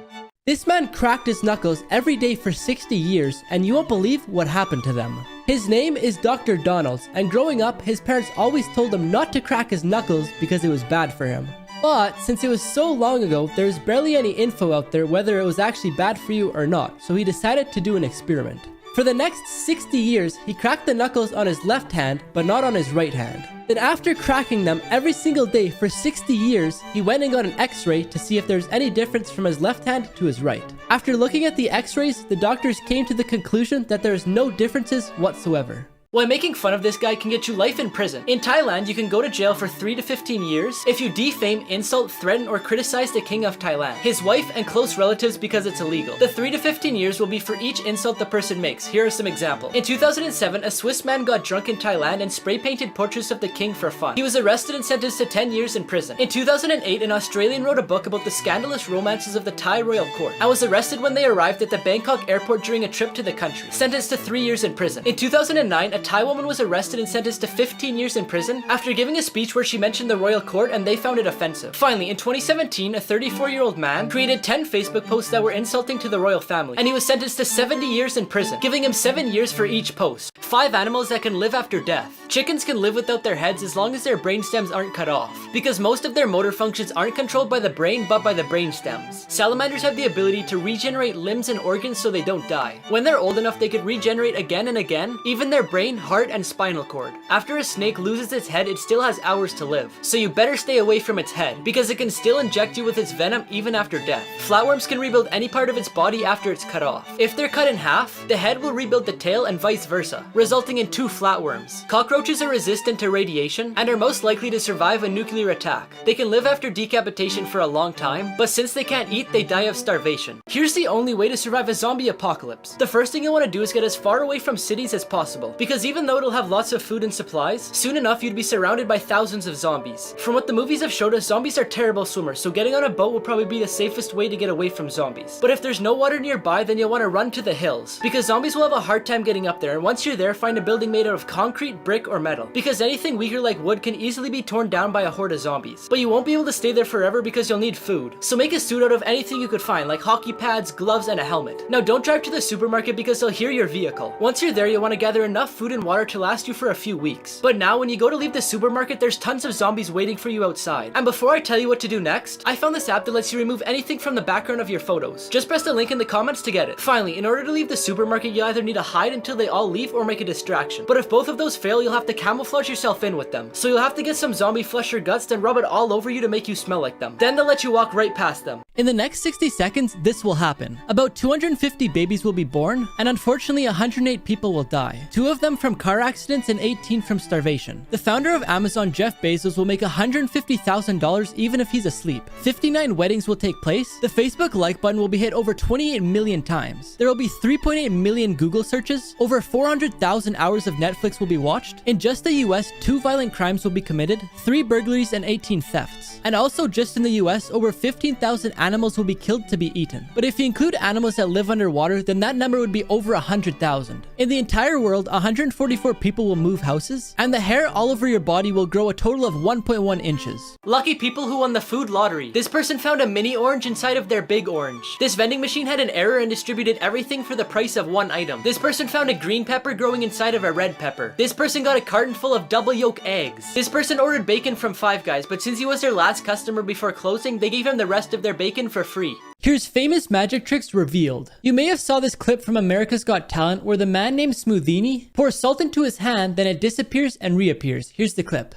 This man cracked his knuckles every day for 60 years, and you won't believe what happened to them. His name is Dr. Donalds, and growing up, his parents always told him not to crack his knuckles because it was bad for him. But since it was so long ago, there's barely any info out there whether it was actually bad for you or not, so he decided to do an experiment. For the next 60 years, he cracked the knuckles on his left hand, but not on his right hand. Then after cracking them every single day for 60 years, he went and got an x-ray to see if there's any difference from his left hand to his right. After looking at the x-rays, the doctors came to the conclusion that there's no differences whatsoever. Why making fun of this guy can get you life in prison. In Thailand, you can go to jail for 3 to 15 years if you defame, insult, threaten, or criticize the king of Thailand, his wife, and close relatives because it's illegal. The 3 to 15 years will be for each insult the person makes. Here are some examples. In 2007, a Swiss man got drunk in Thailand and spray painted portraits of the king for fun. He was arrested and sentenced to 10 years in prison. In 2008, an Australian wrote a book about the scandalous romances of the Thai royal court and was arrested when they arrived at the Bangkok airport during a trip to the country, sentenced to 3 years in prison. In 2009, a Thai woman was arrested and sentenced to 15 years in prison after giving a speech where she mentioned the royal court and they found it offensive. Finally, in 2017, a 34-year-old man created 10 Facebook posts that were insulting to the royal family, and he was sentenced to 70 years in prison, giving him 7 years for each post. 5 animals that can live after death. Chickens can live without their heads as long as their brain stems aren't cut off, because most of their motor functions aren't controlled by the brain but by the brain stems. Salamanders have the ability to regenerate limbs and organs so they don't die. When they're old enough, they could regenerate again and again, even their brain, heart, and spinal cord. After a snake loses its head, it still has hours to live, so you better stay away from its head, because it can still inject you with its venom even after death. Flatworms can rebuild any part of its body after it's cut off. If they're cut in half, the head will rebuild the tail and vice versa, resulting in 2 flatworms. Cockroaches are resistant to radiation and are most likely to survive a nuclear attack. They can live after decapitation for a long time, but since they can't eat, they die of starvation. Here's the only way to survive a zombie apocalypse. The first thing you want to do is get as far away from cities as possible, because even though it'll have lots of food and supplies, soon enough you'd be surrounded by thousands of zombies. From what the movies have showed us, zombies are terrible swimmers, so getting on a boat will probably be the safest way to get away from zombies. But if there's no water nearby, then you'll want to run to the hills, because zombies will have a hard time getting up there, and once you're there, find a building made out of concrete, brick, or metal, because anything weaker like wood can easily be torn down by a horde of zombies. But you won't be able to stay there forever because you'll need food, so make a suit out of anything you could find, like hockey pads, gloves, and a helmet. Now don't drive to the supermarket because they'll hear your vehicle. Once you're there, you'll want to gather enough food and water to last you for a few weeks. But now when you go to leave the supermarket, there's tons of zombies waiting for you outside. And before I tell you what to do next, I found this app that lets you remove anything from the background of your photos. Just press the link in the comments to get it. Finally, in order to leave the supermarket, you either need to hide until they all leave or make a distraction. But if both of those fail, you'll have to camouflage yourself in with them. So you'll have to get some zombie flesh or guts, then rub it all over you to make you smell like them. Then they'll let you walk right past them. In the next 60 seconds, this will happen. About 250 babies will be born, and unfortunately 108 people will die. 2 of them from car accidents and 18 from starvation. The founder of Amazon, Jeff Bezos, will make $150,000 even if he's asleep. 59 weddings will take place. The Facebook like button will be hit over 28 million times. There will be 3.8 million Google searches. Over 400,000 hours of Netflix will be watched. In just the US, 2 violent crimes will be committed, 3 burglaries and 18 thefts. And also just in the US, over 15,000 animals will be killed to be eaten. But if you include animals that live underwater, then that number would be over 100,000. In the entire world, 144 people will move houses, and the hair all over your body will grow a total of 1.1 inches. Lucky people who won the food lottery. This person found a mini orange inside of their big orange. This vending machine had an error and distributed everything for the price of 1 item. This person found a green pepper growing inside of a red pepper. This person got a carton full of double yolk eggs. This person ordered bacon from Five Guys, but since he was their last customer before closing, they gave him the rest of their bacon for free. Here's famous magic tricks revealed. You may have saw this clip from America's Got Talent where the man named Smoothini pours salt into his hand, then it disappears and reappears. Here's the clip.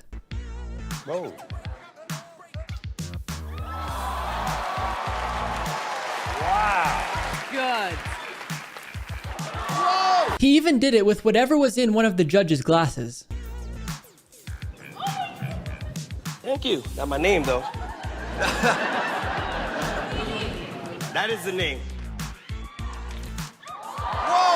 Whoa. Good. Whoa! He even did it with whatever was in one of the judge's glasses. Thank you. Not my name, though. That is the name.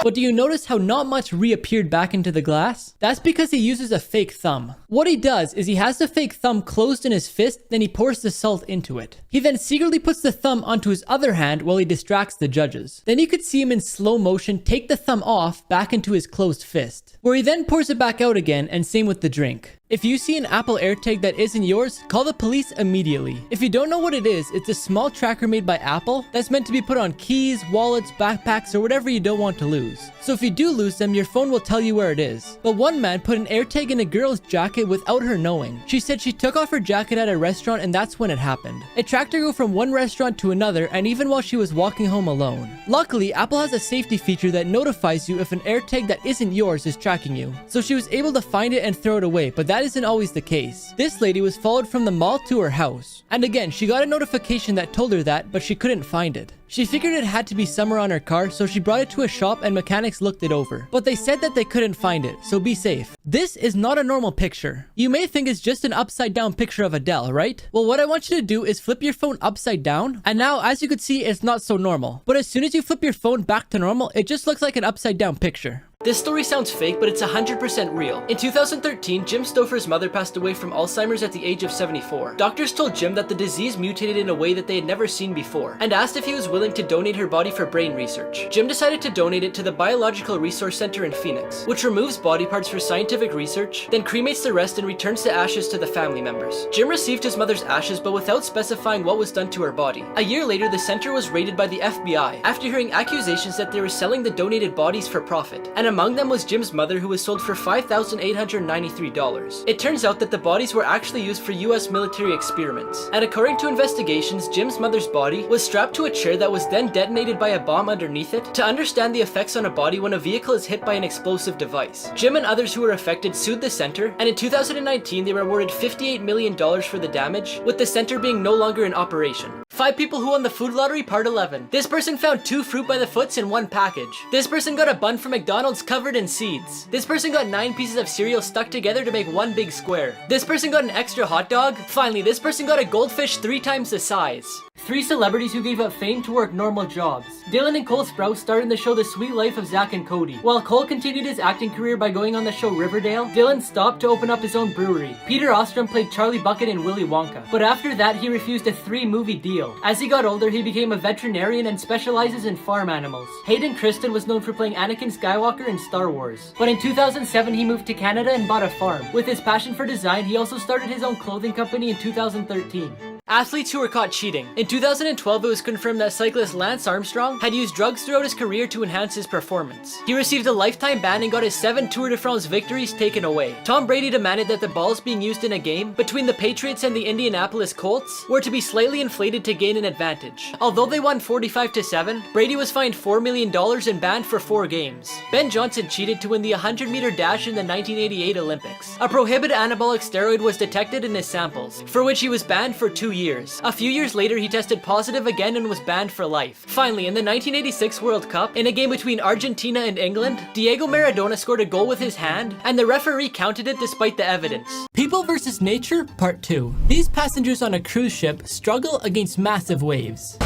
But do you notice how not much reappeared back into the glass? That's because he uses a fake thumb. What he does is he has the fake thumb closed in his fist, then he pours the salt into it. He then secretly puts the thumb onto his other hand while he distracts the judges. Then you could see him in slow motion take the thumb off back into his closed fist, where he then pours it back out again, and same with the drink. If you see an Apple AirTag that isn't yours, call the police immediately. If you don't know what it is, it's a small tracker made by Apple that's meant to be put on keys, wallets, backpacks, or whatever you don't want to lose. So if you do lose them, your phone will tell you where it is. But one man put an AirTag in a girl's jacket without her knowing. She said she took off her jacket at a restaurant and that's when it happened. It tracked her go from one restaurant to another, and even while she was walking home alone. Luckily, Apple has a safety feature that notifies you if an AirTag that isn't yours is tracking you. So she was able to find it and throw it away, but that isn't always the case. This lady was followed from the mall to her house. And again, she got a notification that told her that, but she couldn't find it. She figured it had to be somewhere on her car, so she brought it to a shop and mechanics looked it over. But they said that they couldn't find it, so be safe. This is not a normal picture. You may think it's just an upside down picture of Adele, right? Well, what I want you to do is flip your phone upside down, and now as you can see, it's not so normal. But as soon as you flip your phone back to normal, it just looks like an upside down picture. This story sounds fake, but it's 100% real. In 2013, Jim Stouffer's mother passed away from Alzheimer's at the age of 74. Doctors told Jim that the disease mutated in a way that they had never seen before, and asked if he was willing to donate her body for brain research. Jim decided to donate it to the Biological Resource Center in Phoenix, which removes body parts for scientific research, then cremates the rest and returns the ashes to the family members. Jim received his mother's ashes, but without specifying what was done to her body. A year later, the center was raided by the FBI after hearing accusations that they were selling the donated bodies for profit, and among them was Jim's mother, who was sold for $5,893. It turns out that the bodies were actually used for US military experiments, and according to investigations, Jim's mother's body was strapped to a chair that was then detonated by a bomb underneath it to understand the effects on a body when a vehicle is hit by an explosive device. Jim and others who were affected sued the center, and in 2019 they were awarded $58 million for the damage, with the center being no longer in operation. 5 people who won the food lottery, part 11. This person found 2 fruit by the foots in one package. This person got a bun from McDonald's covered in seeds. This person got 9 pieces of cereal stuck together to make one big square. This person got an extra hot dog. Finally, this person got a goldfish 3 times the size. 3 celebrities who gave up fame to work normal jobs. Dylan and Cole Sprouse starred in the show The Sweet Life of Zack and Cody. While Cole continued his acting career by going on the show Riverdale, Dylan stopped to open up his own brewery. Peter Ostrom played Charlie Bucket in Willy Wonka, but after that he refused a 3-movie deal. As he got older, he became a veterinarian and specializes in farm animals. Hayden Christensen was known for playing Anakin Skywalker in Star Wars. But in 2007, he moved to Canada and bought a farm. With his passion for design, he also started his own clothing company in 2013. Athletes who were caught cheating. In 2012, it was confirmed that cyclist Lance Armstrong had used drugs throughout his career to enhance his performance. He received a lifetime ban and got his 7 Tour de France victories taken away. Tom Brady demanded that the balls being used in a game between the Patriots and the Indianapolis Colts were to be slightly inflated to gain an advantage. Although they won 45-7, Brady was fined $4 million and banned for 4 games. Ben Johnson cheated to win the 100-meter dash in the 1988 Olympics. A prohibited anabolic steroid was detected in his samples, for which he was banned for 2 years. A few years later, he tested positive again and was banned for life. Finally, in the 1986 World Cup, in a game between Argentina and England, Diego Maradona scored a goal with his hand, and the referee counted it despite the evidence. People versus Nature, Part 2. These passengers on a cruise ship struggle against massive waves.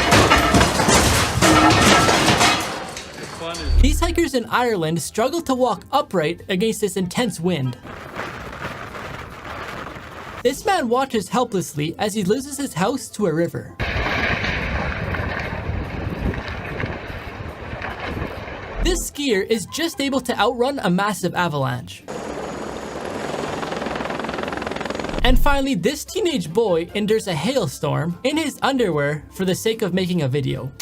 These hikers in Ireland struggle to walk upright against this intense wind. This man watches helplessly as he loses his house to a river. This skier is just able to outrun a massive avalanche. And finally, this teenage boy endures a hailstorm in his underwear for the sake of making a video.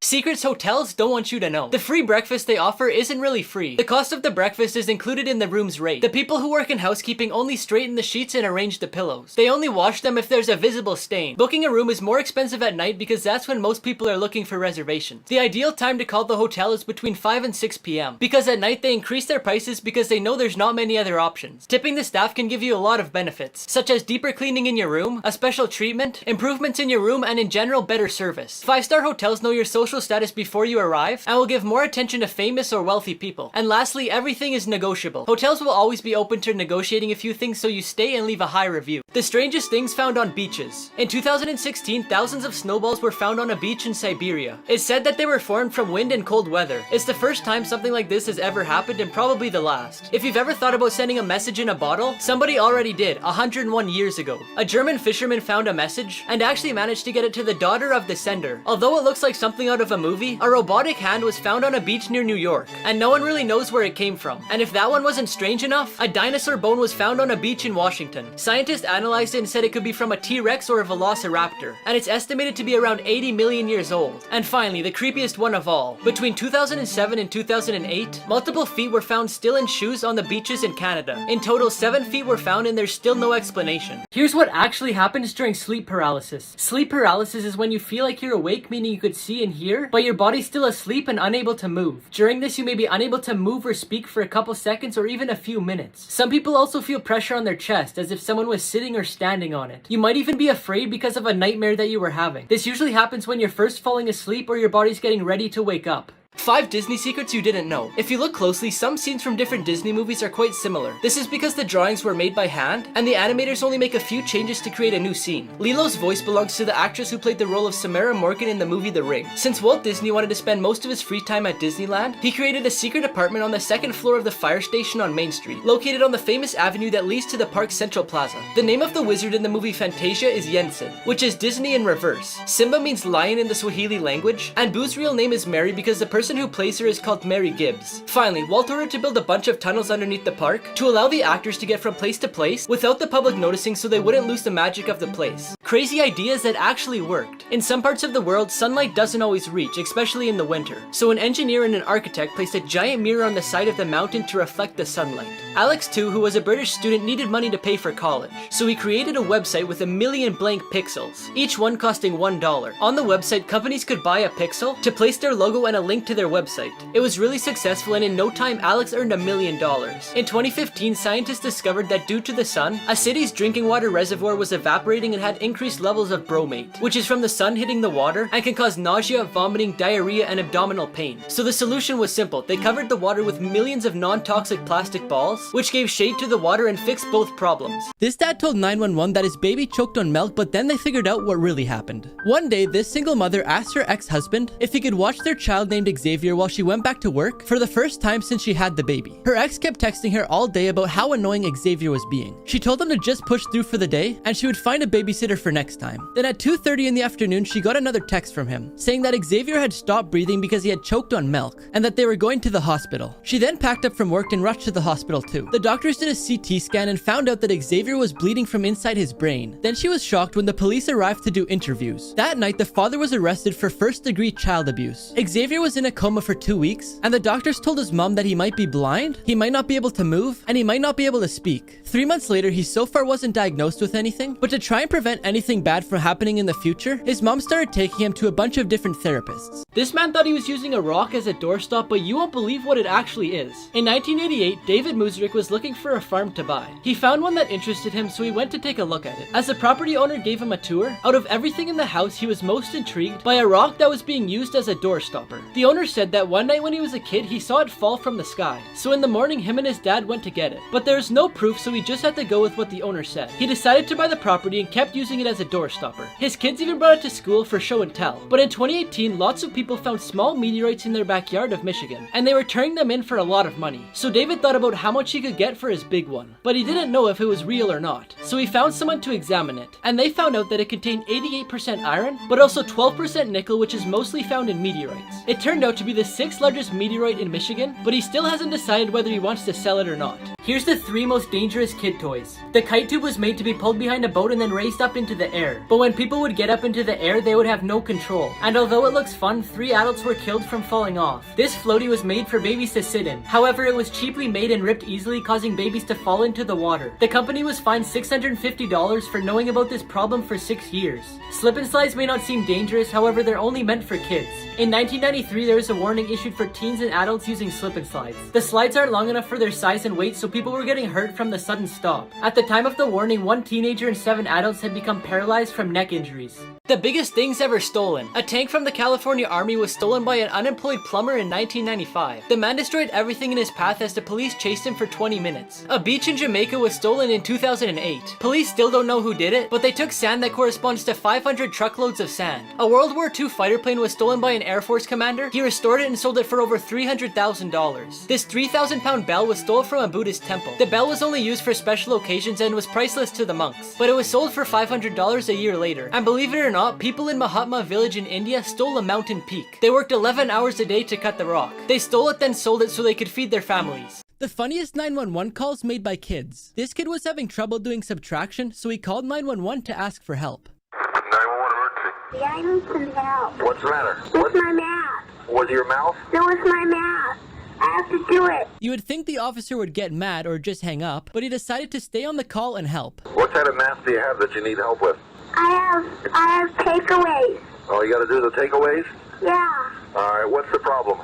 Secrets hotels don't want you to know. The free breakfast they offer isn't really free. The cost of the breakfast is included in the room's rate. The people who work in housekeeping only straighten the sheets and arrange the pillows. They only wash them if there's a visible stain. Booking a room is more expensive at night because that's when most people are looking for reservations. The ideal time to call the hotel is between 5 and 6 p.m. because at night they increase their prices because they know there's not many other options. Tipping the staff can give you a lot of benefits, such as deeper cleaning in your room, a special treatment, improvements in your room, and in general better service. 5-star hotels know your social status before you arrive and will give more attention to famous or wealthy people. And lastly, everything is negotiable. Hotels will always be open to negotiating a few things so you stay and leave a high review. The strangest things found on beaches. In 2016, thousands of snowballs were found on a beach in Siberia. It's said that they were formed from wind and cold weather. It's the first time something like this has ever happened and probably the last. If you've ever thought about sending a message in a bottle, somebody already did 101 years ago. A German fisherman found a message and actually managed to get it to the daughter of the sender. Although it looks like something out of a movie, a robotic hand was found on a beach near New York, and no one really knows where it came from. And if that one wasn't strange enough, a dinosaur bone was found on a beach in Washington. Scientists analyzed it and said it could be from a T-Rex or a velociraptor, and it's estimated to be around 80 million years old. And finally, the creepiest one of all. Between 2007 and 2008, multiple feet were found still in shoes on the beaches in Canada. In total, 7 feet were found and there's still no explanation. Here's what actually happens during sleep paralysis. Sleep paralysis is when you feel like you're awake, meaning you could see and hear, but your body's still asleep and unable to move. During this, you may be unable to move or speak for a couple seconds or even a few minutes. Some people also feel pressure on their chest as if someone was sitting or standing on it. You might even be afraid because of a nightmare that you were having. This usually happens when you're first falling asleep or your body's getting ready to wake up. 5 Disney secrets you didn't know. If you look closely, some scenes from different Disney movies are quite similar. This is because the drawings were made by hand, and the animators only make a few changes to create a new scene. Lilo's voice belongs to the actress who played the role of Samara Morgan in the movie The Ring. Since Walt Disney wanted to spend most of his free time at Disneyland, he created a secret apartment on the 2nd floor of the fire station on Main Street, located on the famous avenue that leads to the park's Central Plaza. The name of the wizard in the movie Fantasia is Yensid, which is Disney in reverse. Simba means lion in the Swahili language, and Boo's real name is Mary because the person who plays her is called Mary Gibbs. Finally, Walt ordered to build a bunch of tunnels underneath the park to allow the actors to get from place to place without the public noticing so they wouldn't lose the magic of the place. Crazy ideas that actually worked. In some parts of the world, sunlight doesn't always reach, especially in the winter. So an engineer and an architect placed a giant mirror on the side of the mountain to reflect the sunlight. Alex too, who was a British student, needed money to pay for college. So he created a website with 1 million blank pixels, each one costing $1. On the website, companies could buy a pixel to place their logo and a link to their website. It was really successful, and in no time Alex earned $1 million. In 2015, scientists discovered that due to the sun, a city's drinking water reservoir was evaporating and had increased levels of bromate, which is from the sun hitting the water and can cause nausea, vomiting, diarrhea, and abdominal pain. So the solution was simple. They covered the water with millions of non-toxic plastic balls, which gave shade to the water and fixed both problems. This dad told 911 that his baby choked on milk, but then they figured out what really happened. One day, this single mother asked her ex-husband if he could watch their child named Xavier while she went back to work for the first time since she had the baby. Her ex kept texting her all day about how annoying Xavier was being. She told him to just push through for the day and she would find a babysitter for next time. Then at 2:30 in the afternoon, she got another text from him saying that Xavier had stopped breathing because he had choked on milk and that they were going to the hospital. She then packed up from work and rushed to the hospital too. The doctors did a CT scan and found out that Xavier was bleeding from inside his brain. Then she was shocked when the police arrived to do interviews. That night, the father was arrested for first-degree child abuse. Xavier was in a coma for 2 weeks, and the doctors told his mom that he might be blind, he might not be able to move, and he might not be able to speak. 3 months later, he so far wasn't diagnosed with anything, but to try and prevent anything bad from happening in the future, his mom started taking him to a bunch of different therapists. This man thought he was using a rock as a doorstop, but you won't believe what it actually is. In 1988, David Musrick was looking for a farm to buy. He found one that interested him, so he went to take a look at it. As the property owner gave him a tour, out of everything in the house, he was most intrigued by a rock that was being used as a door stopper. The owner said that one night when he was a kid, he saw it fall from the sky. So in the morning, him and his dad went to get it. But there's no proof, so he just had to go with what the owner said. He decided to buy the property and kept using it as a door stopper. His kids even brought it to school for show and tell. But in 2018, lots of people found small meteorites in their backyard of Michigan, and they were turning them in for a lot of money. So David thought about how much he could get for his big one. But he didn't know if it was real or not. So he found someone to examine it, and they found out that it contained 88% iron, but also 12% nickel, which is mostly found in meteorites. It turned out to be the 6th largest meteorite in Michigan, but he still hasn't decided whether he wants to sell it or not. Here's the 3 most dangerous kid toys. The kite tube was made to be pulled behind a boat and then raised up into the air. But when people would get up into the air, they would have no control. And although it looks fun, 3 adults were killed from falling off. This floaty was made for babies to sit in. However, it was cheaply made and ripped easily, causing babies to fall into the water. The company was fined $600 $650 for knowing about this problem for 6 years. Slip and slides may not seem dangerous, however they're only meant for kids. In 1993, there was a warning issued for teens and adults using slip and slides. The slides aren't long enough for their size and weight, so people were getting hurt from the sudden stop. At the time of the warning, 1 teenager and 7 adults had become paralyzed from neck injuries. The biggest things ever stolen. A tank from the California Army was stolen by an unemployed plumber in 1995. The man destroyed everything in his path as the police chased him for 20 minutes. A beach in Jamaica was stolen in 2008. Police still don't know who did it, but they took sand that corresponds to 500 truckloads of sand. A World War II fighter plane was stolen by an Air Force commander. He restored it and sold it for over $300,000. This 3,000-pound bell was stolen from a Buddhist temple. The bell was only used for special occasions and was priceless to the monks, but it was sold for $500 a year later. And believe it or not, people in Mahatma village in India stole a mountain peak. They worked 11 hours a day to cut the rock. They stole it, then sold it so they could feed their families. The funniest 911 calls made by kids. This kid was having trouble doing subtraction, so he called 911 to ask for help. 911 emergency. Yeah, I need some help. What's the matter? With my math. Was it your mouth? No, it's my math. I have to do it. You would think the officer would get mad or just hang up, but he decided to stay on the call and help. What kind of math do you have that you need help with? I have takeaways. Oh, you got to do the takeaways? Yeah. All right, what's the problem?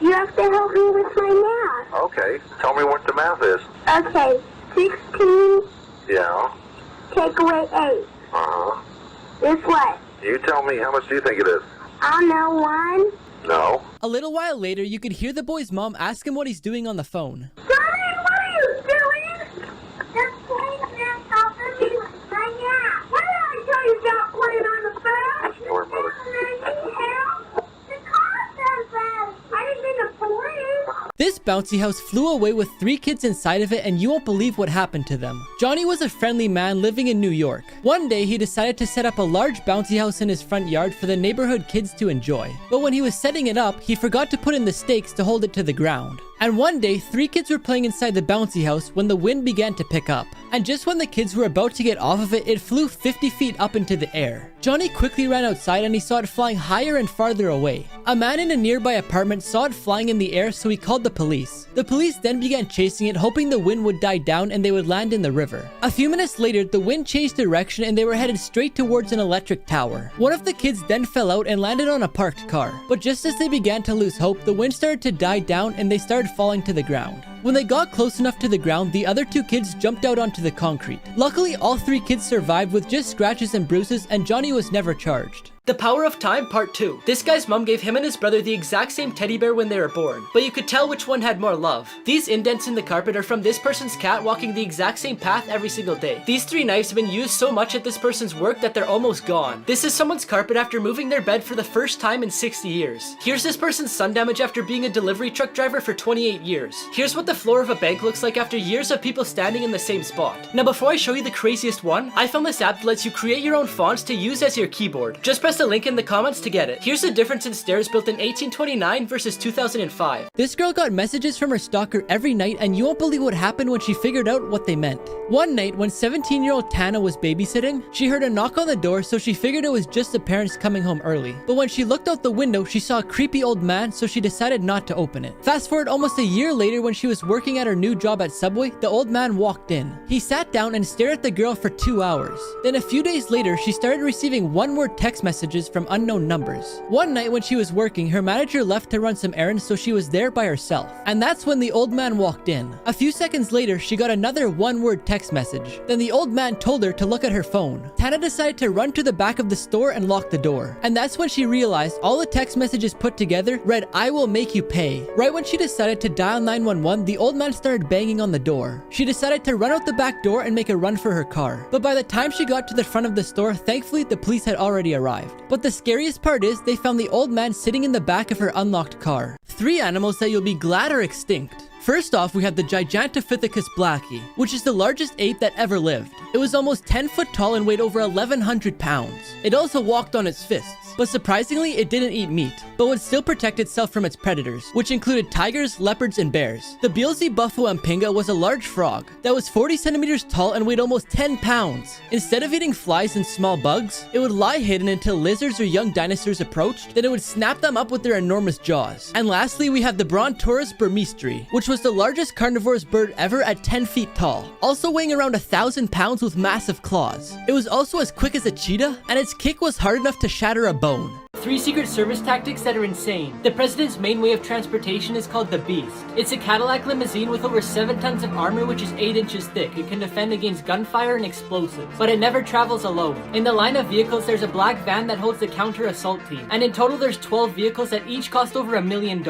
You have to help me with my math. Okay, tell me what the math is. Okay, 16. Yeah. Take away 8. Uh-huh. Is what? You tell me, how much do you think it is? I don't know, 1. No. A little while later, you could hear the boy's mom ask him what he's doing on the phone. Sonny, what are you doing? Just playing math off of me with my math. What did I tell you about playing on the phone? Sure, mother. This bouncy house flew away with 3 kids inside of it, and you won't believe what happened to them. Johnny was a friendly man living in New York. One day, he decided to set up a large bouncy house in his front yard for the neighborhood kids to enjoy. But when he was setting it up, he forgot to put in the stakes to hold it to the ground. And one day, 3 kids were playing inside the bouncy house when the wind began to pick up. And just when the kids were about to get off of it, it flew 50 feet up into the air. Johnny quickly ran outside and he saw it flying higher and farther away. A man in a nearby apartment saw it flying in the air, so he called the police. The police then began chasing it, hoping the wind would die down and they would land in the river. A few minutes later, the wind changed direction and they were headed straight towards an electric tower. One of the kids then fell out and landed on a parked car. But just as they began to lose hope, the wind started to die down and they started falling to the ground. When they got close enough to the ground, the other 2 kids jumped out onto the concrete. Luckily, all 3 kids survived with just scratches and bruises, and Johnny was never charged. The Power of Time Part 2. This guy's mom gave him and his brother the exact same teddy bear when they were born, but you could tell which one had more love. These indents in the carpet are from this person's cat walking the exact same path every single day. These 3 knives have been used so much at this person's work that they're almost gone. This is someone's carpet after moving their bed for the first time in 60 years. Here's this person's sun damage after being a delivery truck driver for 28 years. Here's what the floor of a bank looks like after years of people standing in the same spot. Now before I show you the craziest one, I found this app that lets you create your own fonts to use as your keyboard. Just press the link in the comments to get it. Here's the difference in stairs built in 1829 versus 2005. This girl got messages from her stalker every night, and you won't believe what happened when she figured out what they meant. One night, when 17-year-old Tana was babysitting, she heard a knock on the door, so she figured it was just the parents coming home early. But when she looked out the window, she saw a creepy old man, so she decided not to open it. Fast forward almost a year later, when she was working at her new job at Subway, the old man walked in. He sat down and stared at the girl for 2 hours. Then a few days later, she started receiving one-word text messages from unknown numbers. One night when she was working, her manager left to run some errands, so she was there by herself. And that's when the old man walked in. A few seconds later, she got another one-word text message. Then the old man told her to look at her phone. Tana decided to run to the back of the store and lock the door. And that's when she realized all the text messages put together read, "I will make you pay." Right when she decided to dial 911, the old man started banging on the door. She decided to run out the back door and make a run for her car. But by the time she got to the front of the store, thankfully the police had already arrived. But the scariest part is they found the old man sitting in the back of her unlocked car. 3 animals that you'll be glad are extinct. First off, we have the Gigantopithecus blackie, which is the largest ape that ever lived. It was almost 10 foot tall and weighed over 1,100 pounds. It also walked on its fists. But surprisingly, it didn't eat meat, but would still protect itself from its predators, which included tigers, leopards, and bears. The Beelzebuffoampinga was a large frog that was 40 centimeters tall and weighed almost 10 pounds. Instead of eating flies and small bugs, it would lie hidden until lizards or young dinosaurs approached, then it would snap them up with their enormous jaws. And lastly, we have the Brontosaurus burmisteri, which was the largest carnivorous bird ever at 10 feet tall, also weighing around 1,000 pounds with massive claws. It was also as quick as a cheetah, and its kick was hard enough to shatter a bone. 3 Secret Service tactics that are insane. The president's main way of transportation is called the Beast. It's a Cadillac limousine with over 7 tons of armor, which is 8 inches thick. It can defend against gunfire and explosives, but it never travels alone. In the line of vehicles, there's a black van that holds the counter assault team, and in total there's 12 vehicles that each cost over $1 million.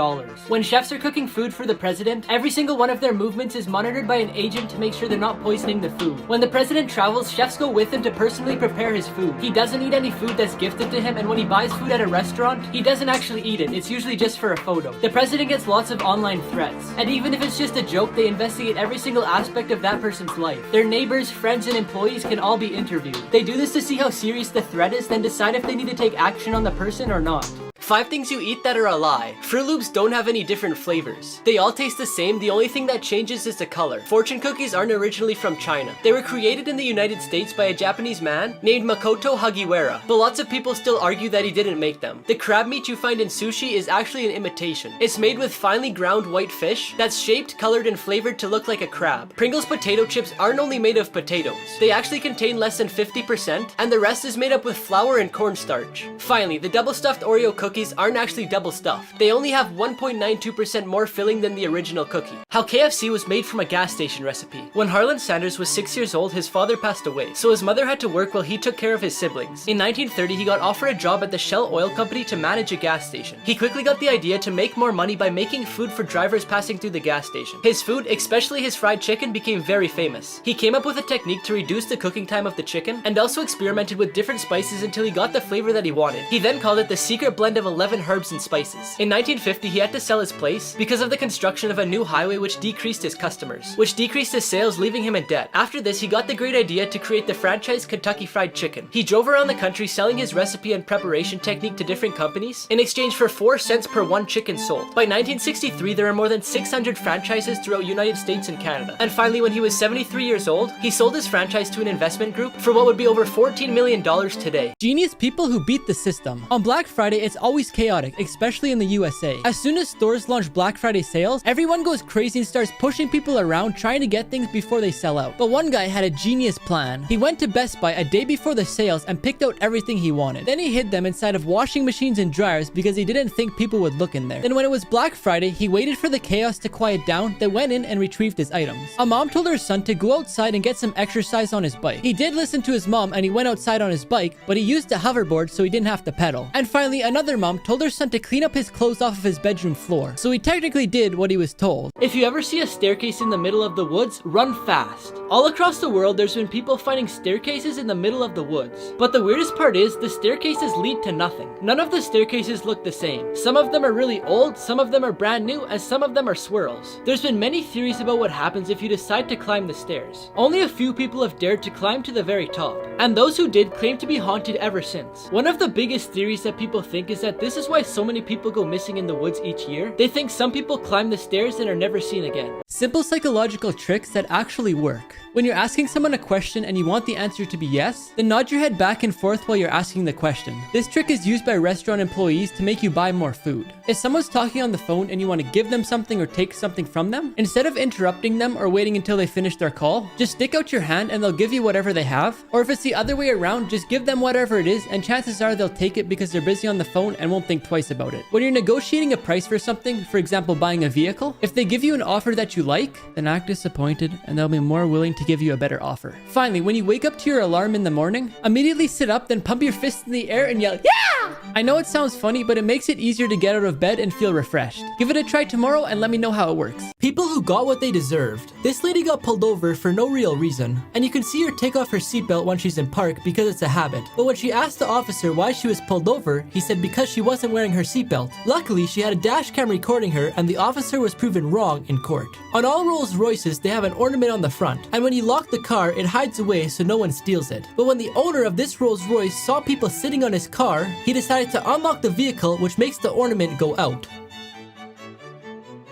When chefs are cooking food for the president, every single one of their movements is monitored by an agent to make sure they're not poisoning the food. When the president travels, chefs go with him to personally prepare his food. He doesn't eat any food that's gifted to him, and when he buys food at a restaurant, he doesn't actually eat it. It's usually just for a photo. The president gets lots of online threats, and even if it's just a joke, they investigate every single aspect of that person's life. Their neighbors, friends, and employees can all be interviewed. They do this to see how serious the threat is, then decide if they need to take action on the person or not. 5 things you eat that are a lie. Fruit Loops don't have any different flavors. They all taste the same, the only thing that changes is the color. Fortune cookies aren't originally from China. They were created in the United States by a Japanese man named Makoto Hagiwara, but lots of people still argue that he didn't make them. The crab meat you find in sushi is actually an imitation. It's made with finely ground white fish that's shaped, colored, and flavored to look like a crab. Pringles potato chips aren't only made of potatoes. They actually contain less than 50%, and the rest is made up with flour and cornstarch. Finally, the double stuffed Oreo cookies aren't actually double stuffed. They only have 1.92% more filling than the original cookie. How KFC was made from a gas station recipe. When Harlan Sanders was 6 years old, his father passed away, so his mother had to work while he took care of his siblings. In 1930, he got offered a job at the Shell Oil Company to manage a gas station. He quickly got the idea to make more money by making food for drivers passing through the gas station. His food, especially his fried chicken, became very famous. He came up with a technique to reduce the cooking time of the chicken, and also experimented with different spices until he got the flavor that he wanted. He then called it the secret blend of 11 herbs and spices. In 1950, he had to sell his place because of the construction of a new highway, which decreased his customers, which decreased his sales, leaving him in debt. After this, he got the great idea to create the franchise Kentucky Fried Chicken. He drove around the country selling his recipe and preparation technique to different companies in exchange for 4 cents per 1 chicken sold. By 1963, there are more than 600 franchises throughout United States and Canada. And finally, when he was 73 years old, he sold his franchise to an investment group for what would be over $14 million today. Genius people who beat the system. On Black Friday, it's always chaotic, especially in the USA. As soon as stores launch Black Friday sales, everyone goes crazy and starts pushing people around trying to get things before they sell out. But one guy had a genius plan. He went to Best Buy a day before the sales and picked out everything he wanted. Then he hid them inside of washing machines and dryers because he didn't think people would look in there. Then when it was Black Friday, he waited for the chaos to quiet down, then went in and retrieved his items. A mom told her son to go outside and get some exercise on his bike. He did listen to his mom and he went outside on his bike, but he used a hoverboard so he didn't have to pedal. And finally, another mom told her son to clean up his clothes off of his bedroom floor, so he technically did what he was told. If you ever see a staircase in the middle of the woods, run fast. All across the world, there's been people finding staircases in the middle of the woods. But the weirdest part is, the staircases lead to nothing. None of the staircases look the same. Some of them are really old, some of them are brand new, and some of them are swirls. There's been many theories about what happens if you decide to climb the stairs. Only a few people have dared to climb to the very top, and those who did claim to be haunted ever since. One of the biggest theories that people think is that this is why so many people go missing in the woods each year. They think some people climb the stairs and are never seen again. Simple psychological tricks that actually work. When you're asking someone a question and you want the answer to be yes, then nod your head back and forth while you're asking the question. This trick is used by restaurant employees to make you buy more food. If someone's talking on the phone and you want to give them something or take something from them, instead of interrupting them or waiting until they finish their call, just stick out your hand and they'll give you whatever they have. Or if it's the other way around, just give them whatever it is and chances are they'll take it because they're busy on the phone and won't think twice about it. When you're negotiating a price for something, for example buying a vehicle, if they give you an offer that you like, then act disappointed and they'll be more willing to give you a better offer. Finally, when you wake up to your alarm in the morning, immediately sit up, then pump your fists in the air and yell, "Yeah!" I know it sounds funny, but it makes it easier to get out of bed and feel refreshed. Give it a try tomorrow and let me know how it works. People who got what they deserved. This lady got pulled over for no real reason, and you can see her take off her seatbelt when she's in park because it's a habit. But when she asked the officer why she was pulled over, he said because she wasn't wearing her seatbelt. Luckily, she had a dash cam recording her, and the officer was proven wrong in court. On all Rolls Royces, they have an ornament on the front, and when you lock the car, it hides away so no one steals it. But when the owner of this Rolls Royce saw people sitting on his car, he decided to unlock the vehicle, which makes the ornament go out.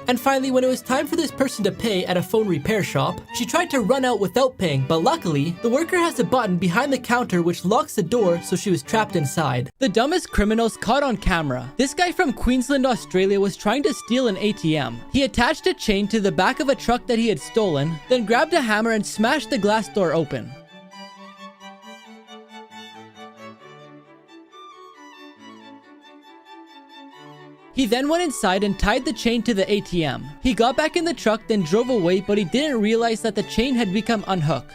And finally, when it was time for this person to pay at a phone repair shop, she tried to run out without paying, but luckily, the worker has a button behind the counter which locks the door, so she was trapped inside. The dumbest criminals caught on camera. This guy from Queensland, Australia was trying to steal an ATM. He attached a chain to the back of a truck that he had stolen, then grabbed a hammer and smashed the glass door open. He then went inside and tied the chain to the ATM. He got back in the truck, then drove away, but he didn't realize that the chain had become unhooked.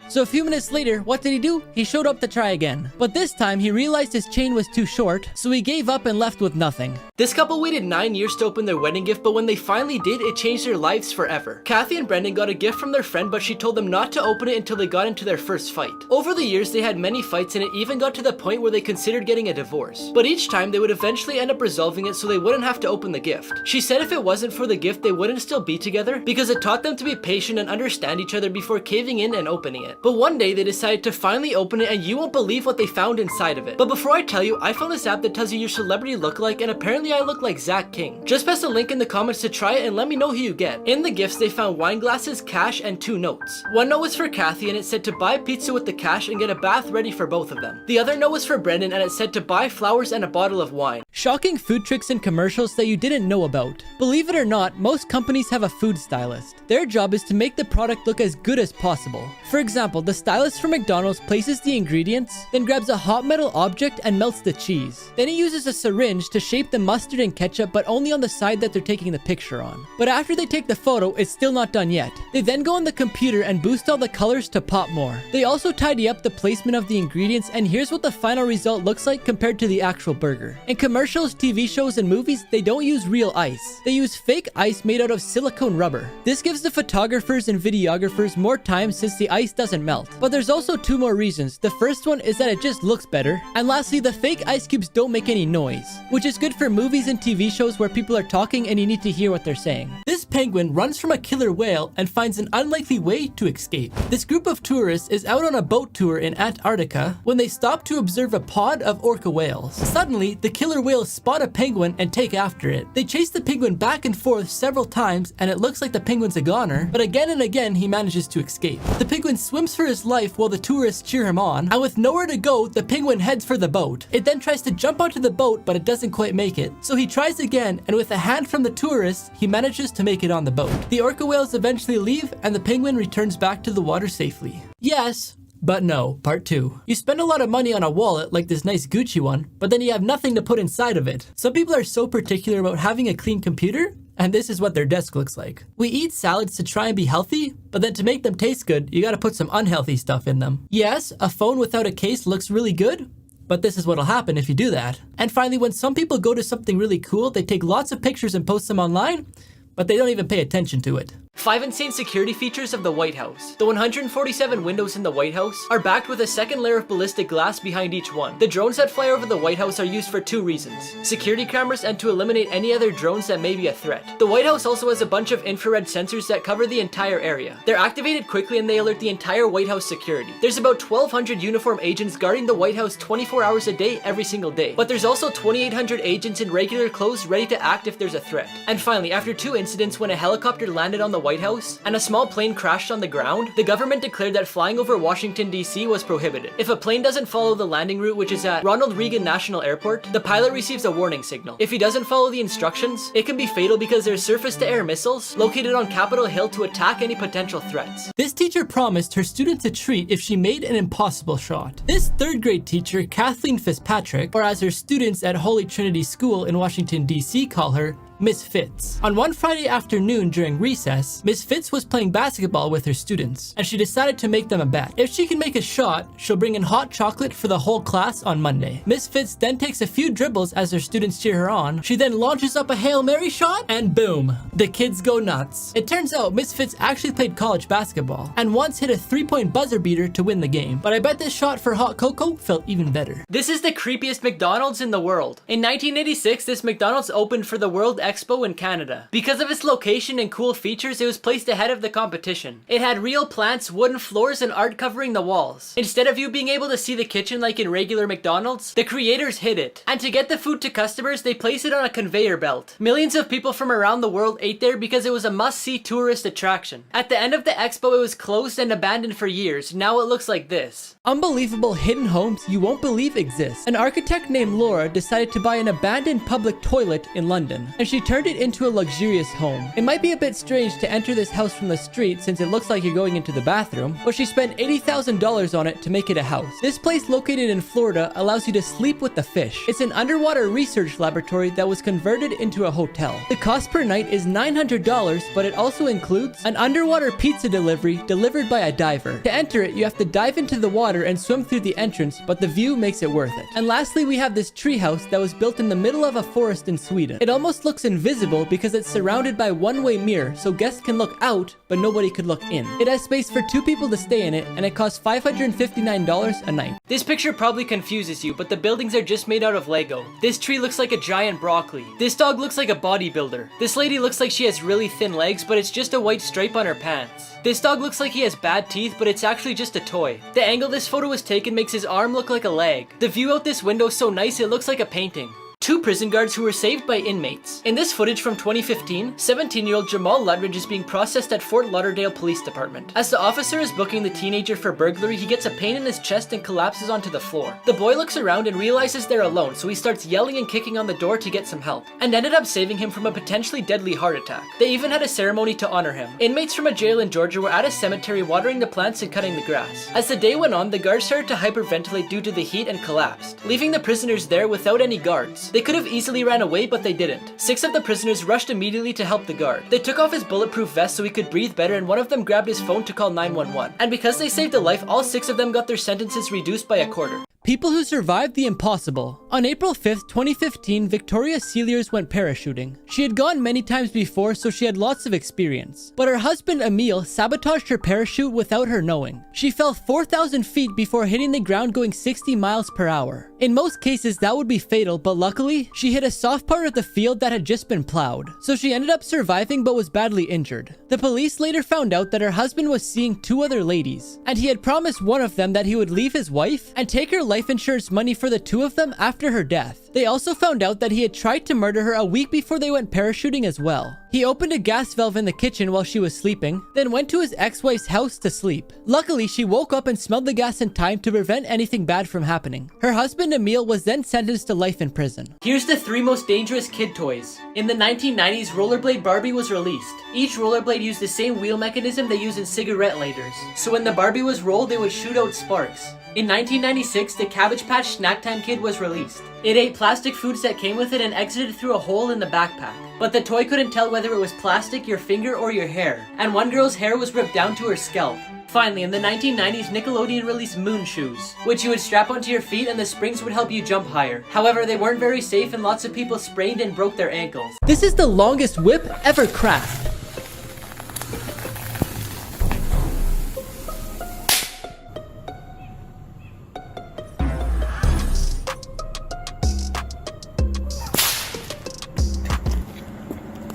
So a few minutes later, what did he do? He showed up to try again. But this time, he realized his chain was too short, so he gave up and left with nothing. This couple waited 9 years to open their wedding gift, but when they finally did, it changed their lives forever. Kathy and Brendan got a gift from their friend, but she told them not to open it until they got into their first fight. Over the years, they had many fights, and it even got to the point where they considered getting a divorce. But each time, they would eventually end up resolving it so they wouldn't have to open the gift. She said if it wasn't for the gift, they wouldn't still be together because it taught them to be patient and understand each other before caving in and opening it. But one day, they decided to finally open it, and you won't believe what they found inside of it. But before I tell you, I found this app that tells you your celebrity lookalike, and apparently I look like Zach King. Just press the link in the comments to try it and let me know who you get. In the gifts, they found wine glasses, cash, and 2 notes. One note was for Kathy, and it said to buy pizza with the cash and get a bath ready for both of them. The other note was for Brendan, and it said to buy flowers and a bottle of wine. Shocking food tricks and commercials that you didn't know about. Believe it or not, most companies have a food stylist. Their job is to make the product look as good as possible. For example, the stylist for McDonald's places the ingredients, then grabs a hot metal object and melts the cheese. Then he uses a syringe to shape the mustard and ketchup, but only on the side that they're taking the picture on. But after they take the photo, it's still not done yet. They then go on the computer and boost all the colors to pop more. They also tidy up the placement of the ingredients, and here's what the final result looks like compared to the actual burger. In commercials, TV shows, and movies, they don't use real ice. They use fake ice made out of silicone rubber. This gives the photographers and videographers more time since the ice doesn't melt. But there's also 2 more reasons. The first one is that it just looks better. And lastly, the fake ice cubes don't make any noise, which is good for movies and TV shows where people are talking and you need to hear what they're saying. This penguin runs from a killer whale and finds an unlikely way to escape. This group of tourists is out on a boat tour in Antarctica when they stop to observe a pod of orca whales. Suddenly, the killer whales spot a penguin and take after it. They chase the penguin back and forth several times, and it looks like the penguin's a goner, but again and again he manages to escape. The penguin swims for his life while the tourists cheer him on, and with nowhere to go, the penguin heads for the boat. It then tries to jump onto the boat, but it doesn't quite make it. So he tries again, and with a hand from the tourists, he manages to make it on the boat. The orca whales eventually leave, and the penguin returns back to the water safely. Yes, but no. Part 2. You spend a lot of money on a wallet like this nice Gucci one, but then you have nothing to put inside of it. Some people are so particular about having a clean computer, and this is what their desk looks like. We eat salads to try and be healthy, but then to make them taste good, you gotta put some unhealthy stuff in them. Yes, a phone without a case looks really good, but this is what'll happen if you do that. And finally, when some people go to something really cool, they take lots of pictures and post them online, but they don't even pay attention to it. 5 insane security features of the White House. The 147 windows in the White House are backed with a second layer of ballistic glass behind each one. The drones that fly over the White House are used for 2 reasons: security cameras and to eliminate any other drones that may be a threat. The White House also has a bunch of infrared sensors that cover the entire area. They're activated quickly and they alert the entire White House security. There's about 1,200 uniformed agents guarding the White House 24 hours a day every single day. But there's also 2,800 agents in regular clothes ready to act if there's a threat. And finally, after 2 incidents when a helicopter landed on the White House and a small plane crashed on the ground, the government declared that flying over Washington, D.C. was prohibited. If a plane doesn't follow the landing route, which is at Ronald Reagan National Airport, the pilot receives a warning signal. If he doesn't follow the instructions, it can be fatal because there's surface-to-air missiles located on Capitol Hill to attack any potential threats. This teacher promised her students a treat if she made an impossible shot. This 3rd grade teacher, Kathleen Fitzpatrick, or as her students at Holy Trinity School in Washington, D.C. call her, Miss Fitz. On one Friday afternoon during recess, Miss Fitz was playing basketball with her students, and she decided to make them a bet. If she can make a shot, she'll bring in hot chocolate for the whole class on Monday. Miss Fitz then takes a few dribbles as her students cheer her on. She then launches up a Hail Mary shot, and boom, the kids go nuts. It turns out Miss Fitz actually played college basketball, and once hit a 3-point buzzer beater to win the game. But I bet this shot for hot cocoa felt even better. This is the creepiest McDonald's in the world. In 1986, this McDonald's opened for the World Expo in Canada. Because of its location and cool features, it was placed ahead of the competition. It had real plants, wooden floors, and art covering the walls. Instead of you being able to see the kitchen like in regular McDonald's, the creators hid it. And to get the food to customers, they place it on a conveyor belt. Millions of people from around the world ate there because it was a must-see tourist attraction. At the end of the expo, it was closed and abandoned for years. Now it looks like this. Unbelievable hidden homes you won't believe exist. An architect named Laura decided to buy an abandoned public toilet in London, and she turned it into a luxurious home. It might be a bit strange to enter this house from the street since it looks like you're going into the bathroom, but she spent $80,000 on it to make it a house. This place located in Florida allows you to sleep with the fish. It's an underwater research laboratory that was converted into a hotel. The cost per night is $900, but it also includes an underwater pizza delivery delivered by a diver. To enter it, you have to dive into the water and swim through the entrance, but the view makes it worth it. And lastly, we have this treehouse that was built in the middle of a forest in Sweden. It almost looks invisible because it's surrounded by one-way mirror, so guests can look out, but nobody could look in. It has space for 2 people to stay in it, and it costs $559 a night. This picture probably confuses you, but the buildings are just made out of Lego. This tree looks like a giant broccoli. This dog looks like a bodybuilder. This lady looks like she has really thin legs, but it's just a white stripe on her pants. This dog looks like he has bad teeth, but it's actually just a toy. The angle this photo was taken makes his arm look like a leg. The view out this window is so nice it looks like a painting. 2 prison guards who were saved by inmates. In this footage from 2015, 17-year-old Jamal Lutridge is being processed at Fort Lauderdale Police Department. As the officer is booking the teenager for burglary, he gets a pain in his chest and collapses onto the floor. The boy looks around and realizes they're alone, so he starts yelling and kicking on the door to get some help, and ended up saving him from a potentially deadly heart attack. They even had a ceremony to honor him. Inmates from a jail in Georgia were at a cemetery watering the plants and cutting the grass. As the day went on, the guards started to hyperventilate due to the heat and collapsed, leaving the prisoners there without any guards. They could have easily ran away, but they didn't. 6 of the prisoners rushed immediately to help the guard. They took off his bulletproof vest so he could breathe better, and one of them grabbed his phone to call 911. And because they saved a life, all 6 of them got their sentences reduced by a quarter. People who survived the impossible. On April 5th, 2015, Victoria Sealiers went parachuting. She had gone many times before, so she had lots of experience. But her husband, Emil, sabotaged her parachute without her knowing. She fell 4,000 feet before hitting the ground going 60 miles per hour. In most cases, that would be fatal, but luckily, she hit a soft part of the field that had just been plowed. So she ended up surviving but was badly injured. The police later found out that her husband was seeing 2 other ladies, and he had promised one of them that he would leave his wife and take her life insurance money for the 2 of them after her death. They also found out that he had tried to murder her a week before they went parachuting as well. He opened a gas valve in the kitchen while she was sleeping, then went to his ex-wife's house to sleep. Luckily, she woke up and smelled the gas in time to prevent anything bad from happening. Her husband, Emil, was then sentenced to life in prison. Here's the 3 most dangerous kid toys. In the 1990s, Rollerblade Barbie was released. Each rollerblade used the same wheel mechanism they use in cigarette lighters. So when the Barbie was rolled, it would shoot out sparks. In 1996, the Cabbage Patch Snack Time Kid was released. It ate plastic foods that came with it and exited through a hole in the backpack. But the toy couldn't tell whether it was plastic, your finger, or your hair. And one girl's hair was ripped down to her scalp. Finally, in the 1990s, Nickelodeon released Moon Shoes, which you would strap onto your feet and the springs would help you jump higher. However, they weren't very safe and lots of people sprained and broke their ankles. This is the longest whip ever crafted.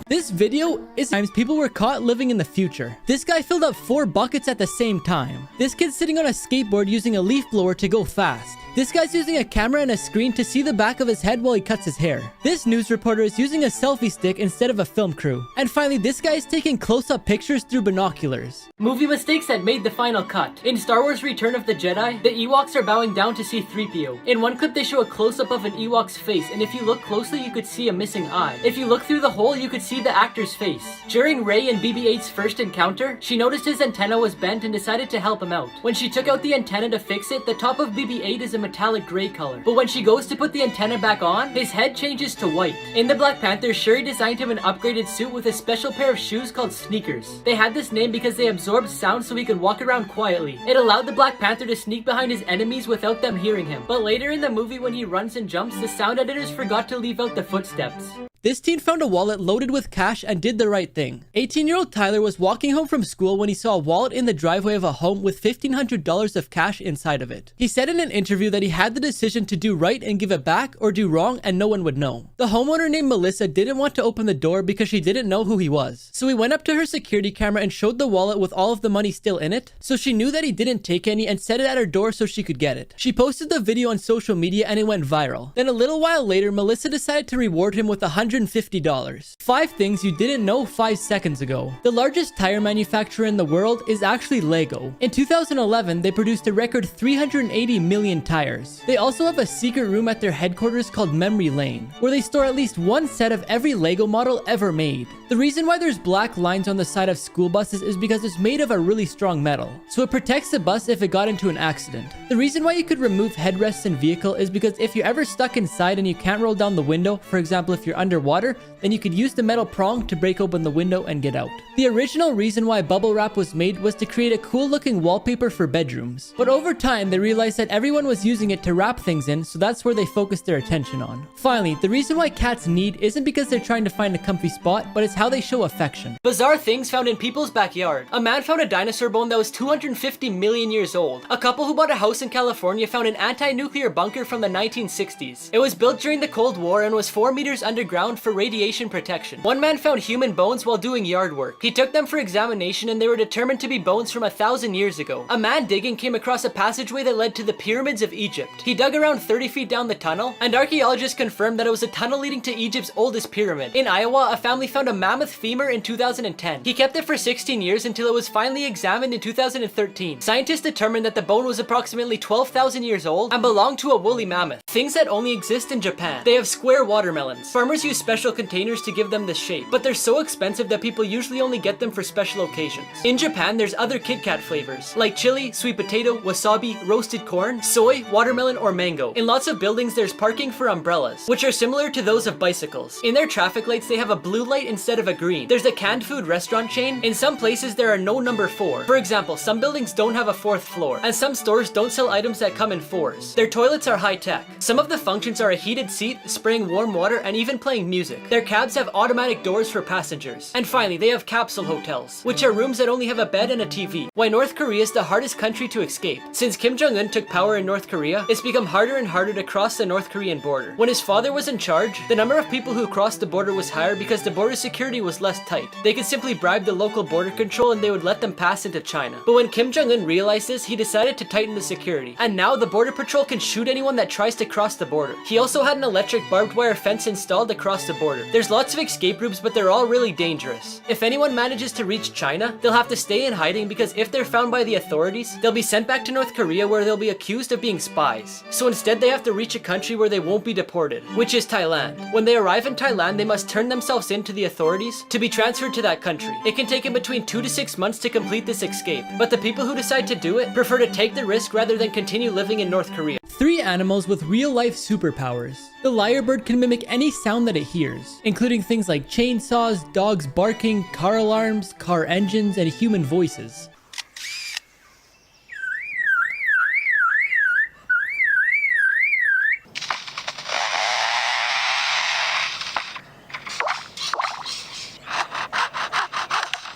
This video is times people were caught living in the future. This guy filled up 4 buckets at the same time. This kid's sitting on a skateboard using a leaf blower to go fast. This guy's using a camera and a screen to see the back of his head while he cuts his hair. This news reporter is using a selfie stick instead of a film crew. And finally, this guy is taking close-up pictures through binoculars. Movie mistakes that made the final cut. In Star Wars Return of the Jedi, the Ewoks are bowing down to see 3PO. In one clip, they show a close-up of an Ewok's face, and if you look closely, you could see a missing eye. If you look through the hole, you could see the actor actor's face. During Ray and BB-8's first encounter, she noticed his antenna was bent and decided to help him out. When she took out the antenna to fix it, the top of BB-8 is a metallic gray color. But when she goes to put the antenna back on, his head changes to white. In the Black Panther, Shuri designed him an upgraded suit with a special pair of shoes called sneakers. They had this name because they absorbed sound so he could walk around quietly. It allowed the Black Panther to sneak behind his enemies without them hearing him. But later in the movie when he runs and jumps, the sound editors forgot to leave out the footsteps. This teen found a wallet loaded with cash and did the right thing. 18-year-old Tyler was walking home from school when he saw a wallet in the driveway of a home with $1,500 of cash inside of it. He said in an interview that he had the decision to do right and give it back or do wrong and no one would know. The homeowner named Melissa didn't want to open the door because she didn't know who he was. So he went up to her security camera and showed the wallet with all of the money still in it. So she knew that he didn't take any and set it at her door so she could get it. She posted the video on social media and it went viral. Then a little while later, Melissa decided to reward him with $150. 5 things you didn't know 5 seconds ago. The largest tire manufacturer in the world is actually Lego. In 2011, they produced a record 380 million tires. They also have a secret room at their headquarters called Memory Lane, where they store at least one set of every Lego model ever made. The reason why there's black lines on the side of school buses is because it's made of a really strong metal, so it protects the bus if it got into an accident. The reason why you could remove headrests in vehicle is because if you're ever stuck inside and you can't roll down the window, for example if you're underwater, then you could use the metal prong to break open the window and get out. The original reason why bubble wrap was made was to create a cool looking wallpaper for bedrooms. But over time, they realized that everyone was using it to wrap things in, so that's where they focused their attention on. Finally, the reason why cats need isn't because they're trying to find a comfy spot, but it's how they show affection. Bizarre things found in people's backyard. A man found a dinosaur bone that was 250 million years old. A couple who bought a house in California found an anti-nuclear bunker from the 1960s. It was built during the Cold War and was 4 meters underground for radiation protection. One man found human bones while doing yard work. He took them for examination and they were determined to be bones from 1,000 years ago. A man digging came across a passageway that led to the pyramids of Egypt. He dug around 30 feet down the tunnel, and archaeologists confirmed that it was a tunnel leading to Egypt's oldest pyramid. In Iowa, a family found a mammoth femur in 2010. He kept it for 16 years until it was finally examined in 2013. Scientists determined that the bone was approximately 12,000 years old and belonged to a woolly mammoth. Things that only exist in Japan. They have square watermelons. Farmers use special containers to give them this shape, but they're so expensive that people usually only get them for special occasions. In Japan, there's other Kit Kat flavors, like chili, sweet potato, wasabi, roasted corn, soy, watermelon, or mango. In lots of buildings, there's parking for umbrellas, which are similar to those of bicycles. In their traffic lights, they have a blue light instead of a green. There's a canned food restaurant chain. In some places, there are no number 4. For example, some buildings don't have a 4th floor, and some stores don't sell items that come in 4s. Their toilets are high-tech. Some of the functions are a heated seat, spraying warm water, and even playing music. Their cabs have automatic doors for passengers. And finally, they have capsule hotels, which are rooms that only have a bed and a TV. Why North Korea is the hardest country to escape. Since Kim Jong-un took power in North Korea, it's become harder and harder to cross the North Korean border. When his father was in charge, the number of people who crossed the border was higher because the border security was less tight. They could simply bribe the local border control and they would let them pass into China. But when Kim Jong-un realized this, he decided to tighten the security. And now the border patrol can shoot anyone that tries to cross the border. He also had an electric barbed wire fence installed across the border. There's lots of escape routes, but they're all really dangerous. If anyone manages to reach China, they'll have to stay in hiding because if they're found by the authorities, they'll be sent back to North Korea where they'll be accused of being spies. So instead they have to reach a country where they won't be deported, which is Thailand. When they arrive in Thailand, they must turn themselves in to the authorities to be transferred to that country. It can take in between 2 to 6 months to complete this escape, but the people who decide to do it prefer to take the risk rather than continue living in North Korea. 3 animals with real-life superpowers. The lyrebird can mimic any sound that it hears, including things like chainsaws, dogs barking, car alarms, car engines, and human voices.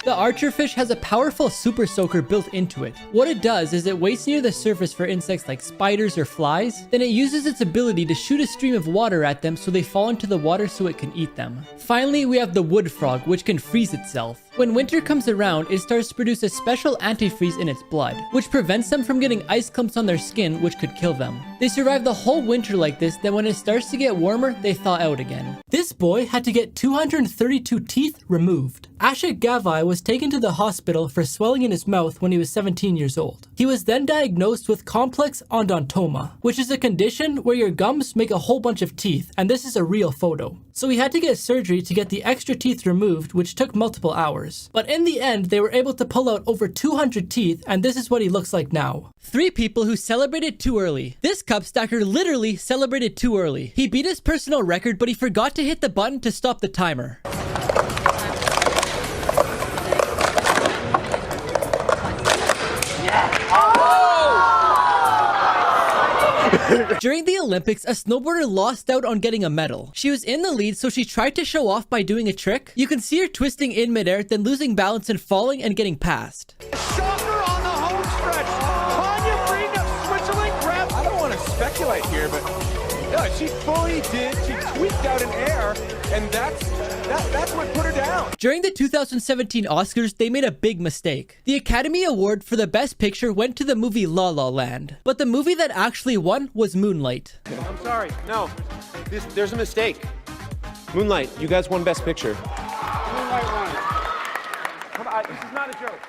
The archerfish has a powerful super soaker built into it. What it does is it waits near the surface for insects like spiders or flies, then it uses its ability to shoot a stream of water at them so they fall into the water so it can eat them. Finally, we have the wood frog, which can freeze itself. When winter comes around, it starts to produce a special antifreeze in its blood, which prevents them from getting ice clumps on their skin, which could kill them. They survive the whole winter like this, then when it starts to get warmer, they thaw out again. This boy had to get 232 teeth removed. Ashik Gavai was taken to the hospital for swelling in his mouth when he was 17 years old. He was then diagnosed with complex odontoma, which is a condition where your gums make a whole bunch of teeth, and this is a real photo. so he had to get surgery to get the extra teeth removed, which took multiple hours. But in the end, they were able to pull out over 200 teeth, and this is what he looks like now. 3 people who celebrated too early. This cup stacker literally celebrated too early. He beat his personal record, but he forgot to hit the button to stop the timer. During the Olympics, a snowboarder lost out on getting a medal. She was in the lead, so she tried to show off by doing a trick. You can see her twisting in midair, then losing balance and falling and getting passed. Shocker on the home stretch. Tanya Breen of Switzerland grabs. I don't want to speculate here, but yeah, she fully did. She tweaked out in air, and that's what put her down. During the 2017 Oscars, they made a big mistake. The Academy Award for the Best Picture went to the movie La La Land, but the movie that actually won was Moonlight. I'm sorry. No, there's a mistake. Moonlight, you guys won Best Picture. Moonlight won. This is not a joke.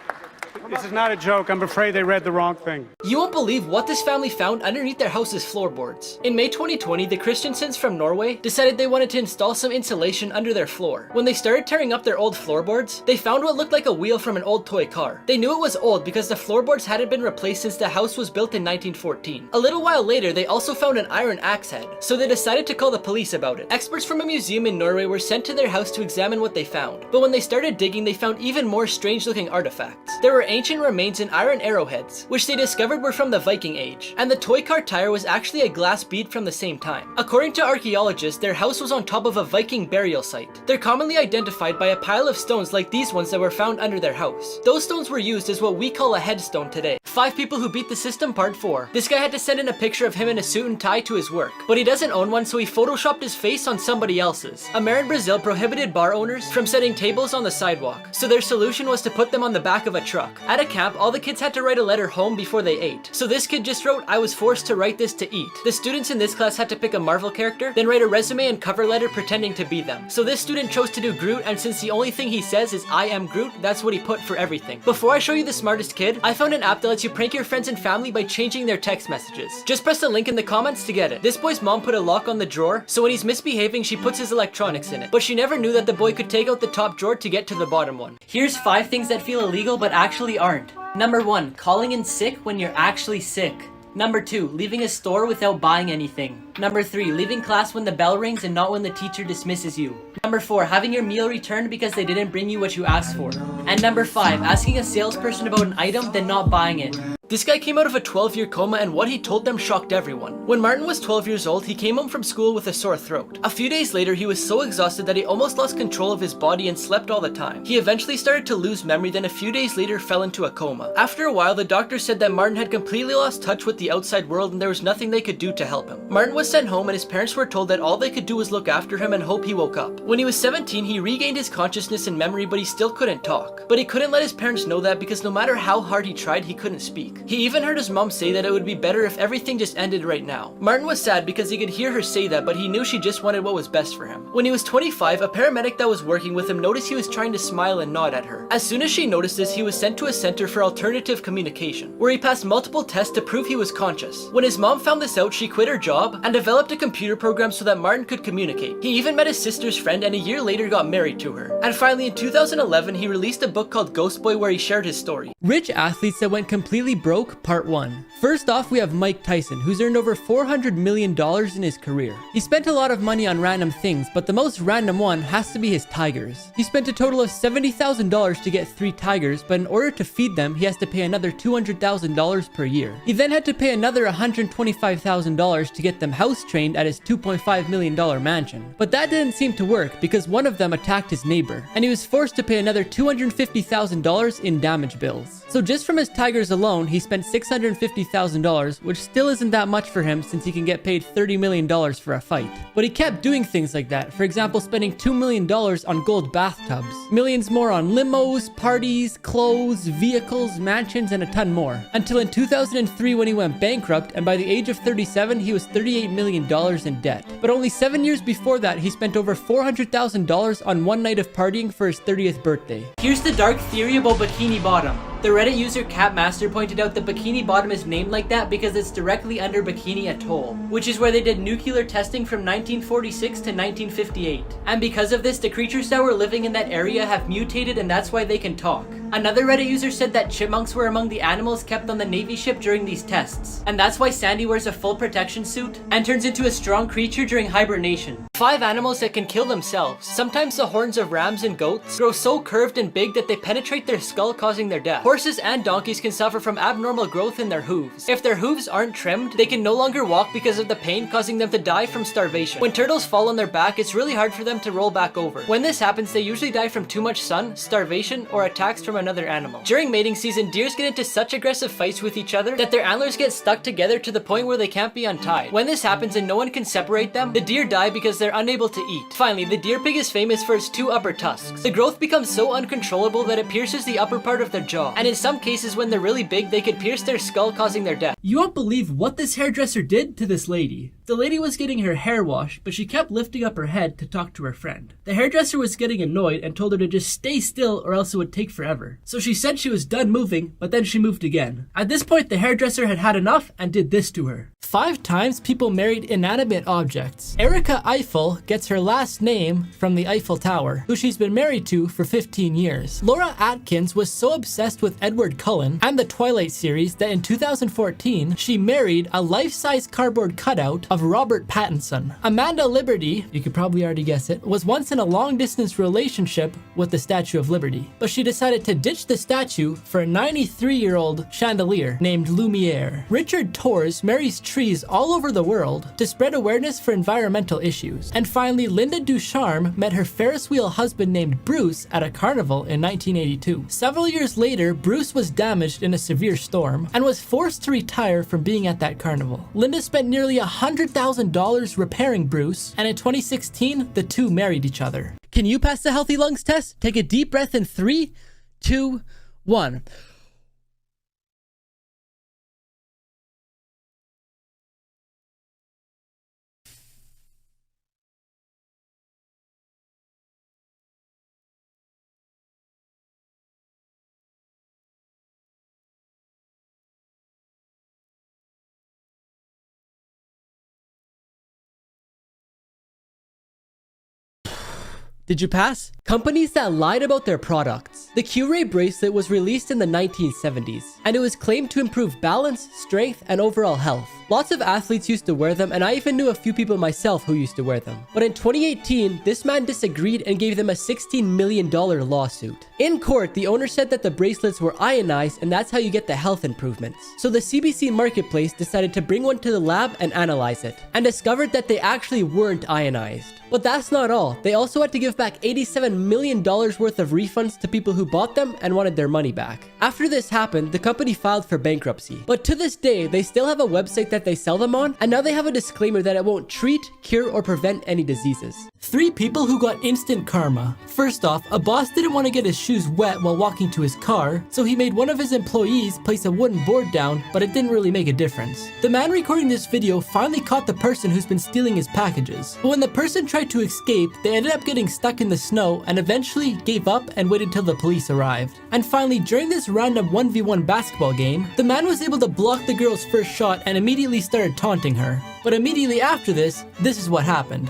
This is not a joke. I'm afraid they read the wrong thing. You won't believe what this family found underneath their house's floorboards. In May 2020, the Christensens from Norway decided they wanted to install some insulation under their floor. When they started tearing up their old floorboards, they found what looked like a wheel from an old toy car. They knew it was old because the floorboards hadn't been replaced since the house was built in 1914. A little while later, they also found an iron axe head, so they decided to call the police about it. Experts from a museum in Norway were sent to their house to examine what they found, but when they started digging, they found even more strange-looking artifacts. There were ancient remains and iron arrowheads, which they discovered were from the Viking Age, and the toy car tire was actually a glass bead from the same time. According to archaeologists, their house was on top of a Viking burial site. They're commonly identified by a pile of stones like these ones that were found under their house. Those stones were used as what we call a headstone today. 5 people who beat the system, part 4. This guy had to send in a picture of him in a suit and tie to his work, but he doesn't own one, so he photoshopped his face on somebody else's. A mayor in Brazil prohibited bar owners from setting tables on the sidewalk, so their solution was to put them on the back of a truck. At a camp, all the kids had to write a letter home before they ate. So this kid just wrote, "I was forced to write this to eat." The students in this class had to pick a Marvel character, then write a resume and cover letter pretending to be them. So this student chose to do Groot, and since the only thing he says is "I am Groot," that's what he put for everything. Before I show you the smartest kid, I found an app that lets you prank your friends and family by changing their text messages. Just press the link in the comments to get it. This boy's mom put a lock on the drawer, so when he's misbehaving, she puts his electronics in it. But she never knew that the boy could take out the top drawer to get to the bottom one. Here's 5 things that feel illegal but actually aren't. Number 1, calling in sick when you're actually sick. Number 2, leaving a store without buying anything. Number 3, leaving class when the bell rings and not when the teacher dismisses you. Number 4, having your meal returned because they didn't bring you what you asked for. And number 5, asking a salesperson about an item then not buying it. This guy came out of a 12-year coma, and what he told them shocked everyone. When Martin was 12 years old, he came home from school with a sore throat. A few days later, he was so exhausted that he almost lost control of his body and slept all the time. He eventually started to lose memory, then a few days later fell into a coma. After a while, the doctor said that Martin had completely lost touch with the outside world and there was nothing they could do to help him. Martin was sent home and his parents were told that all they could do was look after him and hope he woke up. When he was 17, he regained his consciousness and memory, but he still couldn't talk. But he couldn't let his parents know that because no matter how hard he tried, he couldn't speak. He even heard his mom say that it would be better if everything just ended right now. Martin was sad because he could hear her say that, but he knew she just wanted what was best for him. When he was 25, a paramedic that was working with him noticed he was trying to smile and nod at her. As soon as she noticed this, he was sent to a center for alternative communication, where he passed multiple tests to prove he was conscious. When his mom found this out, she quit her job and developed a computer program so that Martin could communicate. He even met his sister's friend and a year later got married to her. And finally, in 2011, he released a book called Ghost Boy where he shared his story. Rich athletes that went completely broke, part 1. First off, we have Mike Tyson, who's earned over $400 million in his career. He spent a lot of money on random things, but the most random one has to be his tigers. He spent a total of $70,000 to get 3 tigers, but in order to feed them, he has to pay another $200,000 per year. He then had to pay another $125,000 to get them house trained at his $2.5 million mansion. But that didn't seem to work because one of them attacked his neighbor, and he was forced to pay another $250,000 in damage bills. So just from his tigers alone, he spent $650,000, which still isn't that much for him since he can get paid $30 million for a fight. But he kept doing things like that, for example spending $2 million on gold bathtubs, millions more on limos, parties, clothes, vehicles, mansions, and a ton more. Until in 2003 when he went bankrupt, and by the age of 37 he was $38 million in debt. But only 7 years before that, he spent over $400,000 on one night of partying for his 30th birthday. Here's the dark theory about Bikini Bottom. The Reddit user Capmaster pointed out the Bikini Bottom is named like that because it's directly under Bikini Atoll, which is where they did nuclear testing from 1946 to 1958. And because of this, the creatures that were living in that area have mutated, and that's why they can talk. Another Reddit user said that chipmunks were among the animals kept on the Navy ship during these tests, and that's why Sandy wears a full protection suit and turns into a strong creature during hibernation. 5 animals that can kill themselves. Sometimes the horns of rams and goats grow so curved and big that they penetrate their skull, causing their death. Horses and donkeys can suffer from abnormal growth in their hooves. If their hooves aren't trimmed, they can no longer walk because of the pain, causing them to die from starvation. When turtles fall on their back, it's really hard for them to roll back over. When this happens, they usually die from too much sun, starvation, or attacks from another animal. During mating season, deers get into such aggressive fights with each other that their antlers get stuck together to the point where they can't be untied. When this happens and no one can separate them, the deer die because they're unable to eat. Finally, the deer pig is famous for its 2 upper tusks. The growth becomes so uncontrollable that it pierces the upper part of their jaw, and in some cases when they're really big, they could pierce their skull, causing their death. You won't believe what this hairdresser did to this lady. The lady was getting her hair washed, but she kept lifting up her head to talk to her friend. The hairdresser was getting annoyed and told her to just stay still or else it would take forever. So she said she was done moving, but then she moved again. At this point, the hairdresser had had enough and did this to her. 5 times people married inanimate objects. Erica Eiffel gets her last name from the Eiffel Tower, who she's been married to for 15 years. Laura Atkins was so obsessed with Edward Cullen and the Twilight series that in 2014, she married a life-size cardboard cutout of Robert Pattinson. Amanda Liberty, you could probably already guess it, was once in a long-distance relationship with the Statue of Liberty, but she decided to ditch the statue for a 93-year-old chandelier named Lumiere. Richard Torres marries trees all over the world to spread awareness for environmental issues. And finally, Linda Ducharme met her Ferris wheel husband named Bruce at a carnival in 1982. Several years later, Bruce was damaged in a severe storm and was forced to retire from being at that carnival. Linda spent nearly $100,000 repairing Bruce, and in 2016, the two married each other. Can you pass the healthy lungs test? Take a deep breath in 3, 2, 1. Did you pass? Companies that lied about their products. The Q-Ray bracelet was released in the 1970s, and it was claimed to improve balance, strength, and overall health. Lots of athletes used to wear them, and I even knew a few people myself who used to wear them. But in 2018, this man disagreed and gave them a $16 million lawsuit. In court, the owner said that the bracelets were ionized, and that's how you get the health improvements. So the CBC Marketplace decided to bring one to the lab and analyze it, and discovered that they actually weren't ionized. But that's not all. They also had to give back $87 million worth of refunds to people who bought them and wanted their money back. After this happened, the company filed for bankruptcy. But to this day, they still have a website that they sell them on, and now they have a disclaimer that it won't treat, cure, or prevent any diseases. 3 people who got instant karma. First off, a boss didn't want to get his shoes wet while walking to his car, so he made one of his employees place a wooden board down, but it didn't really make a difference. The man recording this video finally caught the person who's been stealing his packages, but when the person tried to escape, they ended up getting stuck in the snow and eventually gave up and waited till the police arrived. And finally, during this random 1v1 basketball game, the man was able to block the girl's first shot and immediately started taunting her. But immediately after this is what happened.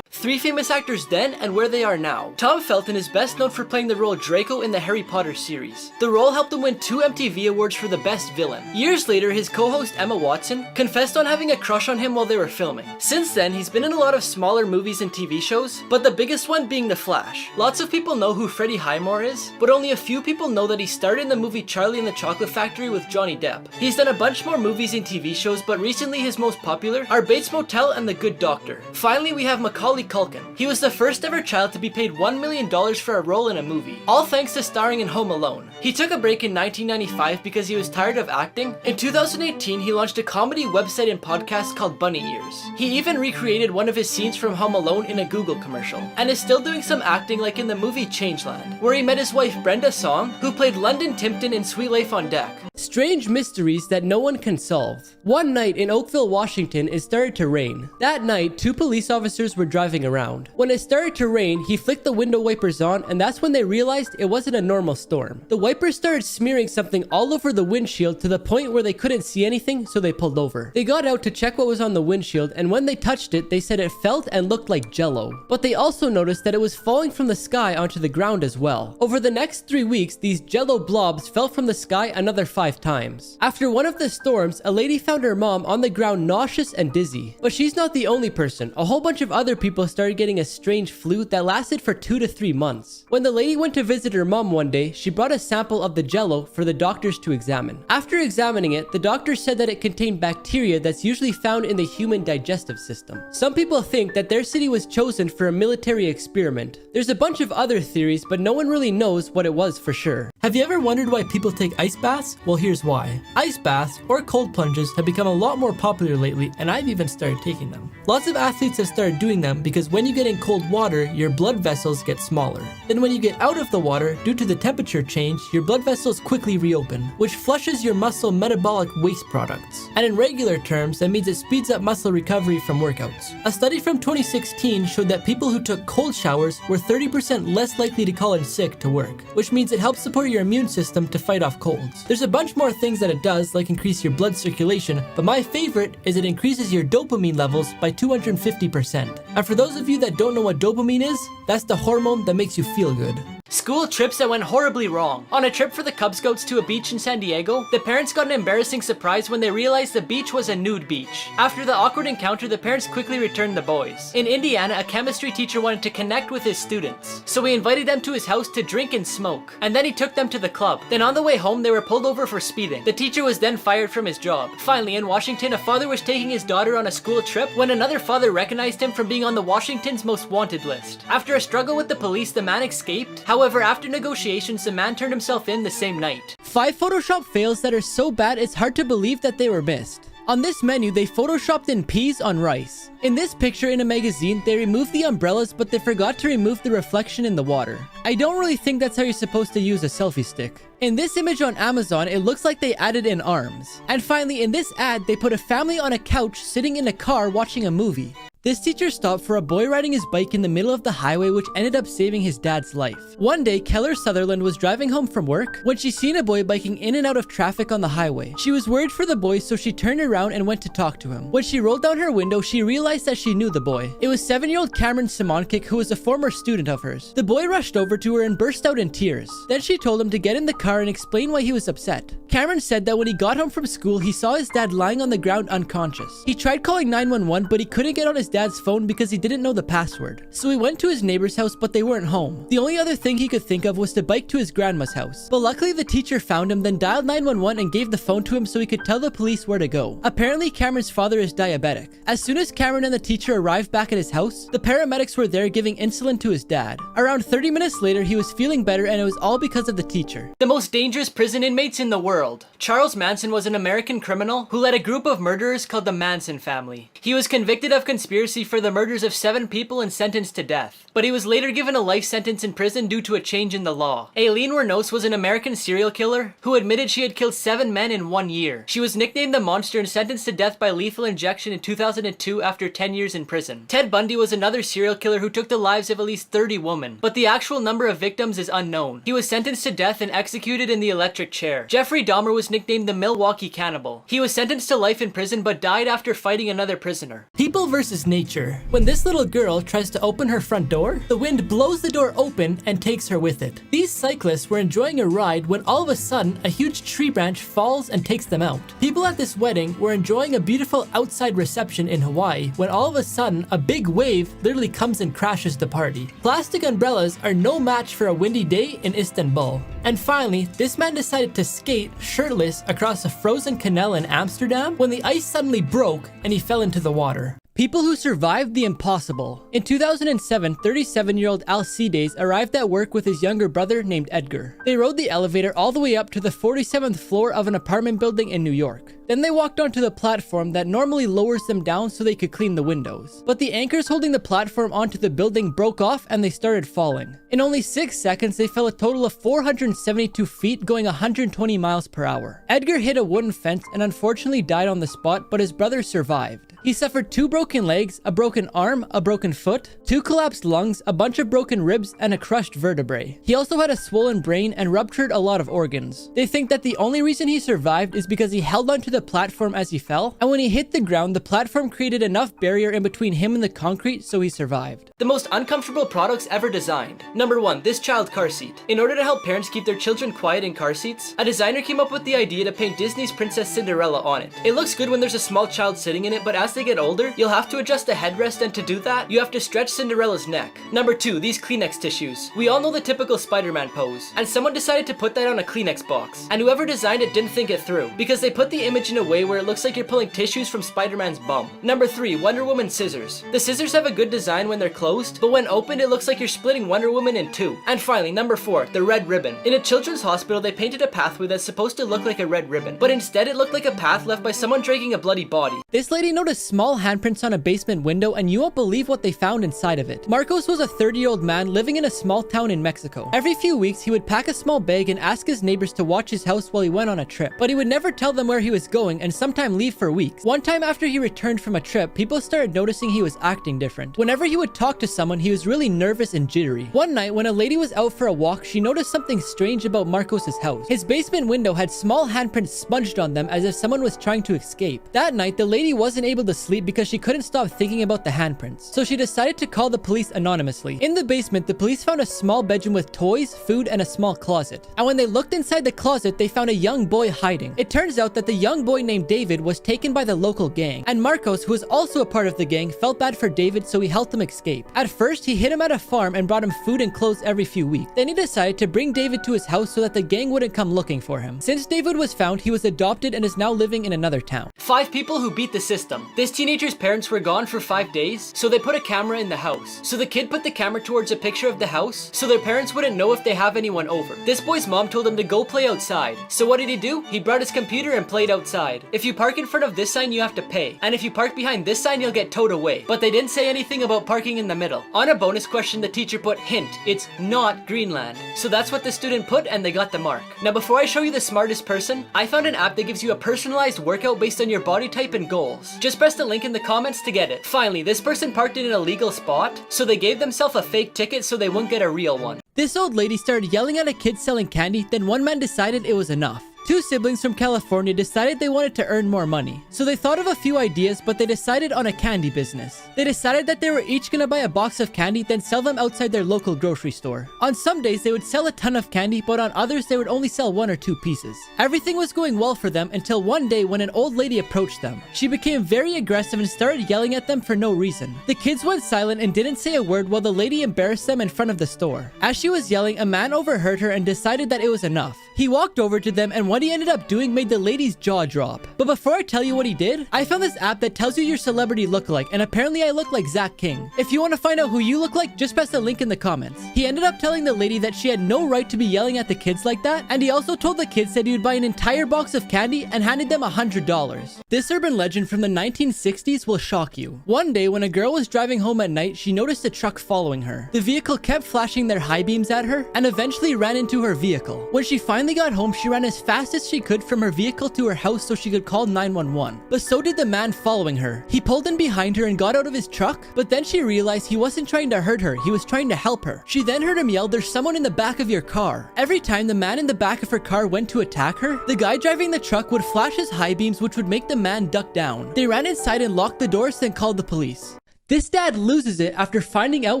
3 famous actors then and where they are now. Tom Felton is best known for playing the role Draco in the Harry Potter series. The role helped him win 2 MTV Awards for the best villain. Years later, his co-host Emma Watson confessed on having a crush on him while they were filming. Since then, he's been in a lot of smaller movies and TV shows, but the biggest one being The Flash. Lots of people know who Freddie Highmore is, but only a few people know that he starred in the movie Charlie and the Chocolate Factory with Johnny Depp. He's done a bunch more movies and TV shows, but recently his most popular are Bates Motel and The Good Doctor. Finally, we have Macaulay Culkin. He was the first ever child to be paid $1 million for a role in a movie, all thanks to starring in Home Alone. He took a break in 1995 because he was tired of acting. In 2018, he launched a comedy website and podcast called Bunny Ears. He even recreated one of his scenes from Home Alone in a Google commercial, and is still doing some acting like in the movie Changeland, where he met his wife Brenda Song, who played London Timpton in Sweet Life on Deck. Strange mysteries that no one can solve. One night in Oakville, Washington, it started to rain. That night, 2 police officers were driving around. When it started to rain, he flicked the window wipers on, and that's when they realized it wasn't a normal storm. The wipers started smearing something all over the windshield to the point where they couldn't see anything, so they pulled over. They got out to check what was on the windshield, and when they touched it, they said it felt and looked like jello. But they also noticed that it was falling from the sky onto the ground as well. Over the next 3 weeks, these jello blobs fell from the sky another 5 times. After one of the storms, a lady found her mom on the ground nauseous and dizzy. But she's not the only person. A whole bunch of other people started getting a strange flu that lasted for 2 to 3 months. When the lady went to visit her mom one day, she brought a sample of the jello for the doctors to examine. After examining it, the doctor said that it contained bacteria that's usually found in the human digestive system. Some people think that their city was chosen for a military experiment. There's a bunch of other theories, but no one really knows what it was for sure. Have you ever wondered why people take ice baths? Well, here's why. Ice baths, or cold plunges, have become a lot more popular lately, and I've even started taking them. Lots of athletes have started doing them because when you get in cold water, your blood vessels get smaller. Then when you get out of the water, due to the temperature change, your blood vessels quickly reopen, which flushes your muscle metabolic waste products. And in regular terms, that means it speeds up muscle recovery from workouts. A study from 2016 showed that people who took cold showers were 30% less likely to call in sick to work, which means it helps support your immune system to fight off colds. There's a bunch more things that it does, like increase your blood circulation, but my favorite is it increases your dopamine levels by 250%. And for those of you that don't know what dopamine is, that's the hormone that makes you feel good. School trips that went horribly wrong. On a trip for the Cub Scouts to a beach in San Diego, the parents got an embarrassing surprise when they realized the beach was a nude beach. After the awkward encounter, the parents quickly returned the boys. In Indiana, a chemistry teacher wanted to connect with his students, so he invited them to his house to drink and smoke, and then he took them to the club. Then on the way home, they were pulled over for speeding. The teacher was then fired from his job. Finally, in Washington, a father was taking his daughter on a school trip when another father recognized him from being on the Washington's most wanted list. After a struggle with the police, the man escaped. However, after negotiations, the man turned himself in the same night. 5 Photoshop fails that are so bad it's hard to believe that they were missed. On this menu, they photoshopped in peas on rice. In this picture in a magazine, they removed the umbrellas, but they forgot to remove the reflection in the water. I don't really think that's how you're supposed to use a selfie stick. In this image on Amazon, it looks like they added in arms. And finally, in this ad, they put a family on a couch sitting in a car watching a movie. This teacher stopped for a boy riding his bike in the middle of the highway, which ended up saving his dad's life. One day, Keller Sutherland was driving home from work when she seen a boy biking in and out of traffic on the highway. She was worried for the boy, so she turned around and went to talk to him. When she rolled down her window, she realized that she knew the boy. It was 7-year-old Cameron Simoncic, who was a former student of hers. The boy rushed over to her and burst out in tears. Then she told him to get in the car and explain why he was upset. Cameron said that when he got home from school, he saw his dad lying on the ground unconscious. He tried calling 911, but he couldn't get on his dad's phone because he didn't know the password. So he went to his neighbor's house, but they weren't home. The only other thing he could think of was to bike to his grandma's house. But luckily the teacher found him, then dialed 911 and gave the phone to him so he could tell the police where to go. Apparently Cameron's father is diabetic. As soon as Cameron and the teacher arrived back at his house, the paramedics were there giving insulin to his dad. Around 30 minutes later, he was feeling better, and it was all because of the teacher. The most dangerous prison inmates in the world. Charles Manson was an American criminal who led a group of murderers called the Manson family. He was convicted of conspiracy for the murders of 7 people and sentenced to death. But he was later given a life sentence in prison due to a change in the law. Aileen Wuornos was an American serial killer who admitted she had killed 7 men in 1 year. She was nicknamed the Monster and sentenced to death by lethal injection in 2002 after 10 years in prison. Ted Bundy was another serial killer who took the lives of at least 30 women, but the actual number of victims is unknown. He was sentenced to death and executed in the electric chair. Jeffrey Dahmer was nicknamed the Milwaukee Cannibal. He was sentenced to life in prison but died after fighting another prisoner. People versus nature. When this little girl tries to open her front door, the wind blows the door open and takes her with it. These cyclists were enjoying a ride when all of a sudden a huge tree branch falls and takes them out. People at this wedding were enjoying a beautiful outside reception in Hawaii when all of a sudden a big wave literally comes and crashes the party. Plastic umbrellas are no match for a windy day in Istanbul. And finally, this man decided to skate shirtless across a frozen canal in Amsterdam when the ice suddenly broke and he fell into the water. People who survived the impossible. In 2007, 37-year-old Alcides arrived at work with his younger brother named Edgar. They rode the elevator all the way up to the 47th floor of an apartment building in New York. Then they walked onto the platform that normally lowers them down so they could clean the windows. But the anchors holding the platform onto the building broke off and they started falling. In only 6 seconds, they fell a total of 472 feet, going 120 miles per hour. Edgar hit a wooden fence and unfortunately died on the spot, but his brother survived. He suffered 2 broken legs, a broken arm, a broken foot, 2 collapsed lungs, a bunch of broken ribs, and a crushed vertebrae. He also had a swollen brain and ruptured a lot of organs. They think that the only reason he survived is because he held onto the platform as he fell, and when he hit the ground, the platform created enough barrier in between him and the concrete, so he survived. The most uncomfortable products ever designed. Number 1, this child car seat. In order to help parents keep their children quiet in car seats, a designer came up with the idea to paint Disney's Princess Cinderella on it. It looks good when there's a small child sitting in it, but as they get older, you'll have to adjust the headrest, and to do that, you have to stretch Cinderella's neck. Number 2, these Kleenex tissues. We all know the typical Spider-Man pose, and someone decided to put that on a Kleenex box, and whoever designed it didn't think it through, because they put the image in a way where it looks like you're pulling tissues from Spider-Man's bum. Number 3, Wonder Woman scissors. The scissors have a good design when they're closed, but when opened, it looks like you're splitting Wonder Woman in 2. And finally, number 4, the red ribbon. In a children's hospital, they painted a pathway that's supposed to look like a red ribbon, but instead it looked like a path left by someone dragging a bloody body. This lady noticed small handprints on a basement window, and you won't believe what they found inside of it. Marcos was a 30-year-old man living in a small town in Mexico. Every few weeks, he would pack a small bag and ask his neighbors to watch his house while he went on a trip, but he would never tell them where he was going and sometimes leave for weeks. One time after he returned from a trip, people started noticing he was acting different. Whenever he would talk to someone, he was really nervous and jittery. One night, when a lady was out for a walk, she noticed something strange about Marcos's house. His basement window had small handprints smudged on them as if someone was trying to escape. That night, the lady wasn't able to sleep because she couldn't stop thinking about the handprints, so she decided to call the police anonymously. In the basement, the police found a small bedroom with toys, food, and a small closet. And when they looked inside the closet, they found a young boy hiding. It turns out that the young boy named David was taken by the local gang, and Marcos, who was also a part of the gang, felt bad for David, so he helped him escape. At first, he hid him at a farm and brought him food and clothes every few weeks. Then he decided to bring David to his house so that the gang wouldn't come looking for him. Since David was found, he was adopted and is now living in another town. 5 people who beat the system. This teenager's parents were gone for 5 days, so they put a camera in the house. So the kid put the camera towards a picture of the house, so their parents wouldn't know if they have anyone over. This boy's mom told him to go play outside. So what did he do? He brought his computer and played outside. If you park in front of this sign, you have to pay. And if you park behind this sign, you'll get towed away. But they didn't say anything about parking in the middle. On a bonus question, the teacher put, hint, it's not Greenland. So that's what the student put, and they got the mark. Now before I show you the smartest person, I found an app that gives you a personalized workout based on your body type and goals. Just press the link in the comments to get it. Finally, this person parked in an illegal spot, so they gave themselves a fake ticket so they wouldn't get a real one. This old lady started yelling at a kid selling candy, then one man decided it was enough. 2 siblings from California decided they wanted to earn more money. So they thought of a few ideas, but they decided on a candy business. They decided that they were each gonna buy a box of candy, then sell them outside their local grocery store. On some days, they would sell a ton of candy, but on others, they would only sell 1 or 2 pieces. Everything was going well for them until one day when an old lady approached them. She became very aggressive and started yelling at them for no reason. The kids went silent and didn't say a word while the lady embarrassed them in front of the store. As she was yelling, a man overheard her and decided that it was enough. He walked over to them, and what he ended up doing made the lady's jaw drop. But before I tell you what he did, I found this app that tells you your celebrity lookalike, and apparently I look like Zach King. If you want to find out who you look like, just press the link in the comments. He ended up telling the lady that she had no right to be yelling at the kids like that, and he also told the kids that he would buy an entire box of candy and handed them $100. This urban legend from the 1960s will shock you. One day, when a girl was driving home at night, she noticed a truck following her. The vehicle kept flashing their high beams at her and eventually ran into her vehicle. When she finally got home, she ran as fast as she could from her vehicle to her house so she could call 911. But so did the man following her. He pulled in behind her and got out of his truck, but then she realized he wasn't trying to hurt her, he was trying to help her. She then heard him yell, "There's someone in the back of your car." Every time the man in the back of her car went to attack her, the guy driving the truck would flash his high beams, which would make the man duck down. They ran inside and locked the doors, then called the police. This dad loses it after finding out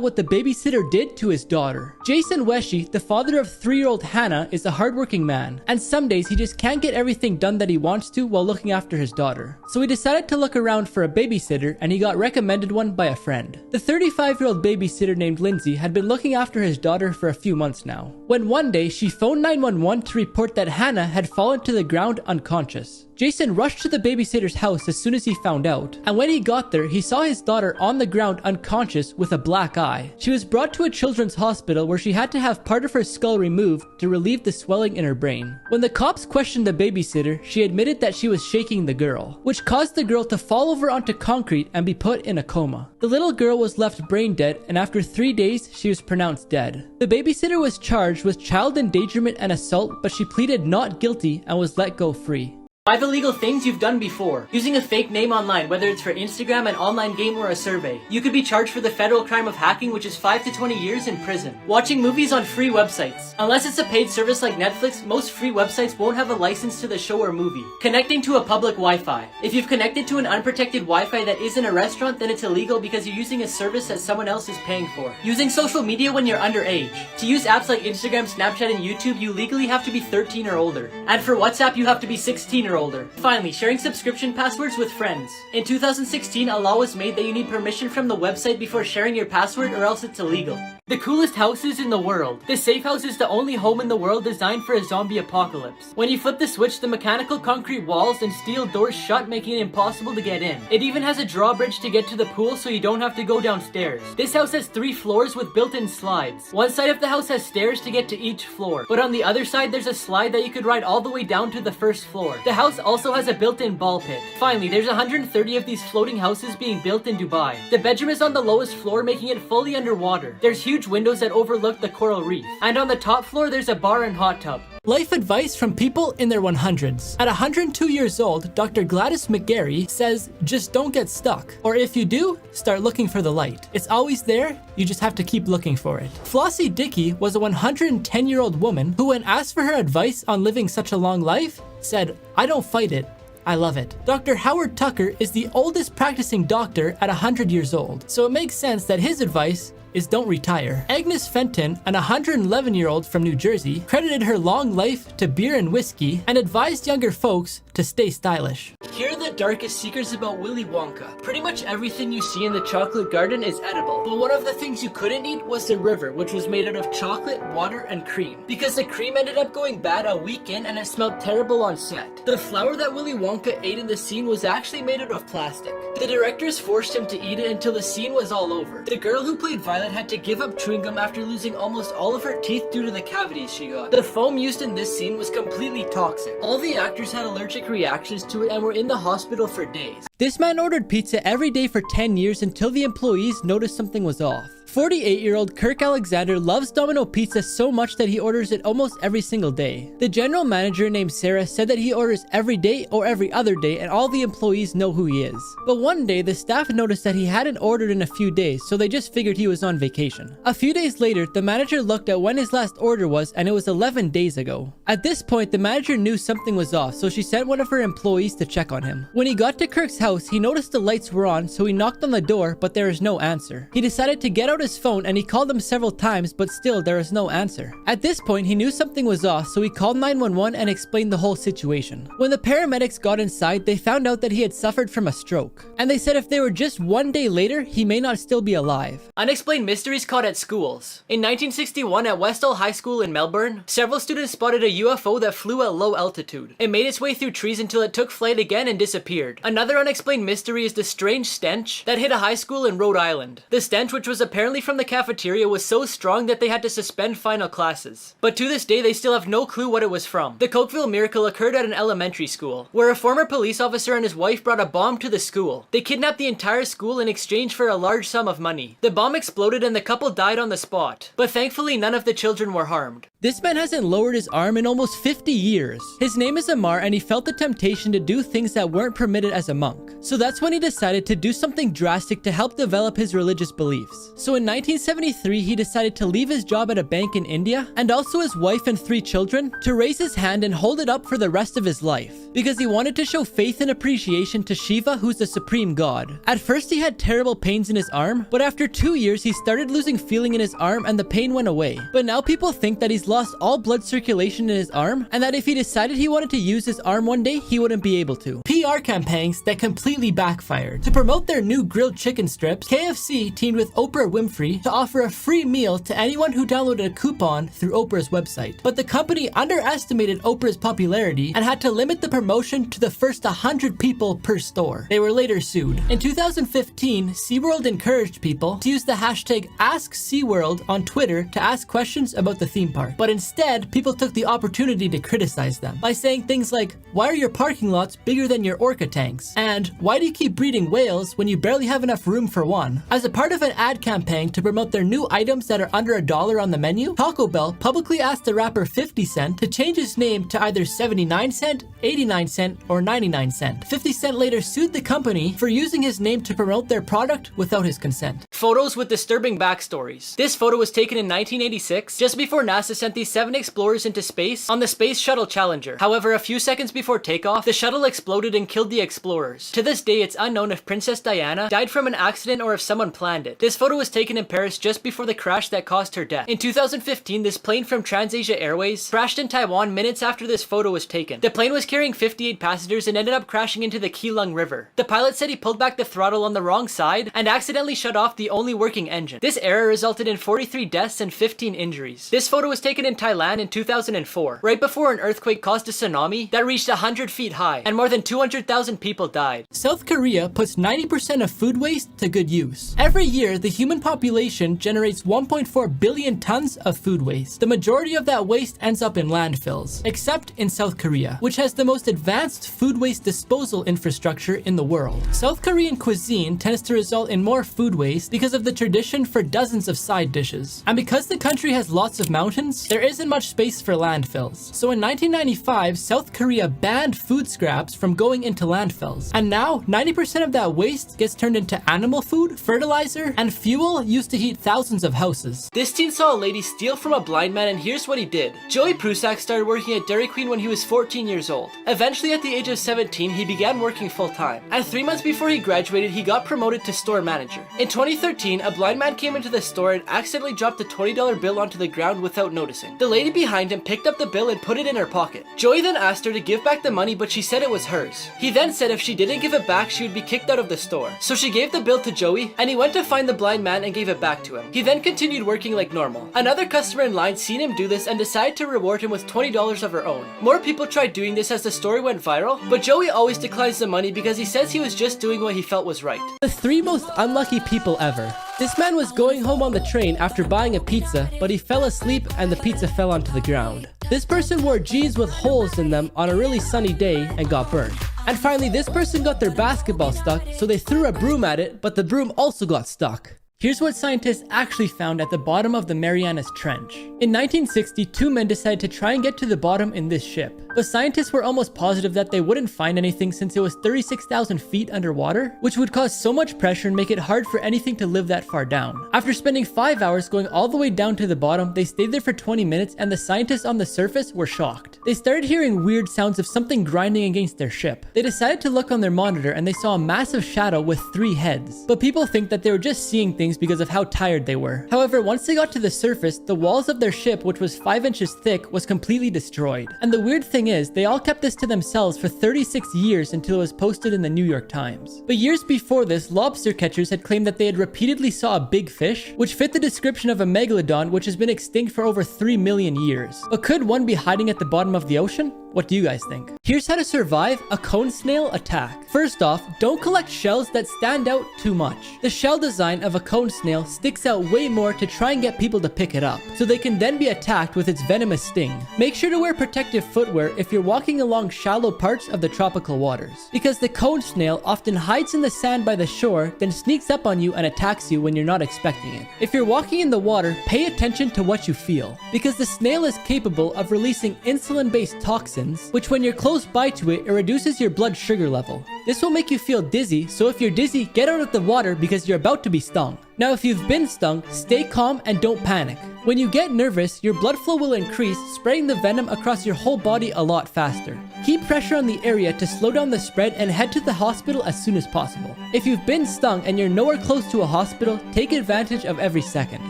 what the babysitter did to his daughter. Jason Weshy, the father of 3-year-old Hannah, is a hardworking man, and some days he just can't get everything done that he wants to while looking after his daughter. So he decided to look around for a babysitter, and he got recommended one by a friend. The 35-year-old babysitter named Lindsay had been looking after his daughter for a few months now, when one day she phoned 911 to report that Hannah had fallen to the ground unconscious. Jason rushed to the babysitter's house as soon as he found out, and when he got there, he saw his daughter on the ground unconscious with a black eye. She was brought to a children's hospital where she had to have part of her skull removed to relieve the swelling in her brain. When the cops questioned the babysitter, she admitted that she was shaking the girl, which caused the girl to fall over onto concrete and be put in a coma. The little girl was left brain dead, and after 3 days, she was pronounced dead. The babysitter was charged with child endangerment and assault, but she pleaded not guilty and was let go free. 5 illegal things you've done before. Using a fake name online, whether it's for Instagram, an online game, or a survey. You could be charged for the federal crime of hacking, which is 5 to 20 years in prison. Watching movies on free websites. Unless it's a paid service like Netflix, most free websites won't have a license to the show or movie. Connecting to a public Wi-Fi. If you've connected to an unprotected Wi-Fi that isn't a restaurant, then it's illegal because you're using a service that someone else is paying for. Using social media when you're underage. To use apps like Instagram, Snapchat, and YouTube, you legally have to be 13 or older. And for WhatsApp, you have to be 16 or older. Finally, sharing subscription passwords with friends. In 2016, a law was made that you need permission from the website before sharing your password or else it's illegal. The coolest houses in the world. The safe house is the only home in the world designed for a zombie apocalypse. When you flip the switch, the mechanical concrete walls and steel doors shut, making it impossible to get in. It even has a drawbridge to get to the pool so you don't have to go downstairs. This house has 3 floors with built-in slides. One side of the house has stairs to get to each floor, but on the other side there's a slide that you could ride all the way down to the first floor. The house also has a built-in ball pit. Finally, there's 130 of these floating houses being built in Dubai. The bedroom is on the lowest floor, making it fully underwater. There's huge windows that overlook the coral reef. And on the top floor, there's a bar and hot tub. Life advice from people in their 100s. At 102 years old, Dr. Gladys McGarry says, just don't get stuck. Or if you do, start looking for the light. It's always there, you just have to keep looking for it. Flossie Dickey was a 110-year-old woman who, when asked for her advice on living such a long life, said, I don't fight it, I love it. Dr. Howard Tucker is the oldest practicing doctor at 100 years old, so it makes sense that his advice is don't retire. Agnes Fenton, an 111-year-old from New Jersey, credited her long life to beer and whiskey and advised younger folks to stay stylish. Here are the darkest secrets about Willy Wonka. Pretty much everything you see in the chocolate garden is edible, but one of the things you couldn't eat was the river, which was made out of chocolate, water, and cream. Because the cream ended up going bad a week in and it smelled terrible on set. The flour that Willy Wonka ate in the scene was actually made out of plastic. The directors forced him to eat it until the scene was all over. The girl who played Violet had to give up chewing gum after losing almost all of her teeth due to the cavities she got. The foam used in this scene was completely toxic. All the actors had allergic reactions to it and were in the hospital for days. This man ordered pizza every day for 10 years until the employees noticed something was off. 48-year-old Kirk Alexander loves Domino Pizza so much that he orders it almost every single day. The general manager named Sarah said that he orders every day or every other day and all the employees know who he is. But one day, the staff noticed that he hadn't ordered in a few days, so they just figured he was on vacation. A few days later, the manager looked at when his last order was and it was 11 days ago. At this point, the manager knew something was off, so she sent one of her employees to check on him. When he got to Kirk's house, he noticed the lights were on, so he knocked on the door, but there is no answer. He decided to get out his phone and he called them several times, but still there is no answer. At this point, he knew something was off, so he called 911 and explained the whole situation. When the paramedics got inside, they found out that he had suffered from a stroke. And they said if they were just one day later, he may not still be alive. Unexplained mysteries caught at schools. In 1961 at Westall High School in Melbourne, several students spotted a UFO that flew at low altitude. It made its way through trees until it took flight again and disappeared. Another unexplained mystery is the strange stench that hit a high school in Rhode Island. The stench, which was apparently from the cafeteria, was so strong that they had to suspend final classes. But to this day, they still have no clue what it was from. The Cokeville miracle occurred at an elementary school, where a former police officer and his wife brought a bomb to the school. They kidnapped the entire school in exchange for a large sum of money. The bomb exploded and the couple died on the spot, but thankfully none of the children were harmed. This man hasn't lowered his arm in almost 50 years. His name is Amar and he felt the temptation to do things that weren't permitted as a monk. So that's when he decided to do something drastic to help develop his religious beliefs. So in 1973, he decided to leave his job at a bank in India and also his wife and 3 children to raise his hand and hold it up for the rest of his life because he wanted to show faith and appreciation to Shiva, who's the supreme god. At first, he had terrible pains in his arm, but after 2 years, he started losing feeling in his arm and the pain went away. But now people think that he's lost all blood circulation in his arm and that if he decided he wanted to use his arm one day, he wouldn't be able to. PR campaigns that completely backfired. To promote their new grilled chicken strips, KFC teamed with Oprah Winfrey to offer a free meal to anyone who downloaded a coupon through Oprah's website. But the company underestimated Oprah's popularity and had to limit the promotion to the first 100 people per store. They were later sued. In 2015, SeaWorld encouraged people to use the hashtag AskSeaWorld on Twitter to ask questions about the theme park. But instead, people took the opportunity to criticize them by saying things like, why are your parking lots bigger than your orca tanks? And why do you keep breeding whales when you barely have enough room for one? As a part of an ad campaign, Tang to promote their new items that are under $1 on the menu, Taco Bell publicly asked the rapper 50 Cent to change his name to either 79 cent, 89 cent, or 99 cent. 50 Cent later sued the company for using his name to promote their product without his consent. Photos with disturbing backstories. This photo was taken in 1986, just before NASA sent these 7 explorers into space on the Space Shuttle Challenger. However, a few seconds before takeoff, the shuttle exploded and killed the explorers. To this day, it's unknown if Princess Diana died from an accident or if someone planned it. This photo was taken in Paris just before the crash that caused her death. In 2015, this plane from TransAsia Airways crashed in Taiwan minutes after this photo was taken. The plane was carrying 58 passengers and ended up crashing into the Keelung River. The pilot said he pulled back the throttle on the wrong side and accidentally shut off the only working engine. This error resulted in 43 deaths and 15 injuries. This photo was taken in Thailand in 2004, right before an earthquake caused a tsunami that reached 100 feet high, and more than 200,000 people died. South Korea puts 90% of food waste to good use. Every year, the human population generates 1.4 billion tons of food waste. The majority of that waste ends up in landfills, except in South Korea, which has the most advanced food waste disposal infrastructure in the world. South Korean cuisine tends to result in more food waste because of the tradition for dozens of side dishes. And because the country has lots of mountains, there isn't much space for landfills. So in 1995, South Korea banned food scraps from going into landfills. And now, 90% of that waste gets turned into animal food, fertilizer, and fuel used to heat thousands of houses. This teen saw a lady steal from a blind man, and here's what he did. Joey Prusak started working at Dairy Queen when he was 14 years old. Eventually, at the age of 17, he began working full-time. And 3 months before he graduated, he got promoted to store manager. In 2013, a blind man came into the store and accidentally dropped a $20 bill onto the ground without noticing. The lady behind him picked up the bill and put it in her pocket. Joey then asked her to give back the money, but she said it was hers. He then said if she didn't give it back, she would be kicked out of the store. So she gave the bill to Joey, and he went to find the blind man and gave it back to him. He then continued working like normal. Another customer in line seen him do this and decided to reward him with $20 of her own. More people tried doing this as the story went viral, but Joey always declines the money because he says he was just doing what he felt was right. The 3 most unlucky people ever. This man was going home on the train after buying a pizza, but he fell asleep and the pizza fell onto the ground. This person wore jeans with holes in them on a really sunny day and got burnt. And finally, this person got their basketball stuck, so they threw a broom at it, but the broom also got stuck. Here's what scientists actually found at the bottom of the Marianas Trench. In 1960, 2 men decided to try and get to the bottom in this ship. But scientists were almost positive that they wouldn't find anything since it was 36,000 feet underwater, which would cause so much pressure and make it hard for anything to live that far down. After spending 5 hours going all the way down to the bottom, they stayed there for 20 minutes and the scientists on the surface were shocked. They started hearing weird sounds of something grinding against their ship. They decided to look on their monitor and they saw a massive shadow with 3 heads. But people think that they were just seeing things because of how tired they were. However, once they got to the surface, the walls of their ship, which was 5 inches thick, was completely destroyed. And the weird thing is, they all kept this to themselves for 36 years until it was posted in the New York Times. But years before this, lobster catchers had claimed that they had repeatedly saw a big fish, which fit the description of a megalodon which has been extinct for over 3 million years. But could one be hiding at the bottom of the ocean? What do you guys think? Here's how to survive a cone snail attack. First off, don't collect shells that stand out too much. The shell design of a cone snail sticks out way more to try and get people to pick it up, so they can then be attacked with its venomous sting. Make sure to wear protective footwear if you're walking along shallow parts of the tropical waters, because the cone snail often hides in the sand by the shore, then sneaks up on you and attacks you when you're not expecting it. If you're walking in the water, pay attention to what you feel, because the snail is capable of releasing insulin-based toxins, which when you're close by to it, it reduces your blood sugar level. This will make you feel dizzy, so if you're dizzy, get out of the water because you're about to be stung. Now, if you've been stung, stay calm and don't panic. When you get nervous, your blood flow will increase, spraying the venom across your whole body a lot faster. Keep pressure on the area to slow down the spread and head to the hospital as soon as possible. If you've been stung and you're nowhere close to a hospital, take advantage of every second,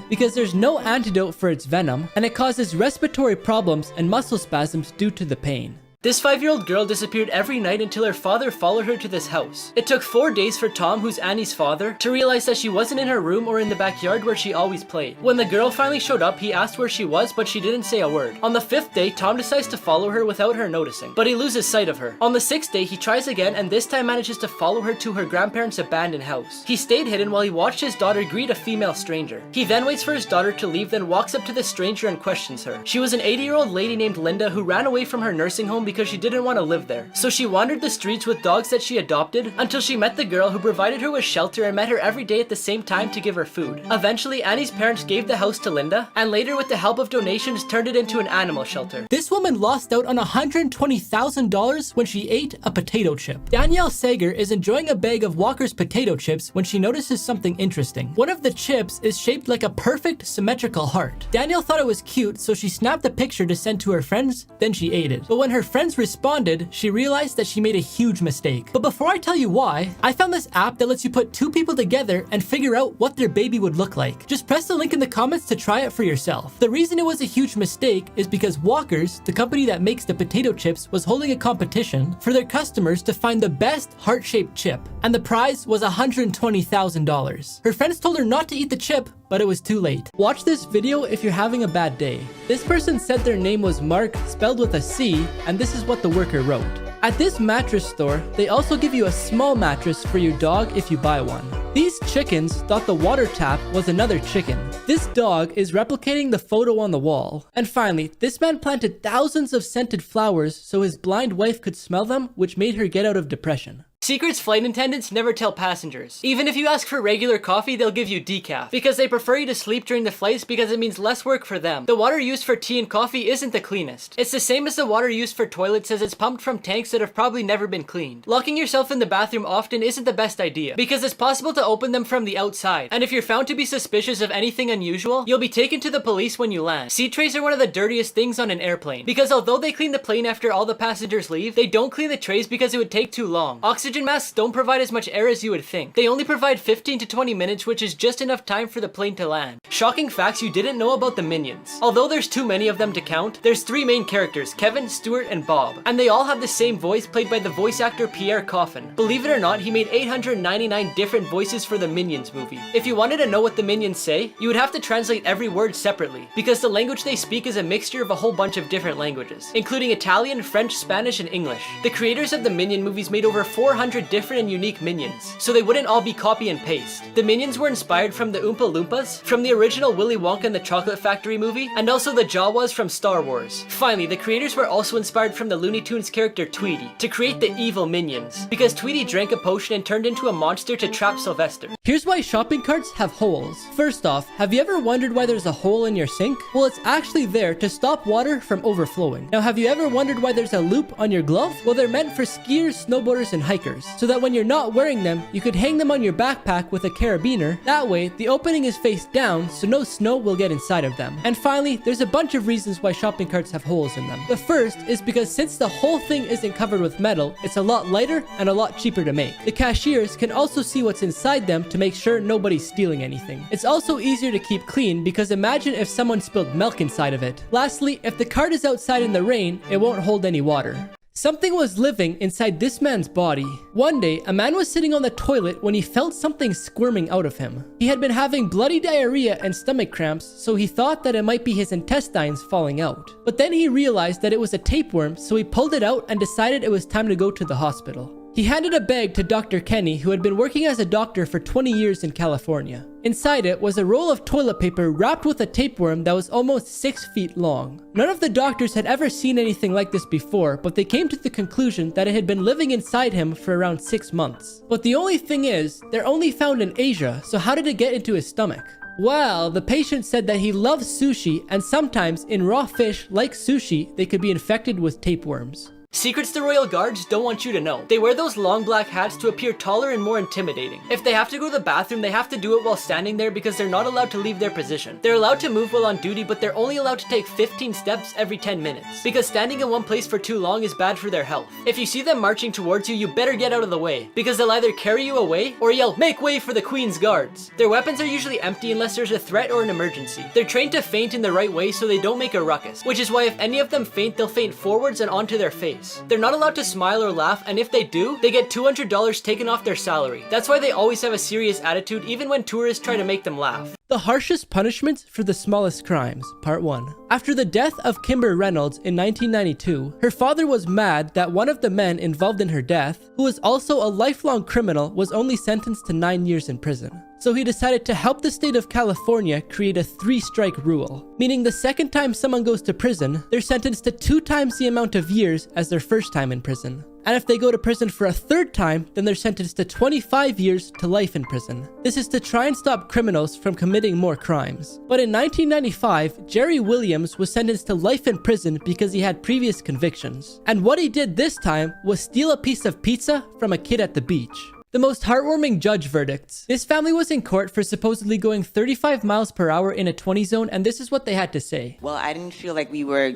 because there's no antidote for its venom, and it causes respiratory problems and muscle spasms due to the pain. This 5-year-old girl disappeared every night until her father followed her to this house. It took 4 days for Tom, who's Annie's father, to realize that she wasn't in her room or in the backyard where she always played. When the girl finally showed up, he asked where she was, but she didn't say a word. On the 5th day, Tom decides to follow her without her noticing, but he loses sight of her. On the 6th day, he tries again and this time manages to follow her to her grandparents' abandoned house. He stayed hidden while he watched his daughter greet a female stranger. He then waits for his daughter to leave, then walks up to the stranger and questions her. She was an 80-year-old lady named Linda who ran away from her nursing home because she didn't want to live there. So she wandered the streets with dogs that she adopted until she met the girl who provided her with shelter and met her every day at the same time to give her food. Eventually, Annie's parents gave the house to Linda, and later with the help of donations turned it into an animal shelter. This woman lost out on $120,000 when she ate a potato chip. Danielle Sager is enjoying a bag of Walker's potato chips when she notices something interesting. One of the chips is shaped like a perfect symmetrical heart. Danielle thought it was cute, so she snapped a picture to send to her friends, then she ate it. But when her friends responded, she realized that she made a huge mistake. But before I tell you why, I found this app that lets you put two people together and figure out what their baby would look like. Just press the link in the comments to try it for yourself. The reason it was a huge mistake is because Walker's, the company that makes the potato chips, was holding a competition for their customers to find the best heart-shaped chip, and the prize was $120,000. Her friends told her not to eat the chip, but it was too late. Watch this video if you're having a bad day. This person said their name was Mark, spelled with a C, and this is what the worker wrote. At this mattress store, they also give you a small mattress for your dog if you buy one. These chickens thought the water tap was another chicken. This dog is replicating the photo on the wall. And finally, this man planted thousands of scented flowers so his blind wife could smell them, which made her get out of depression. Secrets flight attendants never tell passengers. Even if you ask for regular coffee, they'll give you decaf, because they prefer you to sleep during the flights because it means less work for them. The water used for tea and coffee isn't the cleanest. It's the same as the water used for toilets, as it's pumped from tanks that have probably never been cleaned. Locking yourself in the bathroom often isn't the best idea, because it's possible to open them from the outside, and if you're found to be suspicious of anything unusual, you'll be taken to the police when you land. Seat trays are one of the dirtiest things on an airplane, because although they clean the plane after all the passengers leave, they don't clean the trays because it would take too long. Oxygen masks don't provide as much air as you would think. They only provide 15 to 20 minutes, which is just enough time for the plane to land. Shocking facts you didn't know about the Minions. Although there's too many of them to count, there's three main characters, Kevin, Stuart, and Bob, and they all have the same voice played by the voice actor Pierre Coffin. Believe it or not, he made 899 different voices for the Minions movie. If you wanted to know what the Minions say, you would have to translate every word separately, because the language they speak is a mixture of a whole bunch of different languages, including Italian, French, Spanish, and English. The creators of the Minion movies made over 400 different and unique Minions, so they wouldn't all be copy and paste. The Minions were inspired from the Oompa Loompas, from the original Willy Wonka and the Chocolate Factory movie, and also the Jawas from Star Wars. Finally, the creators were also inspired from the Looney Tunes character Tweety to create the evil Minions, because Tweety drank a potion and turned into a monster to trap Sylvester. Here's why shopping carts have holes. First off, have you ever wondered why there's a hole in your sink? Well, it's actually there to stop water from overflowing. Now, have you ever wondered why there's a loop on your glove? Well, they're meant for skiers, snowboarders, and hikers, so that when you're not wearing them, you could hang them on your backpack with a carabiner. That way, the opening is face down, so no snow will get inside of them. And finally, there's a bunch of reasons why shopping carts have holes in them. The first is because since the whole thing isn't covered with metal, it's a lot lighter and a lot cheaper to make. The cashiers can also see what's inside them to make sure nobody's stealing anything. It's also easier to keep clean because imagine if someone spilled milk inside of it. Lastly, if the cart is outside in the rain, it won't hold any water. Something was living inside this man's body. One day, a man was sitting on the toilet when he felt something squirming out of him. He had been having bloody diarrhea and stomach cramps, so he thought that it might be his intestines falling out. But then he realized that it was a tapeworm, so he pulled it out and decided it was time to go to the hospital. He handed a bag to Dr. Kenny, who had been working as a doctor for 20 years in California. Inside it was a roll of toilet paper wrapped with a tapeworm that was almost 6 feet long. None of the doctors had ever seen anything like this before, but they came to the conclusion that it had been living inside him for around 6 months. But the only thing is, they're only found in Asia, so how did it get into his stomach? Well, the patient said that he loves sushi, and sometimes in raw fish like sushi, they could be infected with tapeworms. Secrets the royal guards don't want you to know. They wear those long black hats to appear taller and more intimidating. If they have to go to the bathroom, they have to do it while standing there because they're not allowed to leave their position. They're allowed to move while on duty, but they're only allowed to take 15 steps every 10 minutes because standing in one place for too long is bad for their health. If you see them marching towards you, you better get out of the way because they'll either carry you away or yell, "Make way for the Queen's guards." Their weapons are usually empty unless there's a threat or an emergency. They're trained to feint in the right way so they don't make a ruckus, which is why if any of them faint, they'll faint forwards and onto their face. They're not allowed to smile or laugh, and if they do, they get $200 taken off their salary. That's why they always have a serious attitude even when tourists try to make them laugh. The harshest punishments for the smallest crimes, Part 1. After the death of Kimber Reynolds in 1992, her father was mad that one of the men involved in her death, who was also a lifelong criminal, was only sentenced to 9 years in prison. So he decided to help the state of California create a 3-strike rule, meaning the second time someone goes to prison, they're sentenced to 2 times the amount of years as their first time in prison. And if they go to prison for a 3rd time, then they're sentenced to 25 years to life in prison. This is to try and stop criminals from committing more crimes. But in 1995, Jerry Williams was sentenced to life in prison because he had previous convictions. And what he did this time was steal a piece of pizza from a kid at the beach. The most heartwarming judge verdicts. This family was in court for supposedly going 35 miles per hour in a 20 zone, and this is what they had to say. Well, I didn't feel like we were,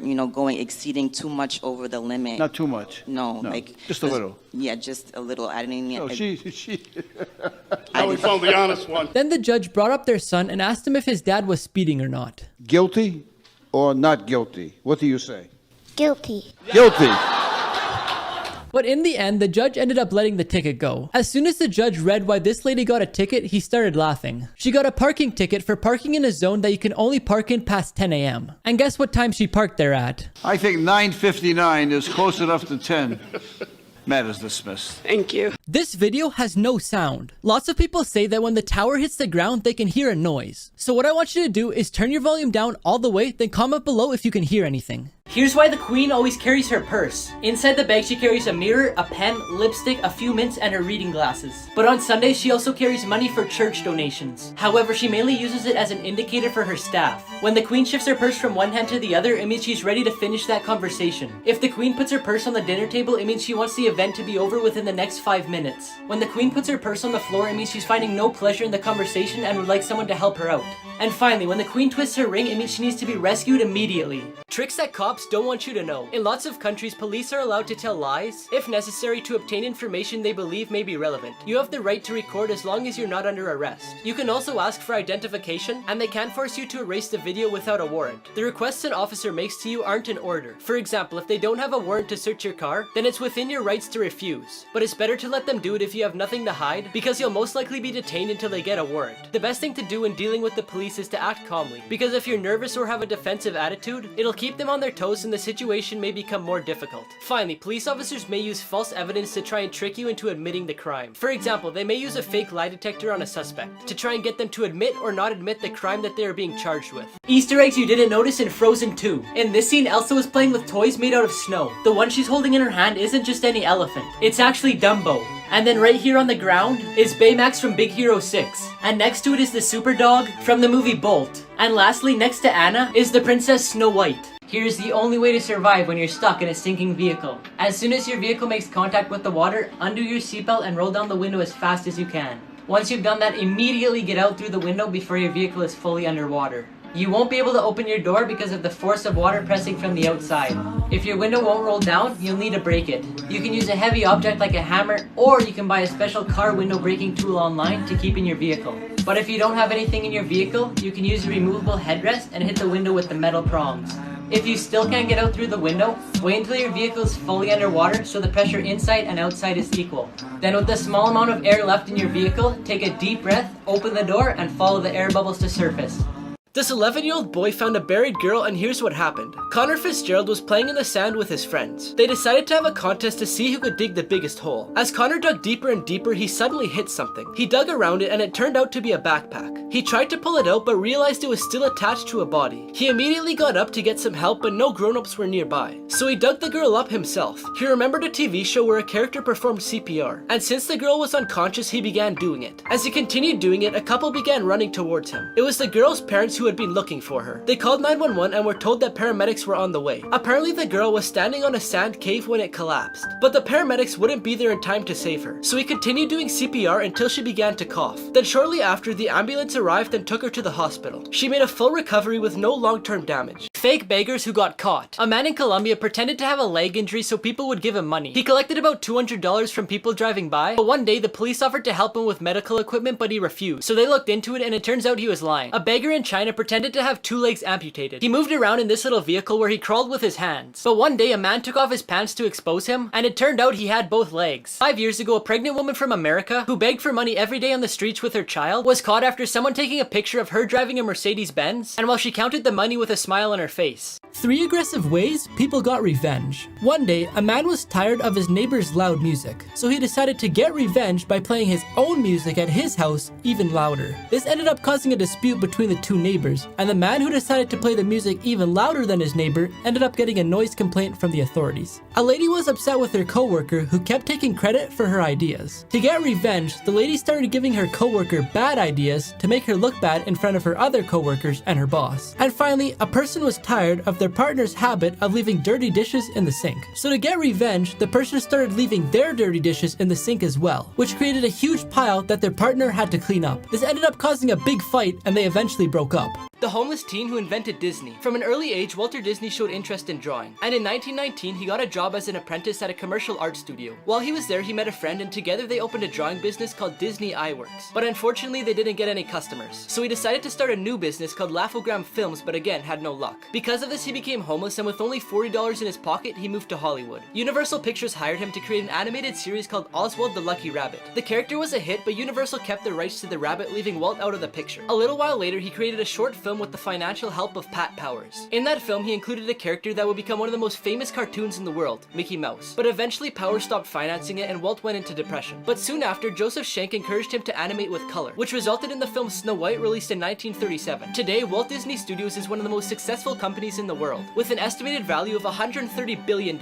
exceeding too much over the limit. Not too much. No. Just a little. Yeah, just a little. I didn't even. No, she. Now we found the honest one. Then the judge brought up their son and asked him if his dad was speeding or not. Guilty or not guilty? What do you say? Guilty. Guilty. But in the end, the judge ended up letting the ticket go. As soon as the judge read why this lady got a ticket, he started laughing. She got a parking ticket for parking in a zone that you can only park in past 10 a.m. And guess what time she parked there at? I think 9:59 is close enough to 10. Matters dismissed. Thank you. This video has no sound. Lots of people say that when the tower hits the ground, they can hear a noise. So what I want you to do is turn your volume down all the way, then comment below if you can hear anything. Here's why the queen always carries her purse. Inside the bag she carries a mirror, a pen, lipstick, a few mints, and her reading glasses. But on Sundays she also carries money for church donations. However, she mainly uses it as an indicator for her staff. When the queen shifts her purse from one hand to the other, it means she's ready to finish that conversation. If the queen puts her purse on the dinner table, it means she wants the event to be over within the next 5 minutes. When the queen puts her purse on the floor, it means she's finding no pleasure in the conversation and would like someone to help her out. And finally, when the queen twists her ring, it means she needs to be rescued immediately. Tricks that cops don't want you to know. In lots of countries, police are allowed to tell lies, if necessary, to obtain information they believe may be relevant. You have the right to record as long as you're not under arrest. You can also ask for identification, and they can force you to erase the video without a warrant. The requests an officer makes to you aren't an order. For example, if they don't have a warrant to search your car, then it's within your rights to refuse. But it's better to let them do it if you have nothing to hide, because you'll most likely be detained until they get a warrant. The best thing to do when dealing with the police is to act calmly, because if you're nervous or have a defensive attitude, it'll keep them on their toes and the situation may become more difficult. Finally, police officers may use false evidence to try and trick you into admitting the crime. For example, they may use a fake lie detector on a suspect to try and get them to admit or not admit the crime that they are being charged with. Easter eggs you didn't notice in Frozen 2. In this scene, Elsa was playing with toys made out of snow. The one she's holding in her hand isn't just any elephant. It's actually Dumbo. And then right here on the ground is Baymax from Big Hero 6. And next to it is the super dog from the movie Bolt. And lastly, next to Anna is the Princess Snow White. Here's the only way to survive when you're stuck in a sinking vehicle. As soon as your vehicle makes contact with the water, undo your seatbelt and roll down the window as fast as you can. Once you've done that, immediately get out through the window before your vehicle is fully underwater. You won't be able to open your door because of the force of water pressing from the outside. If your window won't roll down, you'll need to break it. You can use a heavy object like a hammer, or you can buy a special car window breaking tool online to keep in your vehicle. But if you don't have anything in your vehicle, you can use a removable headrest and hit the window with the metal prongs. If you still can't get out through the window, wait until your vehicle is fully underwater so the pressure inside and outside is equal. Then with the small amount of air left in your vehicle, take a deep breath, open the door, and follow the air bubbles to surface. This 11-year-old boy found a buried girl, and here's what happened. Connor Fitzgerald was playing in the sand with his friends. They decided to have a contest to see who could dig the biggest hole. As Connor dug deeper and deeper, he suddenly hit something. He dug around it and it turned out to be a backpack. He tried to pull it out but realized it was still attached to a body. He immediately got up to get some help, but no grown-ups were nearby. So he dug the girl up himself. He remembered a TV show where a character performed CPR, and since the girl was unconscious, he began doing it. As he continued doing it, a couple began running towards him. It was the girl's parents who had been looking for her. They called 911 and were told that paramedics were on the way. Apparently the girl was standing on a sand cave when it collapsed, but the paramedics wouldn't be there in time to save her. So he continued doing CPR until she began to cough. Then shortly after, the ambulance arrived and took her to the hospital. She made a full recovery with no long-term damage. Fake beggars who got caught. A man in Colombia pretended to have a leg injury so people would give him money. He collected about $200 from people driving by, but one day the police offered to help him with medical equipment, but he refused. So they looked into it and it turns out he was lying. A beggar in China and pretended to have 2 legs amputated. He moved around in this little vehicle where he crawled with his hands. But one day a man took off his pants to expose him, and it turned out he had both legs. 5 years ago, a pregnant woman from America who begged for money every day on the streets with her child was caught after someone taking a picture of her driving a Mercedes-Benz, and while she counted the money with a smile on her face. 3 aggressive ways people got revenge. One day, a man was tired of his neighbor's loud music, so he decided to get revenge by playing his own music at his house even louder. This ended up causing a dispute between the 2 neighbors, and the man who decided to play the music even louder than his neighbor ended up getting a noise complaint from the authorities. A lady was upset with her coworker who kept taking credit for her ideas. To get revenge, the lady started giving her coworker bad ideas to make her look bad in front of her other coworkers and her boss. And finally, a person was tired of their partner's habit of leaving dirty dishes in the sink. So to get revenge, the person started leaving their dirty dishes in the sink as well, which created a huge pile that their partner had to clean up. This ended up causing a big fight, and they eventually broke up. The homeless teen who invented Disney. From an early age, Walter Disney showed interest in drawing, and in 1919 he got a job as an apprentice at a commercial art studio. While he was there, he met a friend, and together they opened a drawing business called Disney Eyeworks. But unfortunately, they didn't get any customers, so he decided to start a new business called Laughogram Films, but again had no luck. Because of this, he became homeless, and with only $40 in his pocket, he moved to Hollywood. Universal Pictures hired him to create an animated series called Oswald the Lucky Rabbit. The character was a hit, but Universal kept the rights to the rabbit, leaving Walt out of the picture. A little while later, he created a short film with the financial help of Pat Powers. In that film, he included a character that would become one of the most famous cartoons in the world, Mickey Mouse. But eventually, Powers stopped financing it and Walt went into depression. But soon after, Joseph Schenck encouraged him to animate with color, which resulted in the film Snow White, released in 1937. Today, Walt Disney Studios is one of the most successful companies in the world, with an estimated value of $130 billion.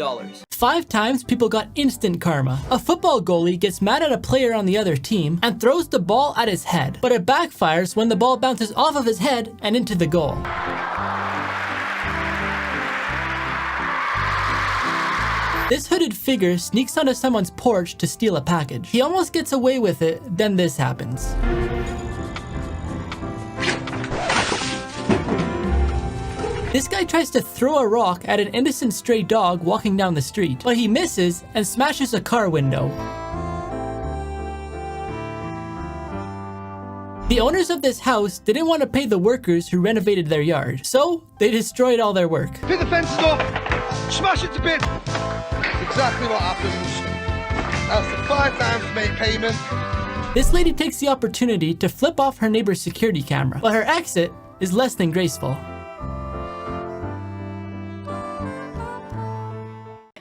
5 times people got instant karma. A football goalie gets mad at a player on the other team and throws the ball at his head, but it backfires when the ball bounces off of his head and into the goal. This hooded figure sneaks onto someone's porch to steal a package. He almost gets away with it, then this happens. This guy tries to throw a rock at an innocent stray dog walking down the street, but he misses and smashes a car window. The owners of this house didn't want to pay the workers who renovated their yard, so they destroyed all their work. Pick the fences up, smash it to bits. That's exactly what happens. That's the 5 times to make payment. This lady takes the opportunity to flip off her neighbor's security camera, but her exit is less than graceful.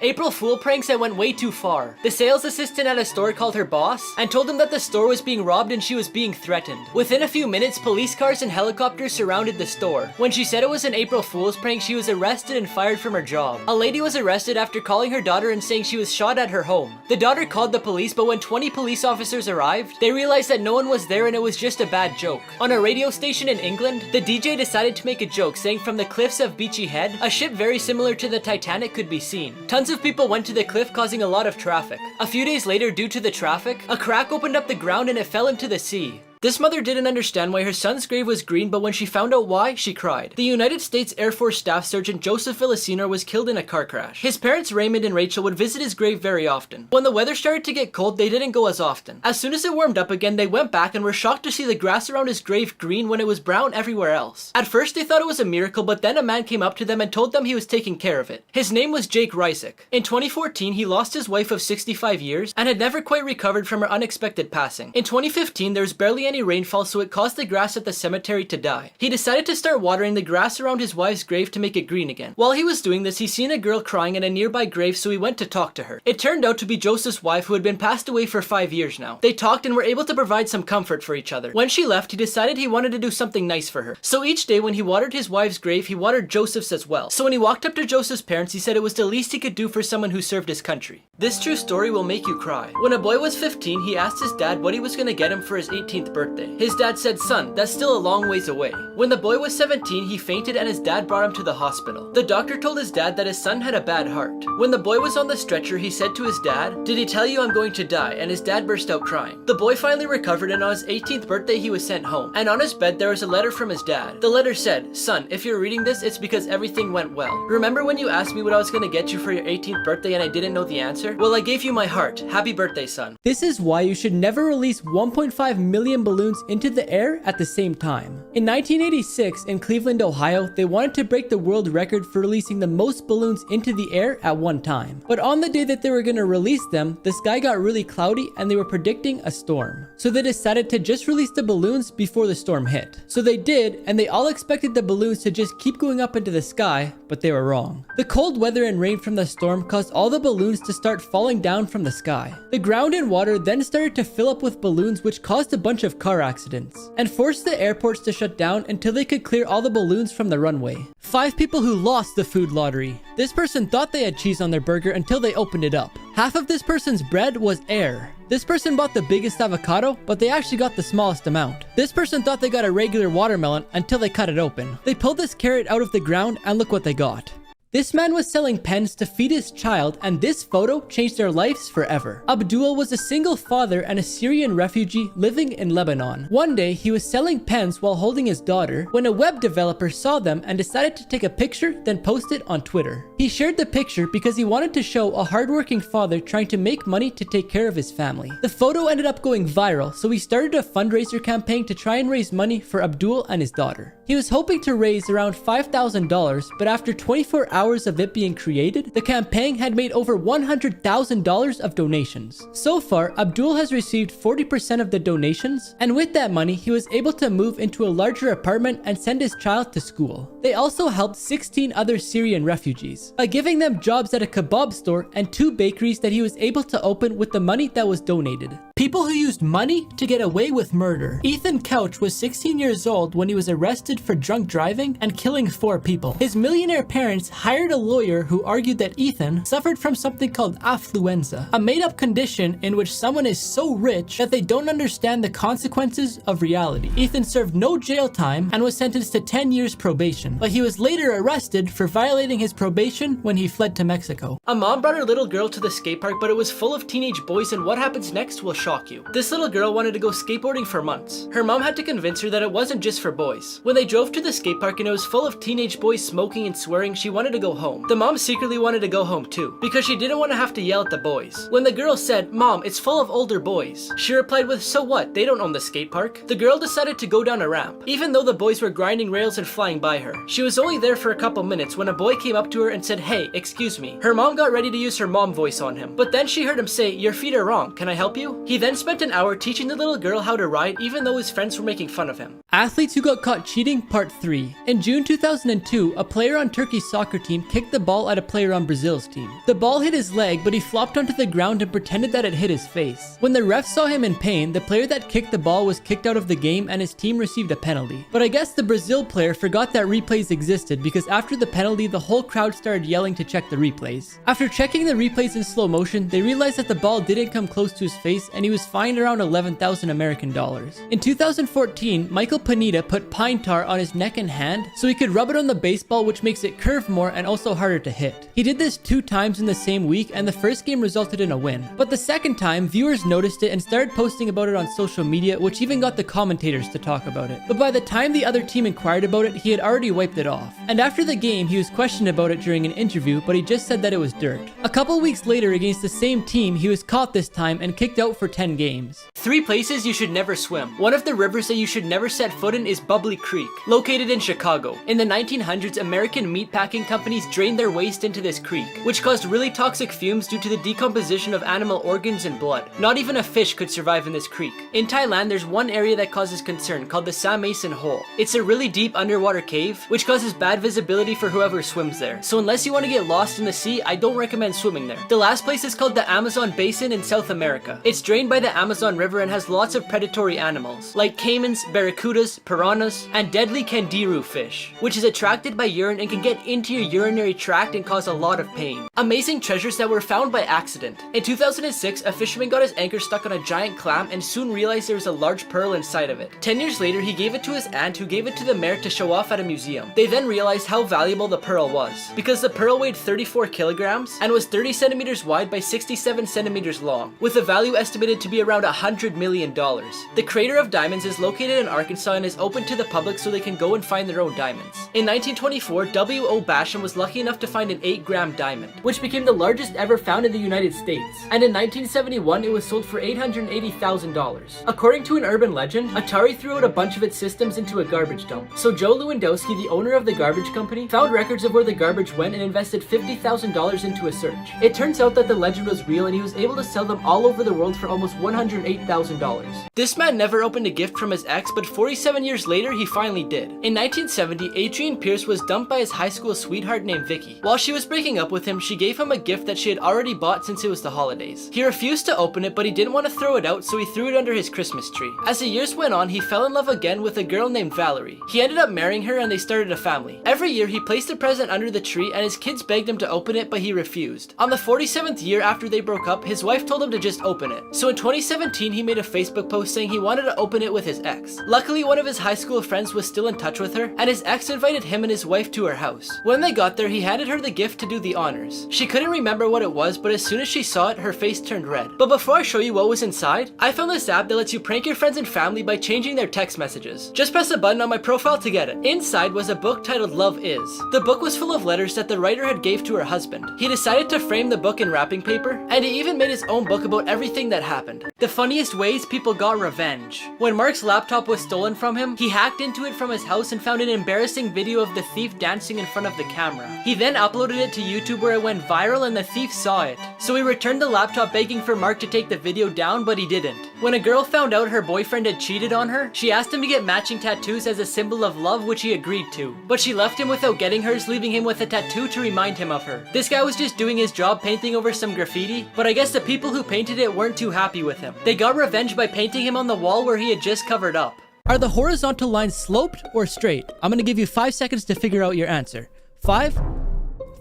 April Fool pranks that went way too far. The sales assistant at a store called her boss and told him that the store was being robbed and she was being threatened. Within a few minutes, police cars and helicopters surrounded the store. When she said it was an April Fool's prank, she was arrested and fired from her job. A lady was arrested after calling her daughter and saying she was shot at her home. The daughter called the police, but when 20 police officers arrived, they realized that no one was there and it was just a bad joke. On a radio station in England, the DJ decided to make a joke, saying from the cliffs of Beachy Head, a ship very similar to the Titanic could be seen. Tons of people went to the cliff, causing a lot of traffic. A few days later, due to the traffic, a crack opened up the ground and it fell into the sea. This mother didn't understand why her son's grave was green, but when she found out why, she cried. The United States Air Force Staff Sergeant Joseph Villasino was killed in a car crash. His parents Raymond and Rachel would visit his grave very often. When the weather started to get cold, they didn't go as often. As soon as it warmed up again, they went back and were shocked to see the grass around his grave green when it was brown everywhere else. At first, they thought it was a miracle, but then a man came up to them and told them he was taking care of it. His name was Jake Rysick. In 2014, he lost his wife of 65 years and had never quite recovered from her unexpected passing. In 2015, there was barely any rainfall, so it caused the grass at the cemetery to die. He decided to start watering the grass around his wife's grave to make it green again. While he was doing this, he seen a girl crying at a nearby grave, so he went to talk to her. It turned out to be Joseph's wife, who had been passed away for 5 years now. They talked and were able to provide some comfort for each other. When she left, he decided he wanted to do something nice for her. So each day when he watered his wife's grave, he watered Joseph's as well. So when he walked up to Joseph's parents, he said it was the least he could do for someone who served his country. This true story will make you cry. When a boy was 15, he asked his dad what he was going to get him for his 18th birthday. His dad said, "Son, that's still a long ways away." When the boy was 17, he fainted and his dad brought him to the hospital. The doctor told his dad that his son had a bad heart. When the boy was on the stretcher, he said to his dad, "Did he tell you I'm going to die?" And his dad burst out crying. The boy finally recovered, and on his 18th birthday, he was sent home. And on his bed, there was a letter from his dad. The letter said, "Son, if you're reading this, it's because everything went well. Remember when you asked me what I was going to get you for your 18th birthday and I didn't know the answer? Well, I gave you my heart. Happy birthday, son." This is why you should never release 1.5 million balloons into the air at the same time. In 1986, in Cleveland, Ohio, they wanted to break the world record for releasing the most balloons into the air at one time. But on the day that they were going to release them, the sky got really cloudy and they were predicting a storm. So they decided to just release the balloons before the storm hit. So they did, and they all expected the balloons to just keep going up into the sky, but they were wrong. The cold weather and rain from the storm caused all the balloons to start falling down from the sky. The ground and water then started to fill up with balloons, which caused a bunch of car accidents and forced the airports to shut down until they could clear all the balloons from the runway. 5 people who lost the food lottery. This person thought they had cheese on their burger until they opened it up. Half of this person's bread was air. This person bought the biggest avocado, but they actually got the smallest amount. This person thought they got a regular watermelon until they cut it open. They pulled this carrot out of the ground and look what they got. This man was selling pens to feed his child, and this photo changed their lives forever. Abdul was a single father and a Syrian refugee living in Lebanon. One day, he was selling pens while holding his daughter when a web developer saw them and decided to take a picture, then post it on Twitter. He shared the picture because he wanted to show a hardworking father trying to make money to take care of his family. The photo ended up going viral, so he started a fundraiser campaign to try and raise money for Abdul and his daughter. He was hoping to raise around $5,000, but after 24 hours of it being created, the campaign had made over $100,000 of donations. So far, Abdul has received 40% of the donations, and with that money, he was able to move into a larger apartment and send his child to school. They also helped 16 other Syrian refugees by giving them jobs at a kebab store and 2 bakeries that he was able to open with the money that was donated. People who used money to get away with murder. Ethan Couch was 16 years old when he was arrested for drunk driving and killing 4 people. His millionaire parents hired a lawyer who argued that Ethan suffered from something called affluenza, a made-up condition in which someone is so rich that they don't understand the consequences of reality. Ethan served no jail time and was sentenced to 10 years probation, but he was later arrested for violating his probation when he fled to Mexico. A mom brought her little girl to the skate park, but it was full of teenage boys, and what happens next will shock you. This little girl wanted to go skateboarding for months. Her mom had to convince her that it wasn't just for boys. When they drove to the skate park and it was full of teenage boys smoking and swearing, she wanted to go home. The mom secretly wanted to go home too, because she didn't want to have to yell at the boys. When the girl said, "Mom, it's full of older boys," she replied with, "So what? They don't own the skate park." The girl decided to go down a ramp, even though the boys were grinding rails and flying by her. She was only there for a couple minutes when a boy came up to her and said, "Hey, excuse me." Her mom got ready to use her mom voice on him, but then she heard him say, "Your feet are wrong. Can I help you?" He then spent an hour teaching the little girl how to ride, even though his friends were making fun of him. Athletes who got caught cheating, part 3. In June 2002, a player on Turkey's soccer team kicked the ball at a player on Brazil's team. The ball hit his leg, but he flopped onto the ground and pretended that it hit his face. When the ref saw him in pain, the player that kicked the ball was kicked out of the game and his team received a penalty. But I guess the Brazil player forgot that replays existed, because after the penalty, the whole crowd started yelling to check the replays. After checking the replays in slow motion, they realized that the ball didn't come close to his face and he was fined around 11,000 American dollars. In 2014, Michael Pineda put pine tar on his neck and hand so he could rub it on the baseball, which makes it curve more and also harder to hit. He did this 2 times in the same week, and the first game resulted in a win. But the second time, viewers noticed it and started posting about it on social media, which even got the commentators to talk about it. But by the time the other team inquired about it, he had already wiped it off. And after the game, he was questioned about it during an interview, but he just said that it was dirt. A couple weeks later, against the same team, he was caught this time and kicked out for 10 games. 3 places you should never swim. One of the rivers that you should never set foot in is Bubbly Creek, located in Chicago. In the 1900s, American meatpacking companies drained their waste into this creek, which caused really toxic fumes due to the decomposition of animal organs and blood. Not even a fish could survive in this creek. In Thailand, there's one area that causes concern called the Sa Mason Hole. It's a really deep underwater cave, which causes bad visibility for whoever swims there. So unless you want to get lost in the sea, I don't recommend swimming there. The last place is called the Amazon Basin in South America. It's drained by the Amazon River and has lots of predatory animals, like caimans, barracudas, piranhas, and deadly candiru fish, which is attracted by urine and can get into your urinary tract and cause a lot of pain. Amazing treasures that were found by accident. In 2006, a fisherman got his anchor stuck on a giant clam and soon realized there was a large pearl inside of it. 10 years later, he gave it to his aunt, who gave it to the mayor to show off at a museum. They then realized how valuable the pearl was, because the pearl weighed 34 kilograms and was 30 centimeters wide by 67 centimeters long, with a value estimated to be around $100 million. The crater of diamonds is located in Arkansas sign is open to the public so they can go and find their own diamonds. In 1924, W.O. Basham was lucky enough to find an 8-gram diamond, which became the largest ever found in the United States. And in 1971, it was sold for $880,000. According to an urban legend, Atari threw out a bunch of its systems into a garbage dump. So Joe Lewandowski, the owner of the garbage company, found records of where the garbage went and invested $50,000 into a search. It turns out that the legend was real and he was able to sell them all over the world for almost $108,000. This man never opened a gift from his ex, but 47 years later, he finally did. In 1970, Adrian Pierce was dumped by his high school sweetheart named Vicky. While she was breaking up with him, she gave him a gift that she had already bought since it was the holidays. He refused to open it, but he didn't want to throw it out, so he threw it under his Christmas tree. As the years went on, he fell in love again with a girl named Valerie. He ended up marrying her and they started a family. Every year, he placed a present under the tree and his kids begged him to open it, but he refused. On the 47th year after they broke up, his wife told him to just open it. So in 2017, he made a Facebook post saying he wanted to open it with his ex. Luckily, one of his high school friends was still in touch with her, and his ex invited him and his wife to her house. When they got there, he handed her the gift to do the honors. She couldn't remember what it was, but as soon as she saw it, her face turned red. But before I show you what was inside, I found this app that lets you prank your friends and family by changing their text messages. Just press a button on my profile to get it. Inside was a book titled Love Is. The book was full of letters that the writer had gave to her husband. He decided to frame the book in wrapping paper, and he even made his own book about everything that happened. The funniest ways people got revenge. When Mark's laptop was stolen from him, he hacked into it from his house and found an embarrassing video of the thief dancing in front of the camera. He then uploaded it to YouTube where it went viral and the thief saw it. So he returned the laptop begging for Mark to take the video down, but he didn't. When a girl found out her boyfriend had cheated on her, she asked him to get matching tattoos as a symbol of love, which he agreed to. But she left him without getting hers, leaving him with a tattoo to remind him of her. This guy was just doing his job painting over some graffiti, but I guess the people who painted it weren't too happy with him. They got revenge by painting him on the wall where he had just covered up. Are the horizontal lines sloped or straight? I'm gonna give you 5 seconds to figure out your answer. 5,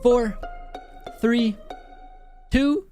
4, 3, 2,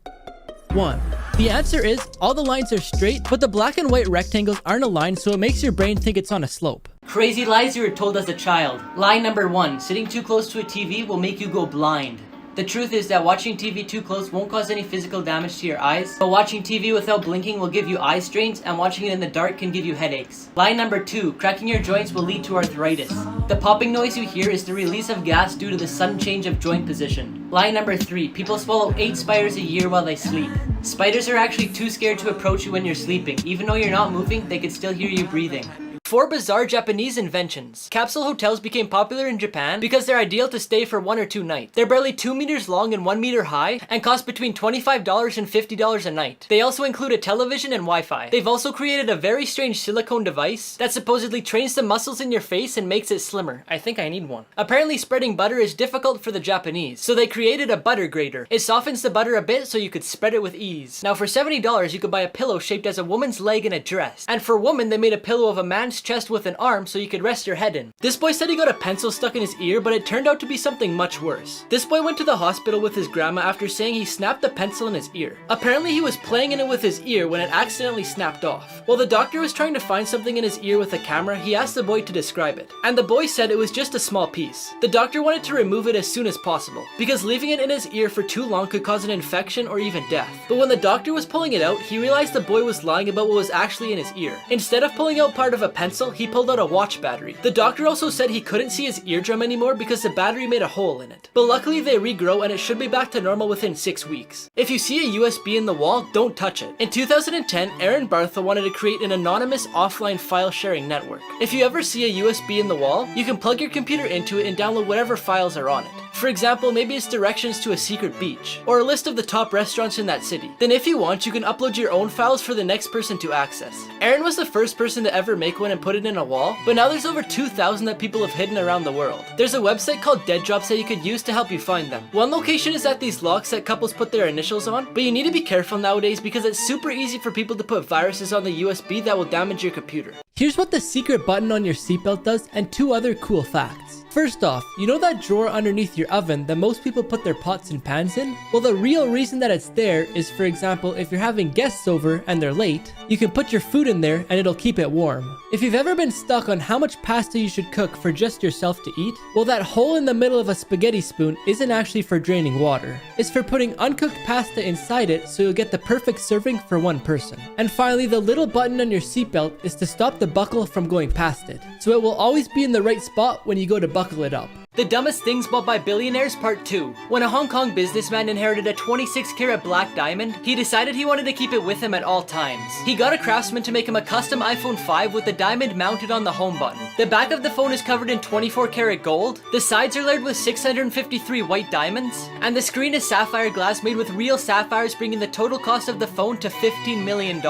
1. The answer is all the lines are straight, but the black and white rectangles aren't aligned, so it makes your brain think it's on a slope. Crazy lies you were told as a child. Lie number 1, sitting too close to a TV will make you go blind. The truth is that watching TV too close won't cause any physical damage to your eyes, but watching TV without blinking will give you eye strains, and watching it in the dark can give you headaches. Lie number 2, cracking your joints will lead to arthritis. The popping noise you hear is the release of gas due to the sudden change of joint position. Lie number 3, people swallow 8 spiders a year while they sleep. Spiders are actually too scared to approach you when you're sleeping. Even though you're not moving, they can still hear you breathing. 4 bizarre Japanese inventions. Capsule hotels became popular in Japan because they're ideal to stay for 1 or 2 nights. They're barely 2 meters long and 1 meter high and cost between $25 and $50 a night. They also include a television and Wi-Fi. They've also created a very strange silicone device that supposedly trains the muscles in your face and makes it slimmer. I think I need one. Apparently spreading butter is difficult for the Japanese, so they created a butter grater. It softens the butter a bit so you could spread it with ease. Now for $70 you could buy a pillow shaped as a woman's leg in a dress. And for women they made a pillow of a man's chest with an arm so you could rest your head in. This boy said he got a pencil stuck in his ear, but it turned out to be something much worse. This boy went to the hospital with his grandma after saying he snapped the pencil in his ear. Apparently he was playing in it with his ear when it accidentally snapped off. While the doctor was trying to find something in his ear with a camera, he asked the boy to describe it. And the boy said it was just a small piece. The doctor wanted to remove it as soon as possible, because leaving it in his ear for too long could cause an infection or even death. But when the doctor was pulling it out, he realized the boy was lying about what was actually in his ear. Instead of pulling out part of a pencil, he pulled out a watch battery. The doctor also said he couldn't see his eardrum anymore because the battery made a hole in it. But luckily they regrow and it should be back to normal within 6 weeks. If you see a USB in the wall, don't touch it. In 2010, Aaron Bartha wanted to create an anonymous offline file sharing network. If you ever see a USB in the wall, you can plug your computer into it and download whatever files are on it. For example, maybe it's directions to a secret beach, or a list of the top restaurants in that city. Then if you want, you can upload your own files for the next person to access. Aaron was the first person to ever make one and put it in a wall, but now there's over 2,000 that people have hidden around the world. There's a website called Dead Drops that you could use to help you find them. One location is at these locks that couples put their initials on, but you need to be careful nowadays because it's super easy for people to put viruses on the USB that will damage your computer. Here's what the secret button on your seatbelt does and 2 other cool facts. First off, you know that drawer underneath your oven that most people put their pots and pans in? Well, the real reason that it's there is, for example, if you're having guests over and they're late, you can put your food in there and it'll keep it warm. If you've ever been stuck on how much pasta you should cook for just yourself to eat, well, that hole in the middle of a spaghetti spoon isn't actually for draining water. It's for putting uncooked pasta inside it so you'll get the perfect serving for one person. And finally, the little button on your seatbelt is to stop the buckle from going past it, so it will always be in the right spot when you go to buckle it up. The Dumbest Things Bought by Billionaires Part 2. When a Hong Kong businessman inherited a 26-carat black diamond, he decided he wanted to keep it with him at all times. He got a craftsman to make him a custom iPhone 5 with the diamond mounted on the home button. The back of the phone is covered in 24-carat gold, the sides are layered with 653 white diamonds, and the screen is sapphire glass made with real sapphires, bringing the total cost of the phone to $15 million.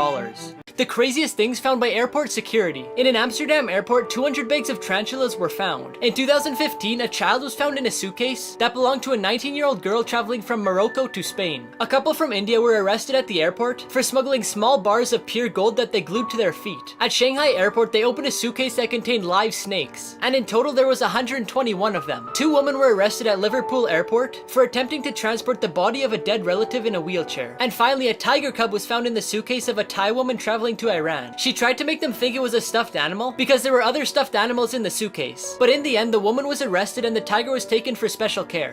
The craziest things found by airport security. In an Amsterdam airport, 200 bags of tarantulas were found. In 2015, a child was found in a suitcase that belonged to a 19-year-old girl traveling from Morocco to Spain. A couple from India were arrested at the airport for smuggling small bars of pure gold that they glued to their feet. At Shanghai airport, they opened a suitcase that contained live snakes, and in total there was 121 of them. 2 women were arrested at Liverpool airport for attempting to transport the body of a dead relative in a wheelchair. And finally, a tiger cub was found in the suitcase of a Thai woman traveling to Iran. She tried to make them think it was a stuffed animal because there were other stuffed animals in the suitcase. But in the end, the woman was arrested and the tiger was taken for special care.